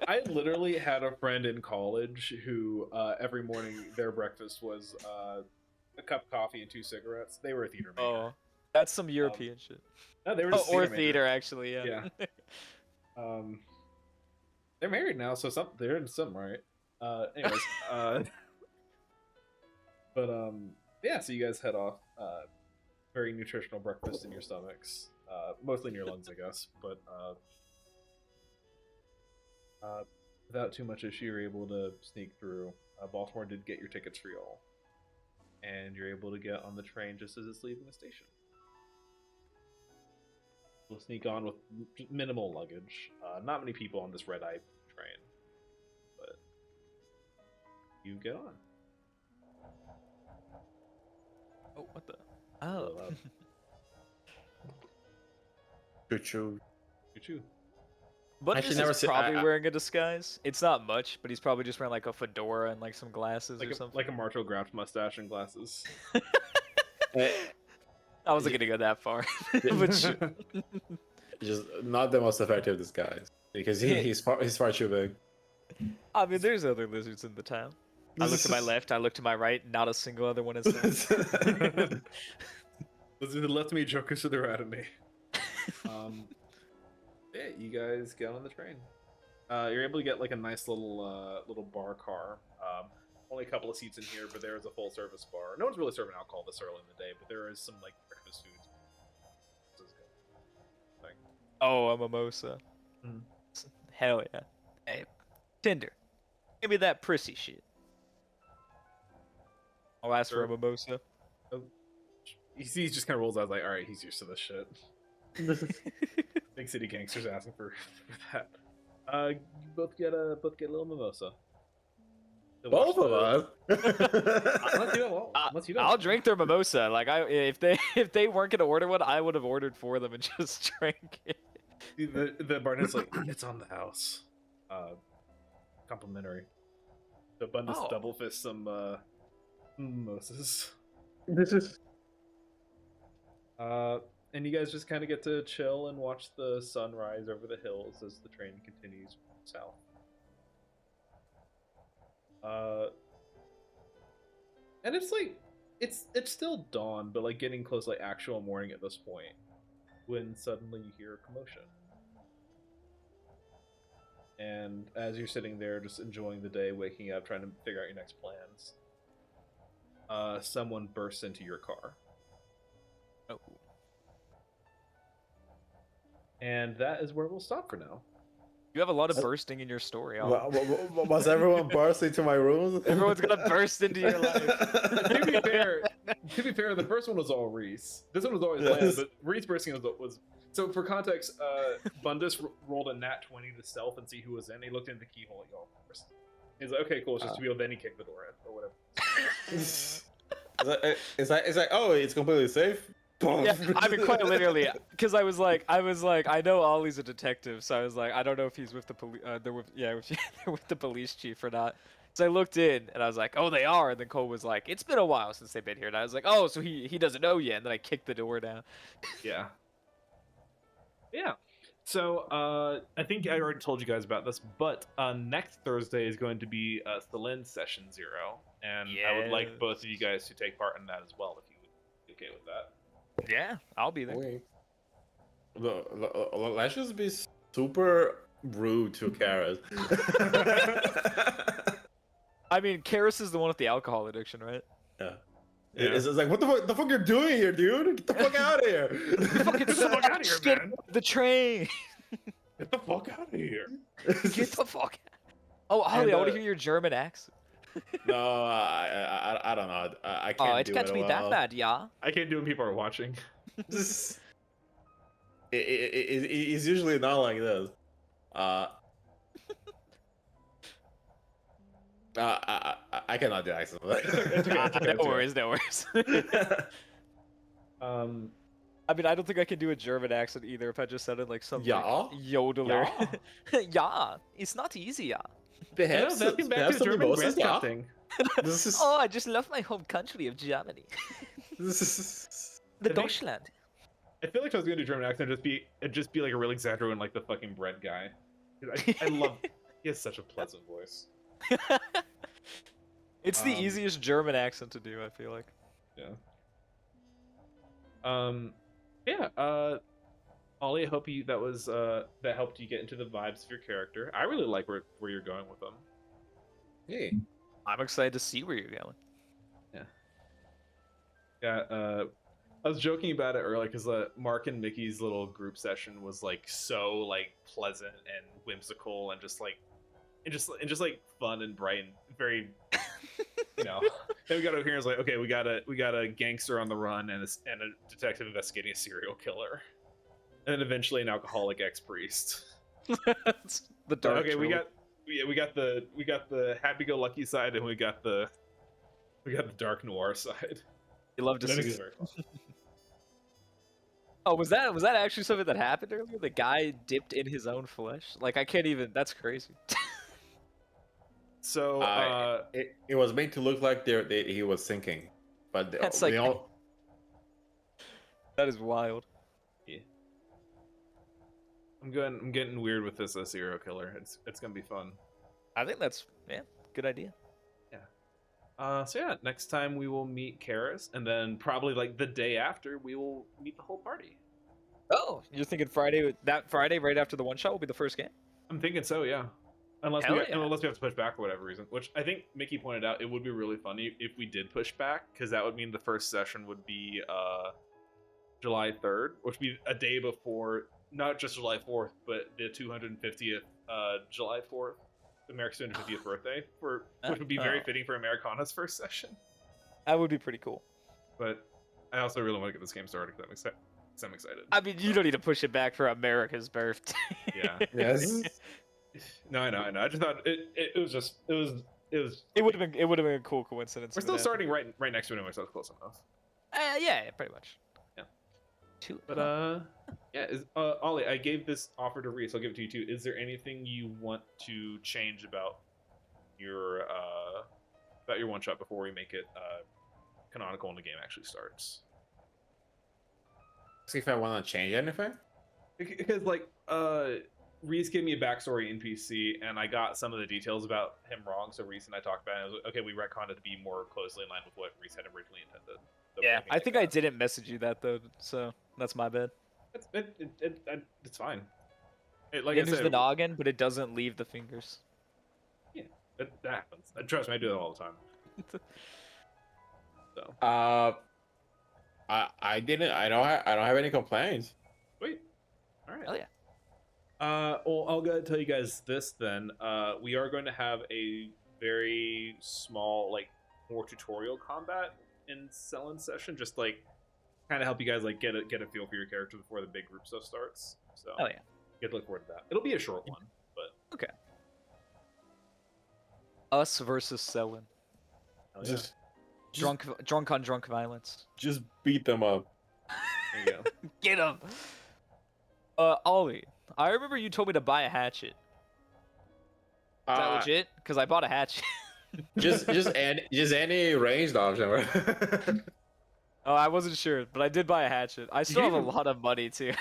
I literally had a friend in college who every morning their breakfast was a cup of coffee and 2 cigarettes. They were a theater major. Oh, that's some European shit. No, they were just Or major. theater, actually, yeah. Yeah. They're married now, so they're in something right. Anyways, yeah. So you guys head off. Very nutritional breakfast in your stomachs, mostly in your lungs, I guess. But without too much issue, you're able to sneak through. Baltimore did get your tickets for y'all, and you're able to get on the train just as it's leaving the station. We'll sneak on with minimal luggage. Not many people on this red-eye train, but you get on. Oh, what the? Oh. Choo-choo. Choo-choo. Bundus Actually, never is seen- probably wearing a disguise. It's not much, but he's probably just wearing like a fedora and like some glasses or something. Like a Marshall Grouch mustache and glasses. I wasn't gonna go that far, but sure. Just not the most effective disguise because he's far too big. I mean, there's other lizards in the town. I look to my left, I look to my right, not a single other one is there. Those are the left me jokers to the right of me. Yeah, you guys get on the train. You're able to get like a nice little bar car. Only a couple of seats in here, but there is a full service bar. No one's really serving alcohol this early in the day, but there is some like breakfast food. This is good. Like, Oh, a mimosa. Mhm. Hell yeah. Hey, Tinder, give me that prissy shit. I'll ask for a Sure. mimosa. he just kind of rolls out like, all right, he's used to this shit. Big city gangsters asking for that. You both get a little mimosa. To watch Both of us. Unless you don't. Unless you don't. I'll drink their mimosa. Like if they weren't gonna order one, I would have ordered for them and just drank it. The barmaid's like, it's on the house. Complimentary. The Bundus Oh. double fist some mimosas. This is And you guys just kind of get to chill and watch the sun rise over the hills as the train continues south. And it's like it's still dawn, but like getting close to like actual morning at this point, when suddenly you hear a commotion. And as you're sitting there just enjoying the day, waking up, trying to figure out your next plans, someone bursts into your car. Oh. And that is where we'll stop for now. You have a lot of bursting in your story. was everyone bursting to my room? Everyone's gonna burst into your life. To be fair, the first one was all Reese. This one was always Lance, but Reese bursting was. So for context, Bundus rolled a nat 20 to stealth and see who was in. He looked in the keyhole at y'all first. He's like, okay, cool. It's just to be able to then he kicked the door in or whatever. It's like, oh, it's completely safe. Yeah, I mean, quite literally, because I was like, I know Ollie's a detective, so I was like, I don't know if he's with the police, they're with, yeah, they're with the police chief or not. So I looked in, and I was like, oh, they are. And then Cole was like, it's been a while since they've been here. And I was like, oh, so he doesn't know yet. And then I kicked the door down. Yeah. Yeah. So I think I already told you guys about this, but next Thursday is going to be Celine Session 0, and I would like both of you guys to take part in that as well, if you would be okay with that. Yeah, I'll be there. Wait. Let's just be super rude to Karas. I mean, Karis is the one with the alcohol addiction, right? Yeah. Yeah. It's like, what the fuck you're doing here, dude? Get the fuck out of here! Get the fuck out of here, Get man! the train. Get the fuck out of here! Get the fuck. Oh, Ollie, I want to hear your German accent. No, I don't know. I can't Oh, it do can't it be that well. bad, yeah. I can't do when people are watching. It's usually not like this. I cannot do accent. No worries, no worries. I mean, I don't think I can do a German accent either if I just sounded like some Yeah? like, yodeler. Yeah, it's not easy, yeah. Perhaps, welcome back perhaps to German bosses, yeah. broadcasting. This is Oh, I just love my home country of Germany. this is The I think- Deutschland. I feel like if I was gonna do German accent, it'd just be like a real exaggerated, like the fucking bread guy. 'Cause I love. He has such a pleasant voice. It's the Um, easiest German accent to do, I feel like. Yeah. Yeah. Ollie, I hope that helped you get into the vibes of your character. I really like where you're going with them. hey. I'm excited to see where you're going. Yeah. I was joking about it earlier because Mark and Mickey's little group session was like so like pleasant and whimsical and just like fun and bright and very, you know. Then we got over here and it's like, okay, we got a gangster on the run and a detective investigating a serial killer, and then eventually an alcoholic ex-priest. The dark. Okay, we trope. got the happy-go-lucky side and we got the dark noir side. You love to That see. is very fun. Oh, was that actually something that happened earlier? The guy dipped in his own flesh. Like I can't even. That's crazy. So It was made to look like he was sinking, but That's we like- all That is wild. I'm getting weird with this serial killer. It's gonna be fun. I think that's good idea. So yeah, next time we will meet Karis, and then probably like the day after we will meet the whole party. Oh, you're thinking Friday? That Friday, right after the one shot, will be the first game. I'm thinking so, yeah. Unless Hell we yeah. unless we have to push back for whatever reason, which I think Mickey pointed out, it would be really funny if we did push back, because that would mean the first session would be July 3rd, which would be a day before not just July 4th, but the 250th July 4th. America's 250th birthday, which would be very fitting for Americana's first session. That would be pretty cool. But I also really want to get this game started because I'm excited. I mean, you don't need to push it back for America's birthday. Yeah. yes. No, I know. I just thought it was. It would have been a cool coincidence. We're if still it starting right next to it anyway, so it's close enough. happened. Yeah, pretty much. Yeah. Two. But yeah. Ollie, I gave this offer to Reese. I'll give it to you too. Is there anything you want to change about your one shot before we make it canonical and the game actually starts? See if I want to change anything. Because like Reese gave me a backstory NPC and I got some of the details about him wrong, so Reese and I talked about it and I was like, okay, we retconned it to be more closely in line with what Reese had originally intended. So Yeah, maybe I think I that. didn't message you that though, so that's my bad. It's fine. Like It I enters said, the noggin, but it doesn't leave the fingers. that happens. Trust me, I do that all the time. So I didn't. I don't have any complaints. sweet. All right. Hell yeah. Well, I'll go ahead and tell you guys this then. We are going to have a very small, like, more tutorial combat in Selin session, just like kind of help you guys like get a feel for your character before the big group stuff starts. So Oh yeah. you have to look forward to that. It'll be a short one, but Us versus Selin. hell yeah. Just Drunk on drunk violence. Just beat them up. There you go. Get him. Ollie, I remember you told me to buy a hatchet. Is that legit? Because I bought a hatchet. just any ranged option. Right? Oh, I wasn't sure, but I did buy a hatchet. I still you have a even- lot of money too.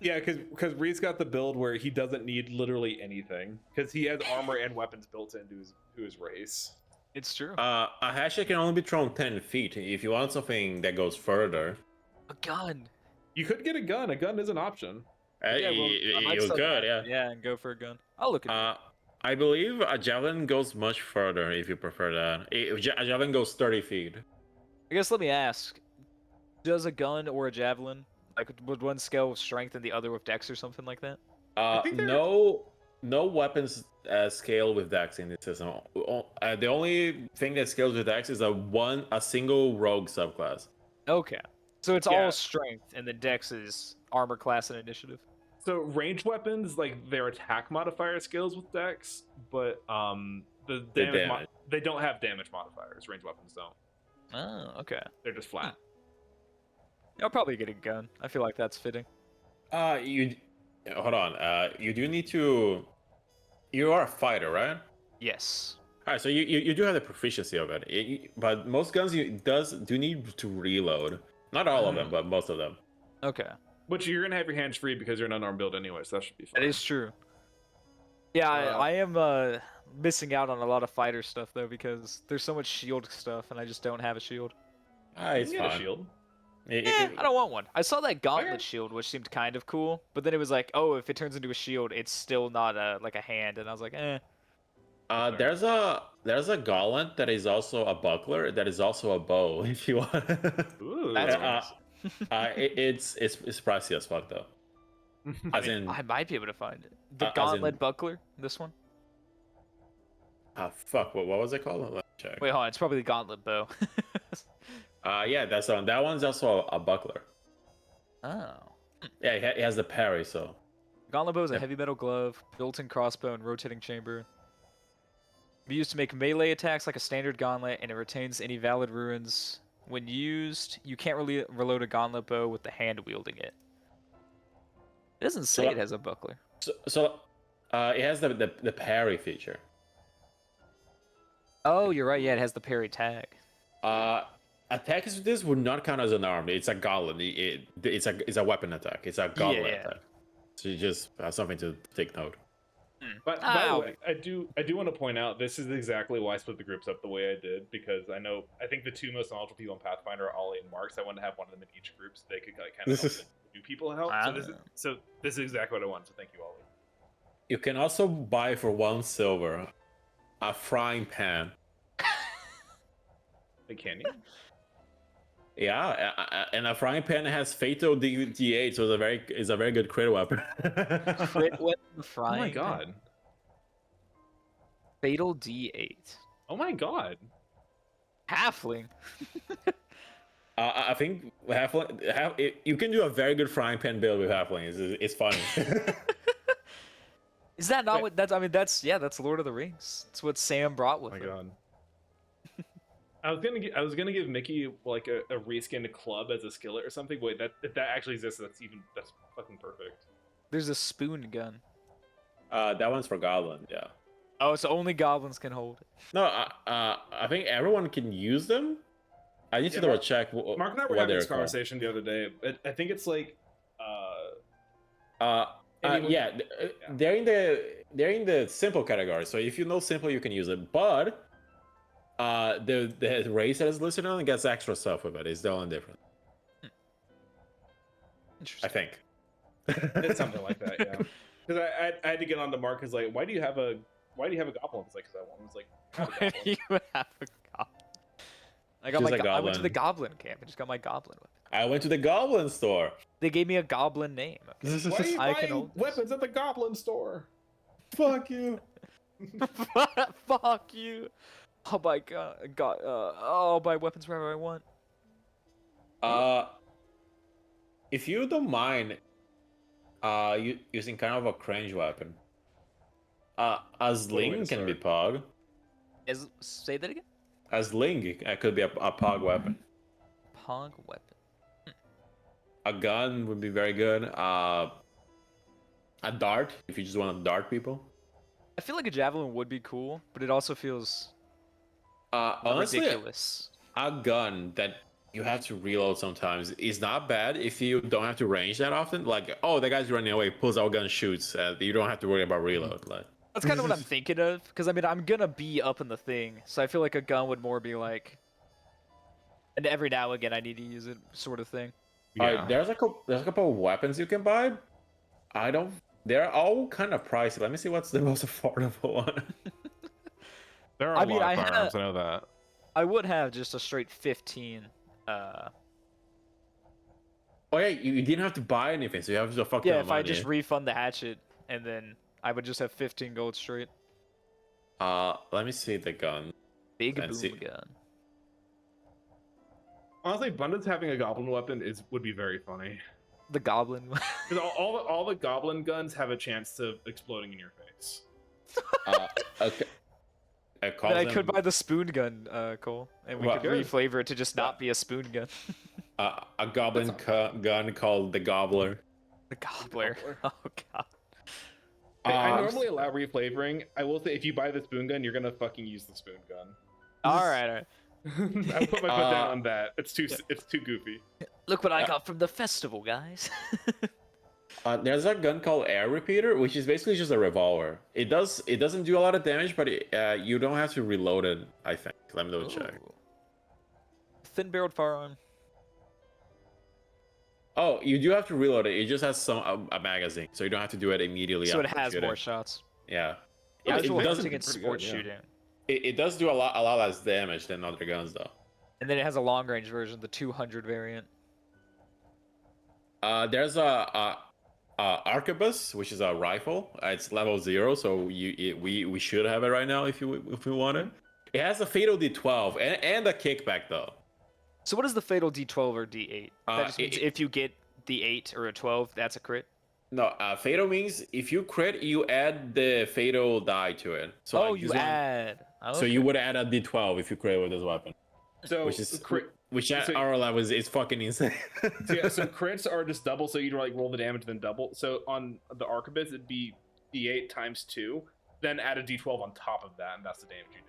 Yeah, because Reed's got the build where he doesn't need literally anything because he has armor and weapons built into his race. It's true. A hatchet can only be thrown 10 feet. If you want something that goes further, A gun. You could get a gun. A gun is an option. Yeah, well, I might you sell could, that. yeah. Yeah, and go for a gun. I'll look at it. I believe a javelin goes much further if you prefer that. A javelin goes 30 feet. I guess let me ask: does a gun or a javelin, like, would one scale with strength and the other with dex or something like that? think they're- No weapons scale with dex in this system. The only thing that scales with dex is a single rogue subclass. Okay, so it's Yeah. all strength, and the dex is armor class and initiative. So ranged weapons, like their attack modifier scales with dex, but the damage they don't have damage modifiers. Ranged weapons don't. Oh, okay. They're just flat. I'll probably get a gun. I feel like that's fitting. You hold on. You do need to. You are a fighter, right? Yes. All right, so you do have the proficiency of it, but most guns do need to reload. Not all of them, but most of them. Okay. Which you're gonna have your hands free because you're an unarmed build anyway, so that should be fine. That is true. Yeah, I am missing out on a lot of fighter stuff though because there's so much shield stuff and I just don't have a shield. It's You get a fine. shield. I don't want one. I saw that gauntlet Okay. shield, which seemed kind of cool, but then it was like, oh, if it turns into a shield, it's still not like a hand, and I was like, eh. There's a gauntlet that is also a buckler that is also a bow if you want. Ooh. That's it's pricey as fuck though. As in, I might be able to find it. The as in- gauntlet buckler, this one. fuck. What was it called? Let me check. Wait, hold on. It's probably the gauntlet bow. Yeah, that's on. That one's also a buckler. Oh. Yeah, it has the parry. So Gauntlet bow is a Yeah. heavy metal glove, built-in crossbow, and rotating chamber. Be used to make melee attacks like a standard gauntlet, and it retains any valid runes. When used, you can't really reload a gauntlet bow with the hand wielding it. It doesn't say So- it has a buckler. so it has the parry feature. Oh, you're right. Yeah, it has the parry tag. Attacks with this would not count as an arm. It's a gauntlet. It's a weapon attack. It's a gauntlet Yeah. attack. So you just have something to take note. But by the Ow. way, I do want to point out this is exactly why I split the groups up the way I did because I think the two most knowledgeable people in Pathfinder are Ollie and Mark. So I wanted to have one of them in each group so they could kind of help the new people help. So this is exactly what I wanted. So thank you, Ollie. You can also buy for 1 silver a frying pan. Hey, can you? Yeah, and a frying pan has fatal D8, so it's a very good crit weapon. Crit weapon Oh frying. my god. Fatal D8. Oh my god. Halfling. I think you can do a very good frying pan build with halfling. It's funny. Is that not Wait. what that's? I mean, that's Lord of the Rings. It's what Sam brought Oh with my him. god. I was gonna give Mickey like a reskinned club as a skillet or something. Wait, if that actually exists, that's fucking perfect. There's a spoon gun. That one's for goblin. Yeah. Oh, so only goblins can hold it. No, I think everyone can use them. I need to Yeah, double check. Mark and I were what having they're this called. conversation the other day. I think it's like anyone- Yeah, they're in the simple category. So if you know simple, you can use it. But the race that is listed on it gets extra stuff with it. It's the only difference, Interesting. I think. it's something like that. Yeah. Because I had to get on to Mark because like why do you have a goblin? It's like because I was like I have a goblin. You have a goblin. I got Just my. a I went to the goblin. goblin camp. I just got my goblin weapon. I went to the goblin store. They gave me a goblin name. Okay? Why are you I can buying hold this. weapons at the goblin store? Fuck you. Fuck you. Oh my god. I'll buy weapons wherever I want. If you don't mind, using kind of a cringe weapon, a sling way to can be start. pog. Say that again. As Ling, it could be a pog weapon. Pog weapon. A gun would be very good. A dart, if you just want to dart people. I feel like a javelin would be cool, but it also feels Honestly, ridiculous. a gun that you have to reload sometimes is not bad if you don't have to range that often. Like, oh, the guy's running away, pulls out gun, shoots. You don't have to worry about reload. Like, That's kind of what I'm thinking of, because I mean, I'm gonna be up in the thing, so I feel like a gun would more be like, and every now and again I need to use it, sort of thing. Alright, there's a couple of weapons you can buy. They're all kind of pricey. Let me see what's the most affordable one. There are I a mean, lot I of had firearms. I know that. I would have just a straight 15. Oh yeah, you didn't have to buy anything, so you have to fuck Yeah, ton if of I money. just refund the hatchet, and then I would just have 15 gold straight. Let me see the gun. Big Let's boom see. gun. Honestly, Abundance having a goblin weapon would be very funny. The goblin. Because all the goblin guns have a chance to exploding in your face. Okay. Then I could buy the spoon gun, Cole, and we Well, could good. reflavor it to just not be a spoon gun. a goblin gun called the Gobbler. The gobbler. Oh god. I normally allow reflavoring. I will say, if you buy the spoon gun, you're gonna fucking use the spoon gun. All right, all right. I put my foot down on that. It's too goofy. Look what I got from the festival, guys. There's a gun called Air Repeater, which is basically just a revolver. It doesn't do a lot of damage, but you don't have to reload it. I think. Let me double check. Ooh. Thin-barreled firearm. Oh, you do have to reload it. It just has a magazine, so you don't have to do it immediately. So it after has shooting. more shots. Yeah. Casual it does. hunting and sports shooting. It does do a lot less damage than other guns, though. And then it has a long-range version, the 200 variant. There's a arquebus, which is a rifle. It's level 0, so we should have it right now if we want it. It has a fatal D12 and a kickback though. So what is the fatal D12 or D8? That just means it- if you get D8 or a 12, that's a crit? No, fatal means if you crit, you add the fatal die to it. So Oh, like, you this one- add. So you would add a D12 if you crit with this weapon, So which at our level is fucking insane. so crits are just double, so you like roll the damage then double. So on the arquebus, it'd be D8 times 2, then add a D12 on top of that, and that's the damage you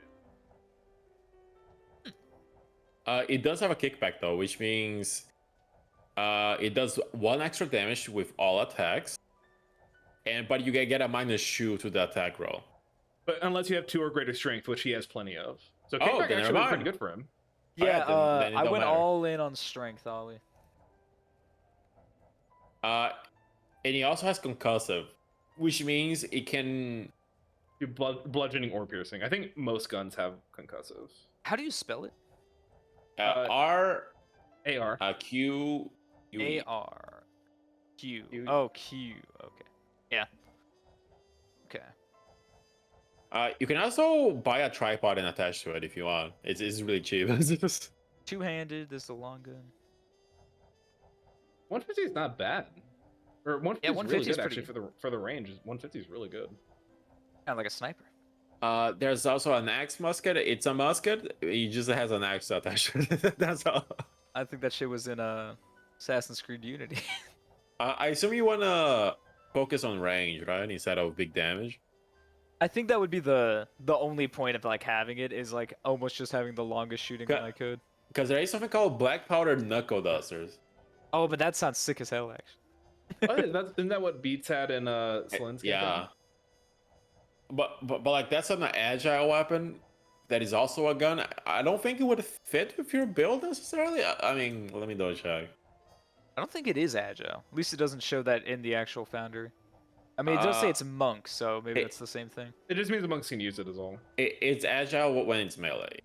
did. It does have a kickback though, which means it does 1 extra damage with all attacks, but you get a -2 to the attack roll. But unless you have 2 or greater strength, which he has plenty of. So Oh, kickback then actually never was pretty mind. good for him. Yeah, then it I don't went matter. all in on strength, Ollie. And he also has concussive, which means it can. Do bludgeoning or piercing. I think most guns have concussive. How do you spell it? R AR. Q U E. A-R. Q. Q. Oh, Q. Okay. Yeah. Okay. You can also buy a tripod and attach to it if you want. It's really cheap. Two-handed, this is a long gun. 150 is not bad. Or 150 Yeah, is 150 really is good pretty actually for the range. 150 is really good. Kind of like a sniper. There's also an axe musket. It's a musket. It just has an axe attached. That's all. I think that shit was in Assassin's Creed Unity. I assume you wanna focus on range, right, instead of big damage. I think that would be the only point of like having it is like almost just having the longest shooting gun I could. Because there is something called black powder knuckle dusters. Oh, but that sounds sick as hell, actually. Isn't that what Beats had in Slin's campaign? Yeah. But like that's an agile weapon that is also a gun. I don't think it would fit with your build necessarily. I mean, let me double check. I don't think it is agile. At least it doesn't show that in the actual Foundry. I mean, it does say it's monk, so maybe that's the same thing. It just means the monks can use it as all. It's agile when it's melee.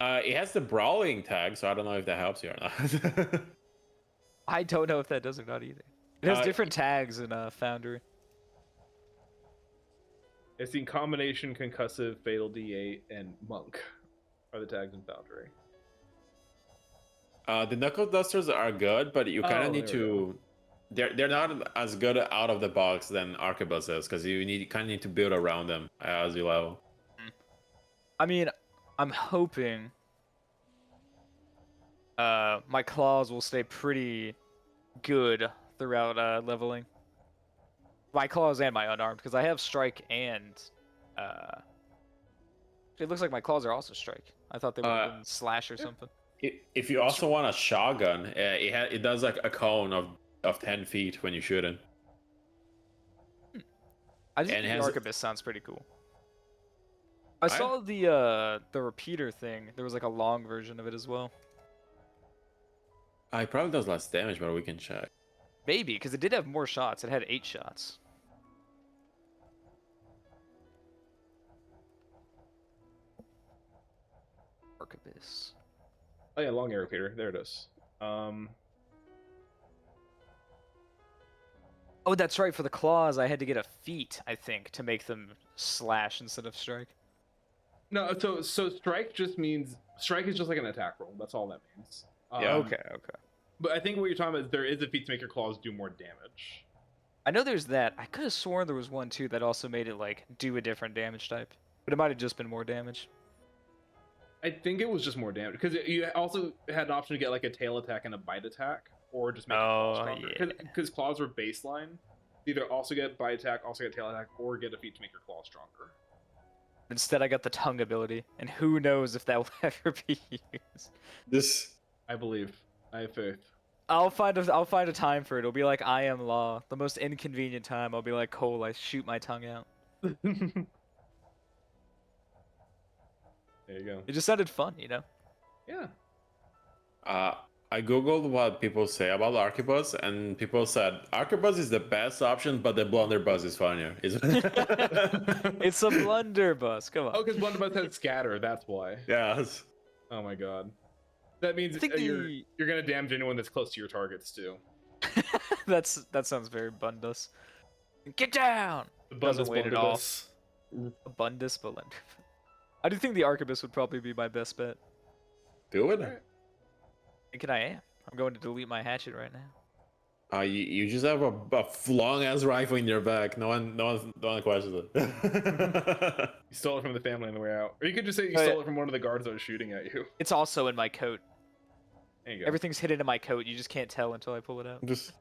It has the brawling tag, so I don't know if that helps you or not. I don't know if that does or not either. It has different tags in Foundry. It's the combination concussive, fatal D8, and monk are the tags in Foundry. The knuckle dusters are good, but you kind of need there we to. They're not as good out of the box than arquebus is, because you kind of need to build around them as you level. I mean, I'm hoping my claws will stay pretty good throughout leveling. My claws and my unarmed, because I have strike and it looks like my claws are also strike. I thought they would have been slash or something. If you also want a shotgun, it does like a cone of 10 feet when you shoot it. I just And think it the has- arquebus sounds pretty cool. I saw the repeater thing. There was like a long version of it as well. It probably does less damage, but we can check. Maybe, because it did have more shots. It had 8 shots. Arquebus. Oh yeah, long arrow repeater. There it is. Oh, that's right. For the claws, I had to get a feat, I think, to make them slash instead of strike. No, so strike just means strike is just like an attack roll. That's all that means. Yeah. Okay. But I think what you're talking about is there is a feat to make your claws do more damage. I know there's that. I could have sworn there was one too that also made it like do a different damage type, but it might have just been more damage. I think it was just more damage because you also had an option to get like a tail attack and a bite attack, or just make your claws Oh, stronger. yeah. Because claws were baseline. Either also get bite attack, also get tail attack, or get a feat to make your claws stronger. Instead, I got the tongue ability, and who knows if that will ever be used. This I believe. I have faith. I'll find a time for it. It'll be like I am law. The most inconvenient time. I'll be like Cole. I shoot my tongue out. There you go. It just sounded fun, you know. Yeah. I googled what people say about arquebus, and people said arquebus is the best option, but the blunderbuss is funnier. It's a blunderbuss. Come on. Oh, because blunderbuss has scatter. That's why. Yes. Oh my god. That means I think you're gonna damage anyone that's close to your targets too. that sounds very Bundus. Get down. Doesn't wait at all. Abundus blunderbuss. I do think the arquebus would probably be my best bet. Do it. Alright. Thinking I am. I'm going to delete my hatchet right now. You just have a long ass rifle in your back. No one questions it. You stole it from the family on the way out, or you could just say you Oh, yeah. stole it from one of the guards that was shooting at you. It's also in my coat. There you go. Everything's hidden in my coat. You just can't tell until I pull it out. Just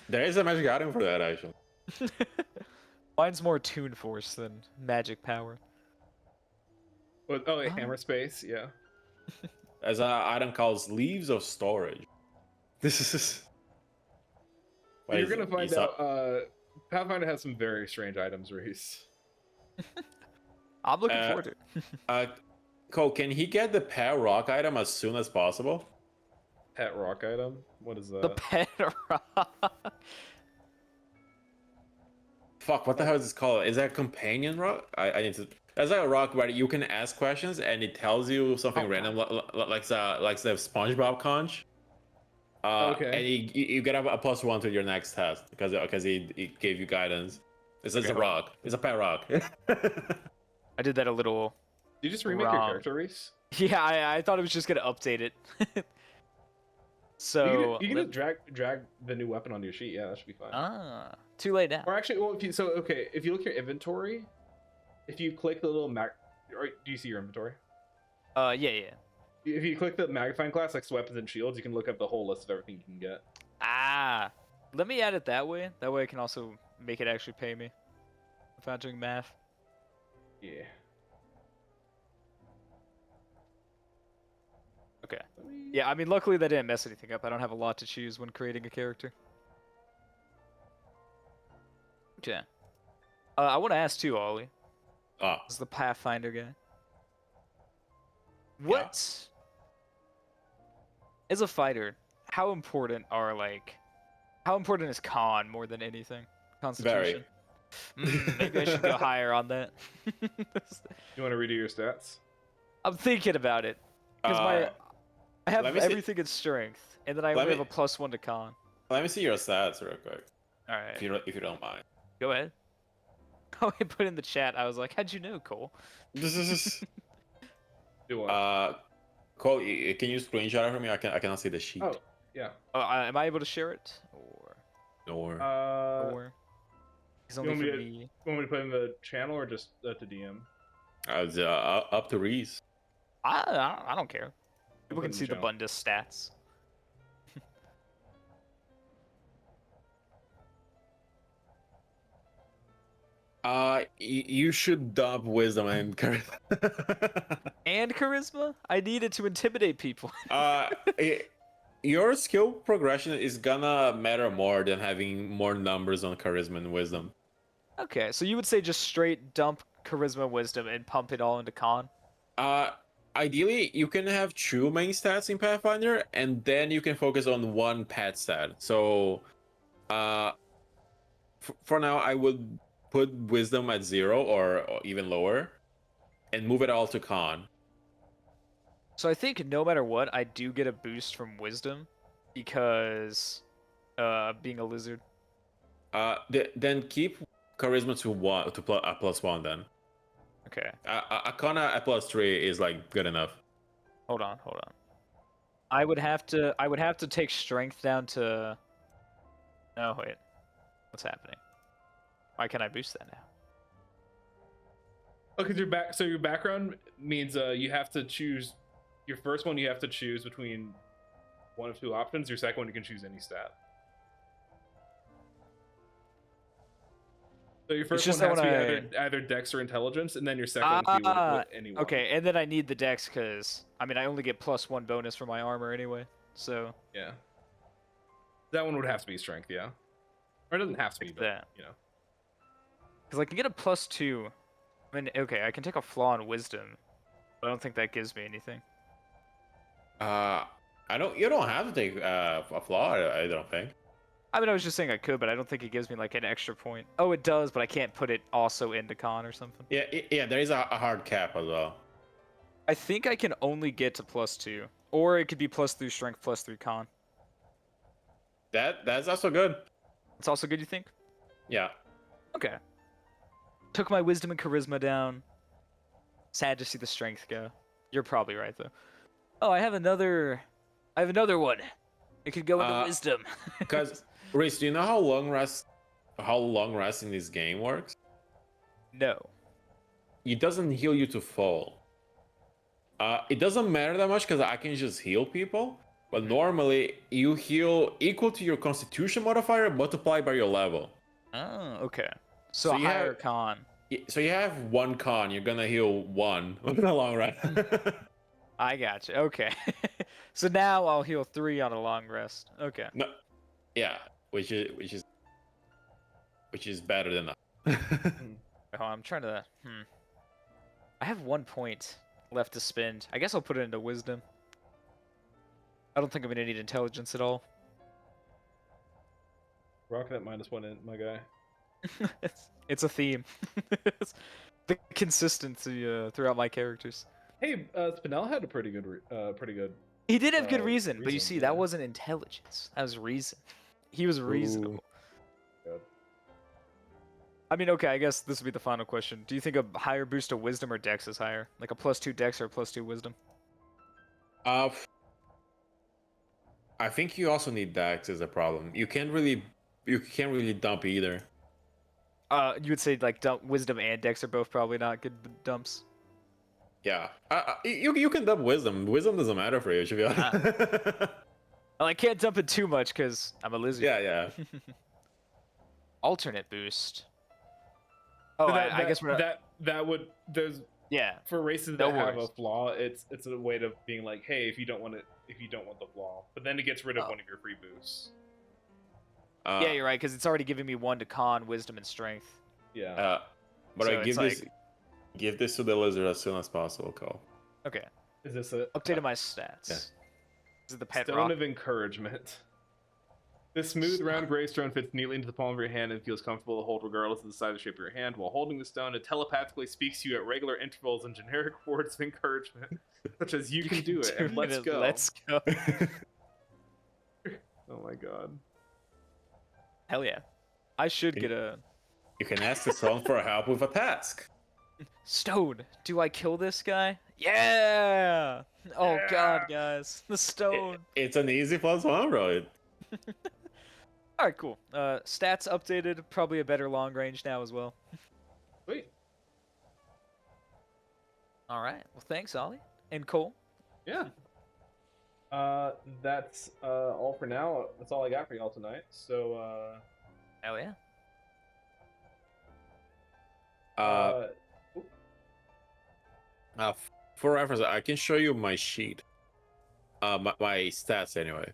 there is a magic item for that actually. Mine's more Toon Force than magic power. Oh, like hammer space. Yeah. As an item called Leaves of Storage. This is. What You're is gonna it? find You saw- out. Pathfinder has some very strange items, Reese. I'm looking forward to it. Cole, can he get the pet rock item as soon as possible? Pet rock item. What is that? The pet rock. Fuck, what the hell is this called? Is that a companion rock? I need to. That's like a rock where you can ask questions and it tells you something random, like the SpongeBob conch. Okay. And you get a +1 to your next test because it gave you guidance. It's a rock. It's a pet rock. I did that a little. Did you just remake your Wrong. character, Reese? Yeah, I thought it was just gonna update it. So You can just drag the new weapon onto your sheet. Yeah, that should be fine. too late now. Or actually, well, if you look at your inventory, if you click the little or do you see your inventory? Yeah. If you click the magnifying glass next to weapons and shields, you can look up the whole list of everything you can get. Let me add it that way. That way I can also make it actually pay me. If I'm doing math. Yeah. Okay. Yeah, I mean, luckily that didn't mess anything up. I don't have a lot to choose when creating a character. Okay. I want to ask too, Ollie. As the Pathfinder guy. What? As a fighter, how important is con more than anything? Constitution. Maybe I should go higher on that. You want to redo your stats? I'm thinking about it. Because I have let me see- everything in strength, and then I only have a +1 to con. Let me see your stats real quick, Alright. if you don't mind. Go ahead. Oh, I put in the chat. I was like, how'd you know, Cole? Do what? Cole, can you screenshot it for me? I cannot see the sheet. Oh, yeah. Oh, am I able to share it? Or Or... It's you only want me for to- me. want me to put in the channel or just at the DM? Up to Reese. I don't care. People can Button see the jump. Bundus stats. You should dump wisdom and charisma. And charisma? I need it to intimidate people. uh, your skill progression is gonna matter more than having more numbers on charisma and wisdom. Okay, so you would say just straight dump charisma, wisdom, and pump it all into con? Uh, Ideally, you can have two main stats in Pathfinder, and then you can focus on one pet stat. So, for now, I would put wisdom at 0 or even lower, and move it all to con. So I think no matter what, I do get a boost from wisdom because being a lizard. Then keep charisma to one to +1. Then Okay, Arcana at +3 is like good enough. hold on. I would have to take strength down to. Oh wait, what's happening? Why can't I boost that now? Oh, because your background means you have to choose your first one. You have to choose between one of two options. Your second one, you can choose any stat. So your first just one that has to be when either Dex or Intelligence, and then your second one can be anyone. Okay, and then I need the dex because I mean I only get +1 bonus for my armor anyway. So Yeah. That one would have to be Strength, yeah. Or it doesn't have to be, Like but that. you know. because I can get a +2. I mean, okay, I can take a flaw in wisdom, but I don't think that gives me anything. I don't. You don't have to take a flaw. I don't think. I mean, I was just saying I could, but I don't think it gives me like an extra point. Oh, it does, but I can't put it also into con or something. Yeah. There is a hard cap as well. I think I can only get to +2, or it could be +3 strength, +3 con. That's also good. It's also good, you think? Yeah. Okay. Took my wisdom and charisma down. Sad to see the strength go. You're probably right though. Oh, I have another one. It could go into wisdom. Because Reese, do you know how long rest in this game works? No. It doesn't heal you to full. It doesn't matter that much because I can just heal people. But normally you heal equal to your Constitution modifier multiplied by your level. Oh, okay. So, So you higher have- con. So you have one con, you're gonna heal one on the long run. I got you. Okay. So now I'll heal 3 on a long rest. Okay. No, yeah, which is better than that. Oh, I'm trying to. I have 1 point left to spend. I guess I'll put it into wisdom. I don't think I'm gonna need intelligence at all. Rock that -1 in, my guy. It's a theme. It's the consistency throughout my characters. Hey, Spinell had a pretty good He did have good reason, but you reason, see, yeah. that wasn't intelligence. That was reason. He was reasonable. Good. I mean, okay, I guess this would be the final question. Do you think a higher boost to wisdom or dex is higher? Like a +2 dex or a +2 wisdom? I think you also need Dex as a problem. You can't really dump either. You would say like wisdom and dex are both probably not good dumps. Yeah. You can dump wisdom. Wisdom doesn't matter for you, to be honest. Well, I can't dump it too much because I'm a lizard. Yeah. Alternate boost. Oh, But I guess we're not... that would there's Yeah. for races No that have a worries. flaw, it's a way of being like, hey, if you don't want the flaw, but then it gets rid of Oh. one of your free boosts. Yeah, you're right, because it's already giving me 1 to con, wisdom, and strength. Yeah. But So I it's give this to the lizard as soon as possible, Cole. Okay. Is this a Updated my stats. Yeah. Is it the pet Stone rock? of Encouragement? This smooth, round gray stone fits neatly into the palm of your hand and feels comfortable to hold regardless of the size or shape of your hand. While holding the stone, it telepathically speaks to you at regular intervals in generic words of encouragement, such as "You can do it" and "Let's go." Let's go. Oh my god. Hell yeah. I should get a You can ask the stone for help with a task. stone. Do I kill this guy? Yeah! Oh god, guys. The stone. It's an easy +1, bro. Alright, cool. Stats updated. Probably a better long range now as well. Sweet. All right. Well, thanks, Ollie and Cole. Yeah. That's all for now. That's all I got for y'all tonight. So Hell yeah. Uh, for reference, I can show you my sheet. My stats anyway.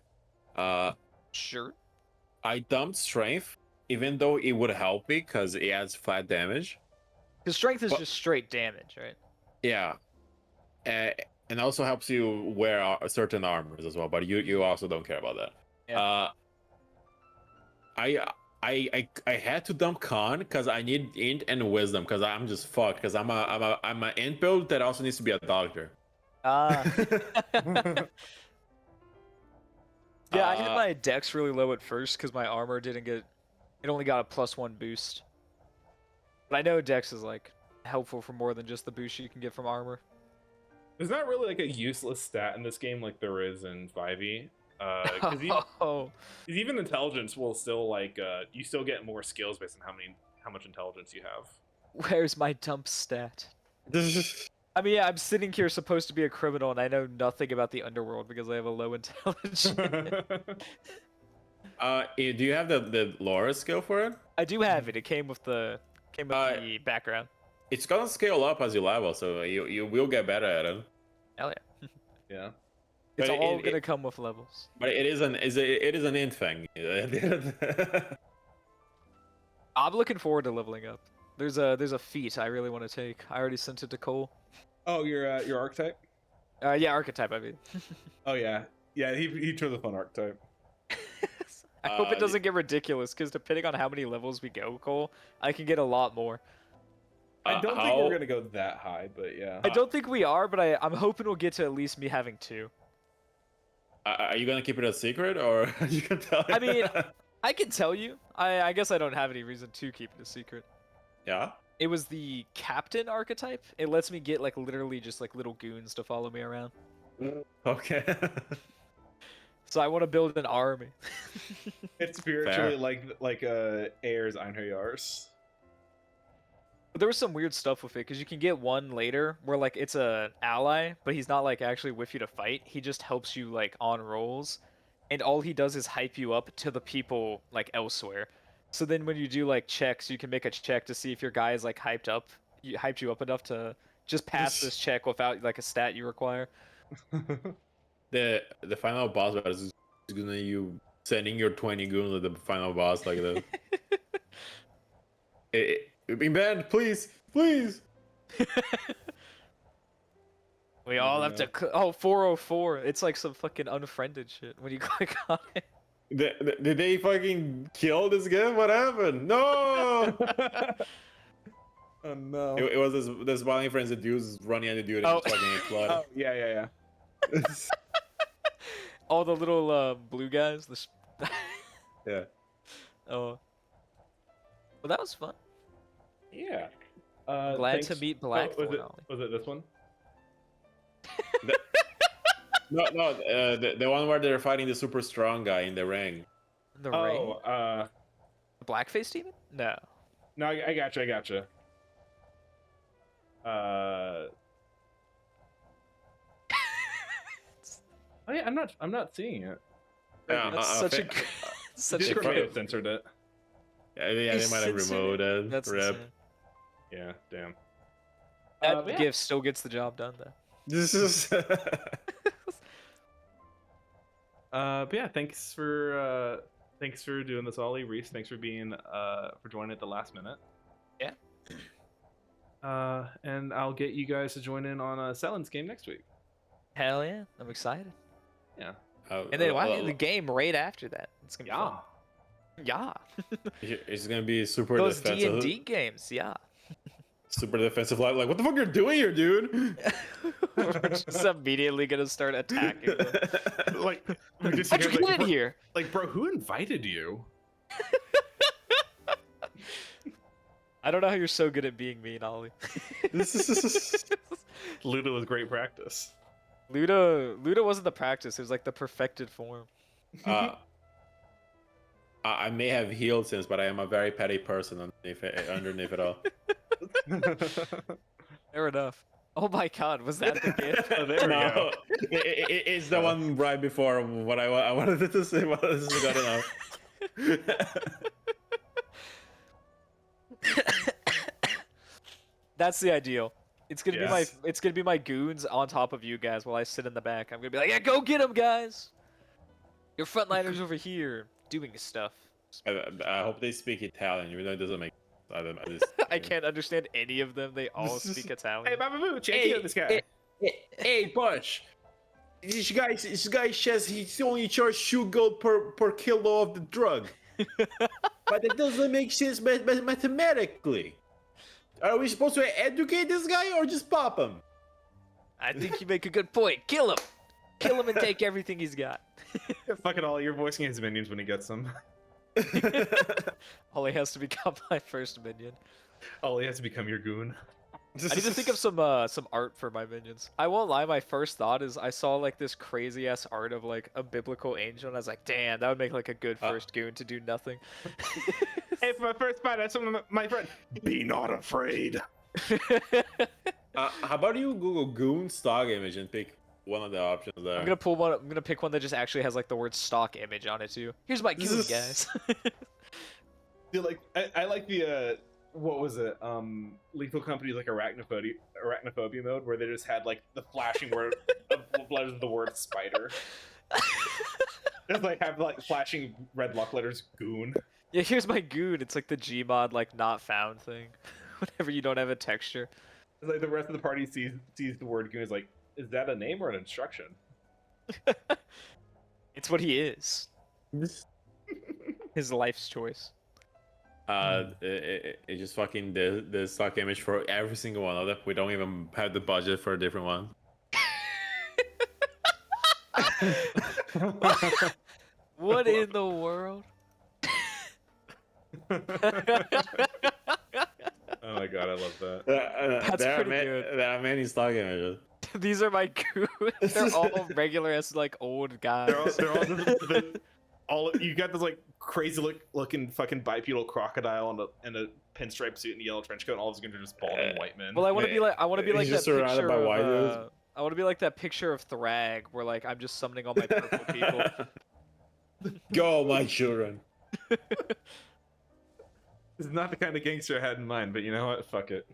Sure. I dumped strength, even though it would help me because it adds flat damage. Because strength is But- just straight damage, right? Yeah, and also helps you wear certain armors as well. But you also don't care about that. Yeah. I had to dump con because I need int and wisdom because I'm just fucked because I'm an int build that also needs to be a doctor. Ah. Yeah, I had Uh, my dex really low at first because my armor didn't get. It only got a +1 boost. But I know dex is like helpful for more than just the boost you can get from armor. there's not really like a useless stat in this game like there is in 5e. Because Oh, even intelligence will still like you still get more skills based on how much intelligence you have. where's my dump stat? I mean, yeah, I'm sitting here supposed to be a criminal, and I know nothing about the underworld because I have a low intelligence. do you have the Laura skill for it? I do have it. It came with the the background. It's gonna scale up as you level, so you will get better at it. Hell yeah. Yeah. It's But all gonna come with levels. But it is an int thing. I'm looking forward to leveling up. There's a feat I really want to take. I already sent it to Cole. Oh, your archetype? Yeah, archetype. I mean, Oh yeah. Yeah, he chose a fun archetype. I hope it doesn't get ridiculous because depending on how many levels we go, Cole, I can get a lot more. I don't think we're gonna go that high, but yeah. I don't think we are, but I'm hoping we'll get to at least me having 2. Are you gonna keep it a secret, or you can tell? I mean, I can tell you. I guess I don't have any reason to keep it a secret. yeah. It was the captain archetype. It lets me get like literally just like little goons to follow me around. Okay. So I want to build an army. It's spiritually like Ayers Einherjars. But there was some weird stuff with it because you can get one later where like it's a ally, but he's not like actually with you to fight. He just helps you like on rolls, and all he does is hype you up to the people like elsewhere. So then when you do like checks, you can make a check to see if your guy is like hyped up. You hyped you up enough to just pass this check without like a stat you require. The final boss battle is gonna you sending your 20 goons at the final boss like that. It being banned, please. We all have to. Oh, 404. It's like some fucking unfriended shit when you click on it. Did they fucking kill this guy? What happened? No! Oh no. It was this violent friends that dudes running at the dude and Oh. just fucking exploded. Oh yeah. All the little blue guys. Yeah. Oh. Well, that was fun. Yeah. Glad to meet Black. Was it this one? No, the one where they're fighting the super strong guy in the ring. The ring. Oh, The blackface demon? No. no, I gotcha. Oh yeah, I'm not seeing it. Yeah, That's such a such a Discord may great. have censored it. Yeah, they might have removed it. That's Rip. insane. Yeah, damn. That But yeah. gift still gets the job done though. This is. But yeah, thanks for doing this, Ollie. Reese, thanks for being for joining at the last minute. Yeah. And I'll get you guys to join in on a Sellen's game next week. Hell yeah, I'm excited. Yeah. And then the game right after that. It's gonna be fun. Yeah. It's gonna be super Those defensive. D&D games, yeah. Super defensive. Like, what the fuck you're doing here, dude? We're just immediately gonna start attacking them. Like, we just How'd you hear, get in here? Like, bro, who invited you? I don't know how you're so good at being mean, Ollie. Ludo was great practice. Ludo wasn't the practice, it was like the perfected form. I may have healed since, but I am a very petty person underneath it all. Fair enough. Oh my god, was that the gift? Oh, there we go. It's the one right before what I wanted to say. What this is gonna know. That's the ideal. It's gonna be my Yes. it's gonna be my goons on top of you guys while I sit in the back. I'm gonna be like, yeah, go get them, guys. Your frontliners over here doing stuff. I hope they speak Italian, even though it doesn't make. I just, I can't understand any of them. They all speak Hey, Italian. Babamoo, check out this guy. Hey, Bush. This guy says he's only charged 2 gold per kilo of the drug, but it doesn't make sense mathematically. Are we supposed to educate this guy or just pop him? I think you make a good point. Kill him. Kill him and take everything he's got. Fuck it all, you're voicing his minions when he gets them. All he has to become my first minion. All he has to become your goon. I need to think of some art for my minions. I won't lie, my first thought is I saw like this crazy ass art of like a biblical angel and I was like, damn, that would make like a good first goon to do nothing. Hey, for my first fight, I saw my friend. Be not afraid. How about you Google goon stock image and pick one of the options there? I'm gonna pick one that just actually has like the word stock image on it too. Here's my goon, guys. Dude, like I like the what was it? Lethal Company's like arachnophobia mode where they just had like the flashing word of letters of the word spider. Just like have like flashing red block letters goon. Yeah, here's my goon. It's like the Gmod like not found thing. Whenever you don't have a texture. It's like the rest of the party sees the word goon is like, is that a name or an instruction? It's what he is. His life's choice. It just fucking the stock image for every single one of them. We don't even have the budget for a different one. What in the world? Oh my god, I love that. That's pretty good. There are many stock images. These are my goons. They're all regular as like old guys. They're all all you got this like crazy looking fucking bipedal crocodile and a pinstripe suit and a yellow trench coat, and all of his guns are just balding white men. Well, I want to be like He's that just surrounded picture by of. white dudes. I want to be like that picture of Thrag, where like I'm just summoning all my purple people. Go, my children. This is not the kind of gangster I had in mind, but you know what? Fuck it.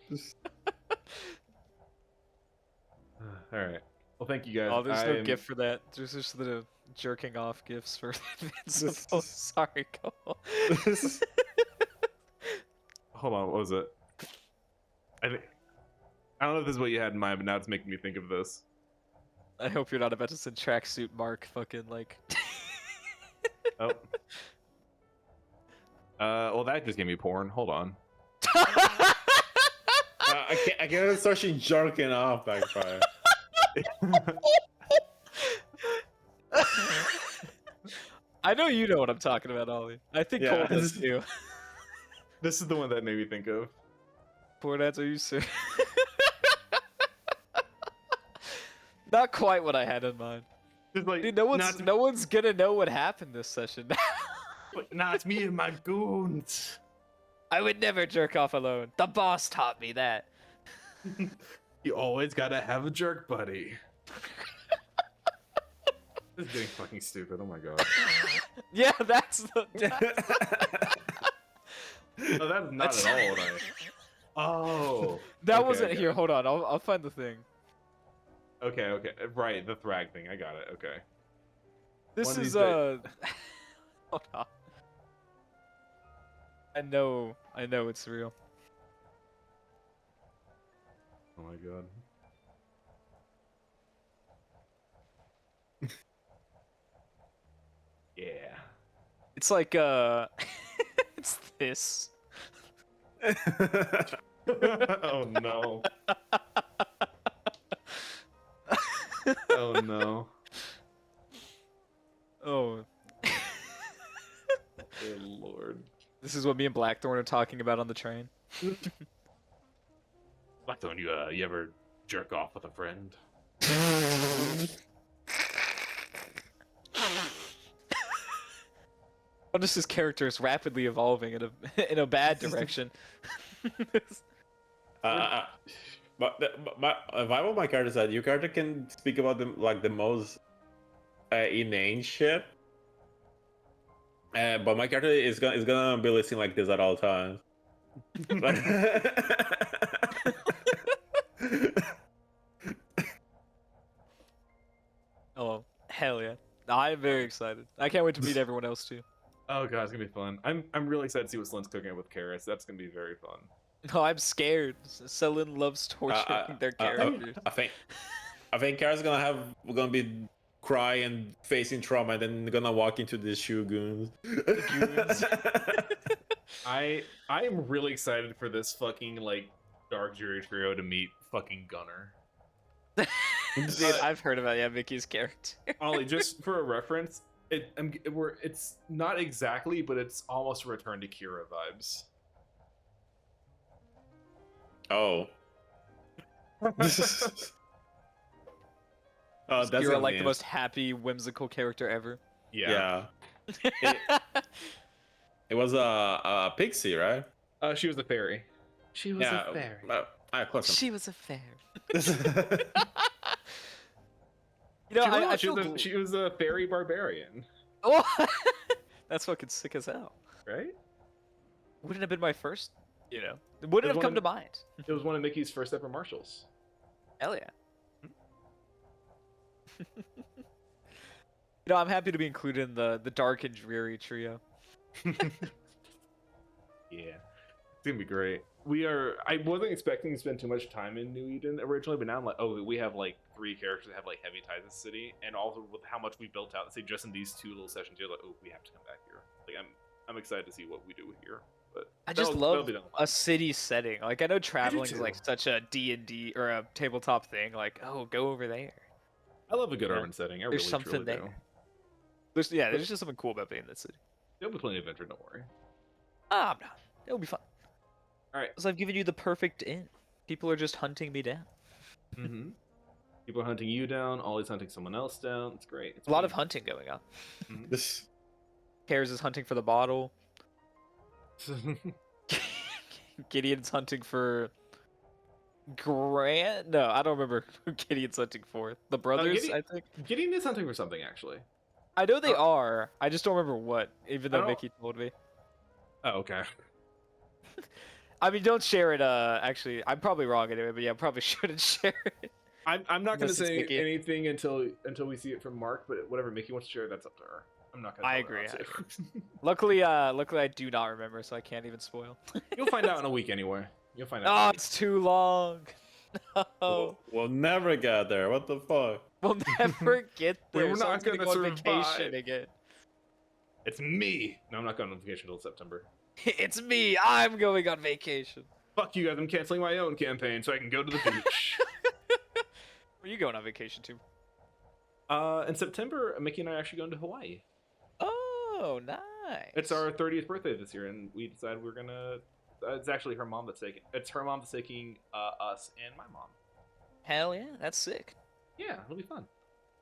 All right. Well, thank you guys. Oh, there's no gift for that. There's just the jerking off gifts for Invincible. Sorry, Cole. Hold on, what was it? I don't know if this is what you had in mind, but now it's making me think of this. I hope you're not about to send tracksuit Mark fucking like. Oh. Well, that just gave me porn. Hold on. I can't start jerking off backfire. I know you know what I'm talking about, Ollie. I think Yeah. Cole does too. This is the one that made me think of. Porn ads, are you serious? Not quite what I had in mind. Just like, Dude, no one's gonna know what happened this session. nah, it's me and my goons. I would never jerk off alone. The boss taught me that. You always gotta have a jerk buddy. This is getting fucking stupid. Oh my god. Yeah, that's the. No, that's not at all what I. Oh. That okay, wasn't okay. here. Hold on, I'll find the thing. Okay. Right, the Thrag thing. I got it. Okay. This One of is these days. Hold on. I know it's real. Oh my god. Yeah. It's like it's this. Oh no. Oh no. Oh. Good lord. This is what me and Blackthorn are talking about on the train. Blackthorn, you ever jerk off with a friend? Notice his character is rapidly evolving in a bad direction. Vibe of my character is that your character can speak about the most inane shit. But my character is gonna be listening like this at all times. Oh, hell yeah. I'm very excited. I can't wait to meet everyone else too. Oh god, it's gonna be fun. I'm really excited to see what Slynn's cooking up with Karis. That's gonna be very fun. No, I'm scared. Selin loves torturing their characters. I think Kara's gonna be crying, facing trauma, and then gonna walk into the Shoguns. I am really excited for this fucking like Dark Jury trio to meet fucking Gunner. Dude, I've heard about Mickey's character. Ollie, just for a reference, it's not exactly, but it's almost a return to Kira vibes. Oh. That's You're gonna like be the most happy, whimsical character ever. Yeah. It was a pixie, right? She was a fairy. She was a fairy. Close She was a fairy. enough. You know, I feel she was a fairy barbarian, Oh, that's fucking sick as hell. right? Wouldn't have been my first, you know. It wouldn't It was have come one to of- mind. It was one of Mickey's first ever marshals. Hell yeah. You know, I'm happy to be included in the dark and dreary trio. Yeah, it's gonna be great. I wasn't expecting to spend too much time in New Eden originally, but now I'm like, oh, we have like 3 characters that have like heavy ties to the city, and also with how much we built out, say just in these 2 little sessions here, like, oh, we have to come back here. Like, I'm excited to see what we do here. But I just that'll love be done. a city setting. Like I know traveling is like too. such a D&D or a tabletop thing. Like, oh, go over there. I love a good Yeah. urban setting. I There's really something truly there. do. There's just something cool about being in the city. There'll be plenty of adventure. Don't worry. Ah, I'm not. It'll be fun. All right. Because I've given you the perfect inn. People are just hunting me down. Mm-hmm. People are hunting you down. Ollie's hunting someone else down. It's great. It's A lot of fun. hunting going on. This Cares is hunting for the bottle. Gideon's hunting for Grant. No, I don't remember who Gideon's hunting for. The brothers, Gideon- I think. Gideon is hunting for something actually. I know they are. I just don't remember what. Even I though don't- Mickey told me. Oh, okay. I mean, don't share it. Actually, I'm probably wrong anyway. But yeah, probably shouldn't share it. I'm not gonna Unless it's say Mickey. anything until we see it from Mark. But whatever Mickey wants to share, that's up to her. I'm not gonna. I tell her agree, not I to. Luckily, I do not remember, so I can't even spoil. You'll find out in a week anyway. You'll find out. Oh, it's too long. No, we'll never get there. What the fuck? we'll never get there. We're not Someone's gonna gonna go on vacation survive. again. It's me. No, I'm not going on vacation until September. It's me. I'm going on vacation. Fuck you guys. I'm canceling my own campaign so I can go to the beach. Where are you going on vacation to? In September, Mickey and I are actually going to Hawaii. Oh, nice. It's our 30th birthday this year, and we decided we're gonna. It's actually her mom that's taking. It's her mom that's taking us and my mom. Hell yeah, that's sick. Yeah, it'll be fun.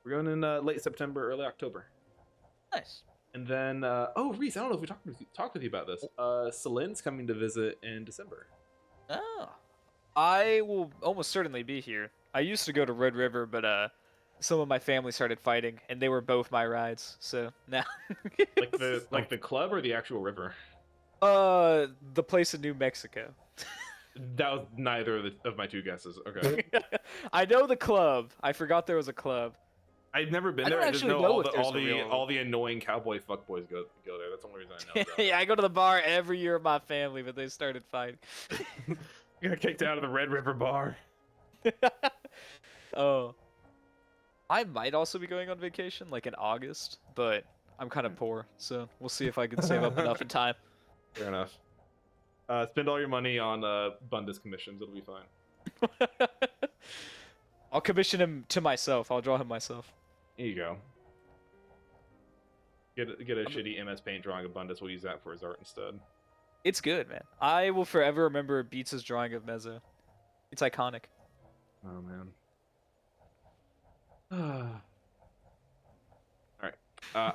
We're going in late September, early October, Nice. and then Reese, I don't know if we talked with you about this. Celine's coming to visit in December. Oh, I will almost certainly be here. I used to go to Red River, but some of my family started fighting, and they were both my rides. So now, Like the club or the actual river. the place in New Mexico. That was neither of my 2 guesses. Okay, I know the club. I forgot there was a club. I've never been I don't there. I just actually know know all if the there's a real- all the annoying cowboy fuckboys go there. That's the only reason I know. About it. Yeah, I go to the bar every year with my family, but they started fighting. You got kicked out of the Red River bar. Oh. I might also be going on vacation, like in August, but I'm kind of poor, so we'll see if I can save up enough in time. Fair enough. Spend all your money on Bundes commissions. It'll be fine. I'll commission him to myself. I'll draw him myself. Here you go. Get a shitty MS Paint drawing of Bundes. We'll use that for his art instead. It's good, man. I will forever remember Beats' drawing of Mezzo. It's iconic. Oh man. All right.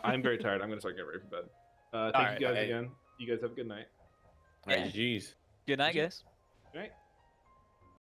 I'm very tired. I'm gonna start getting ready for bed. Thank Alright, you guys hey. again. You guys have a good night. Hey, jeez. Good night, guys. Good night.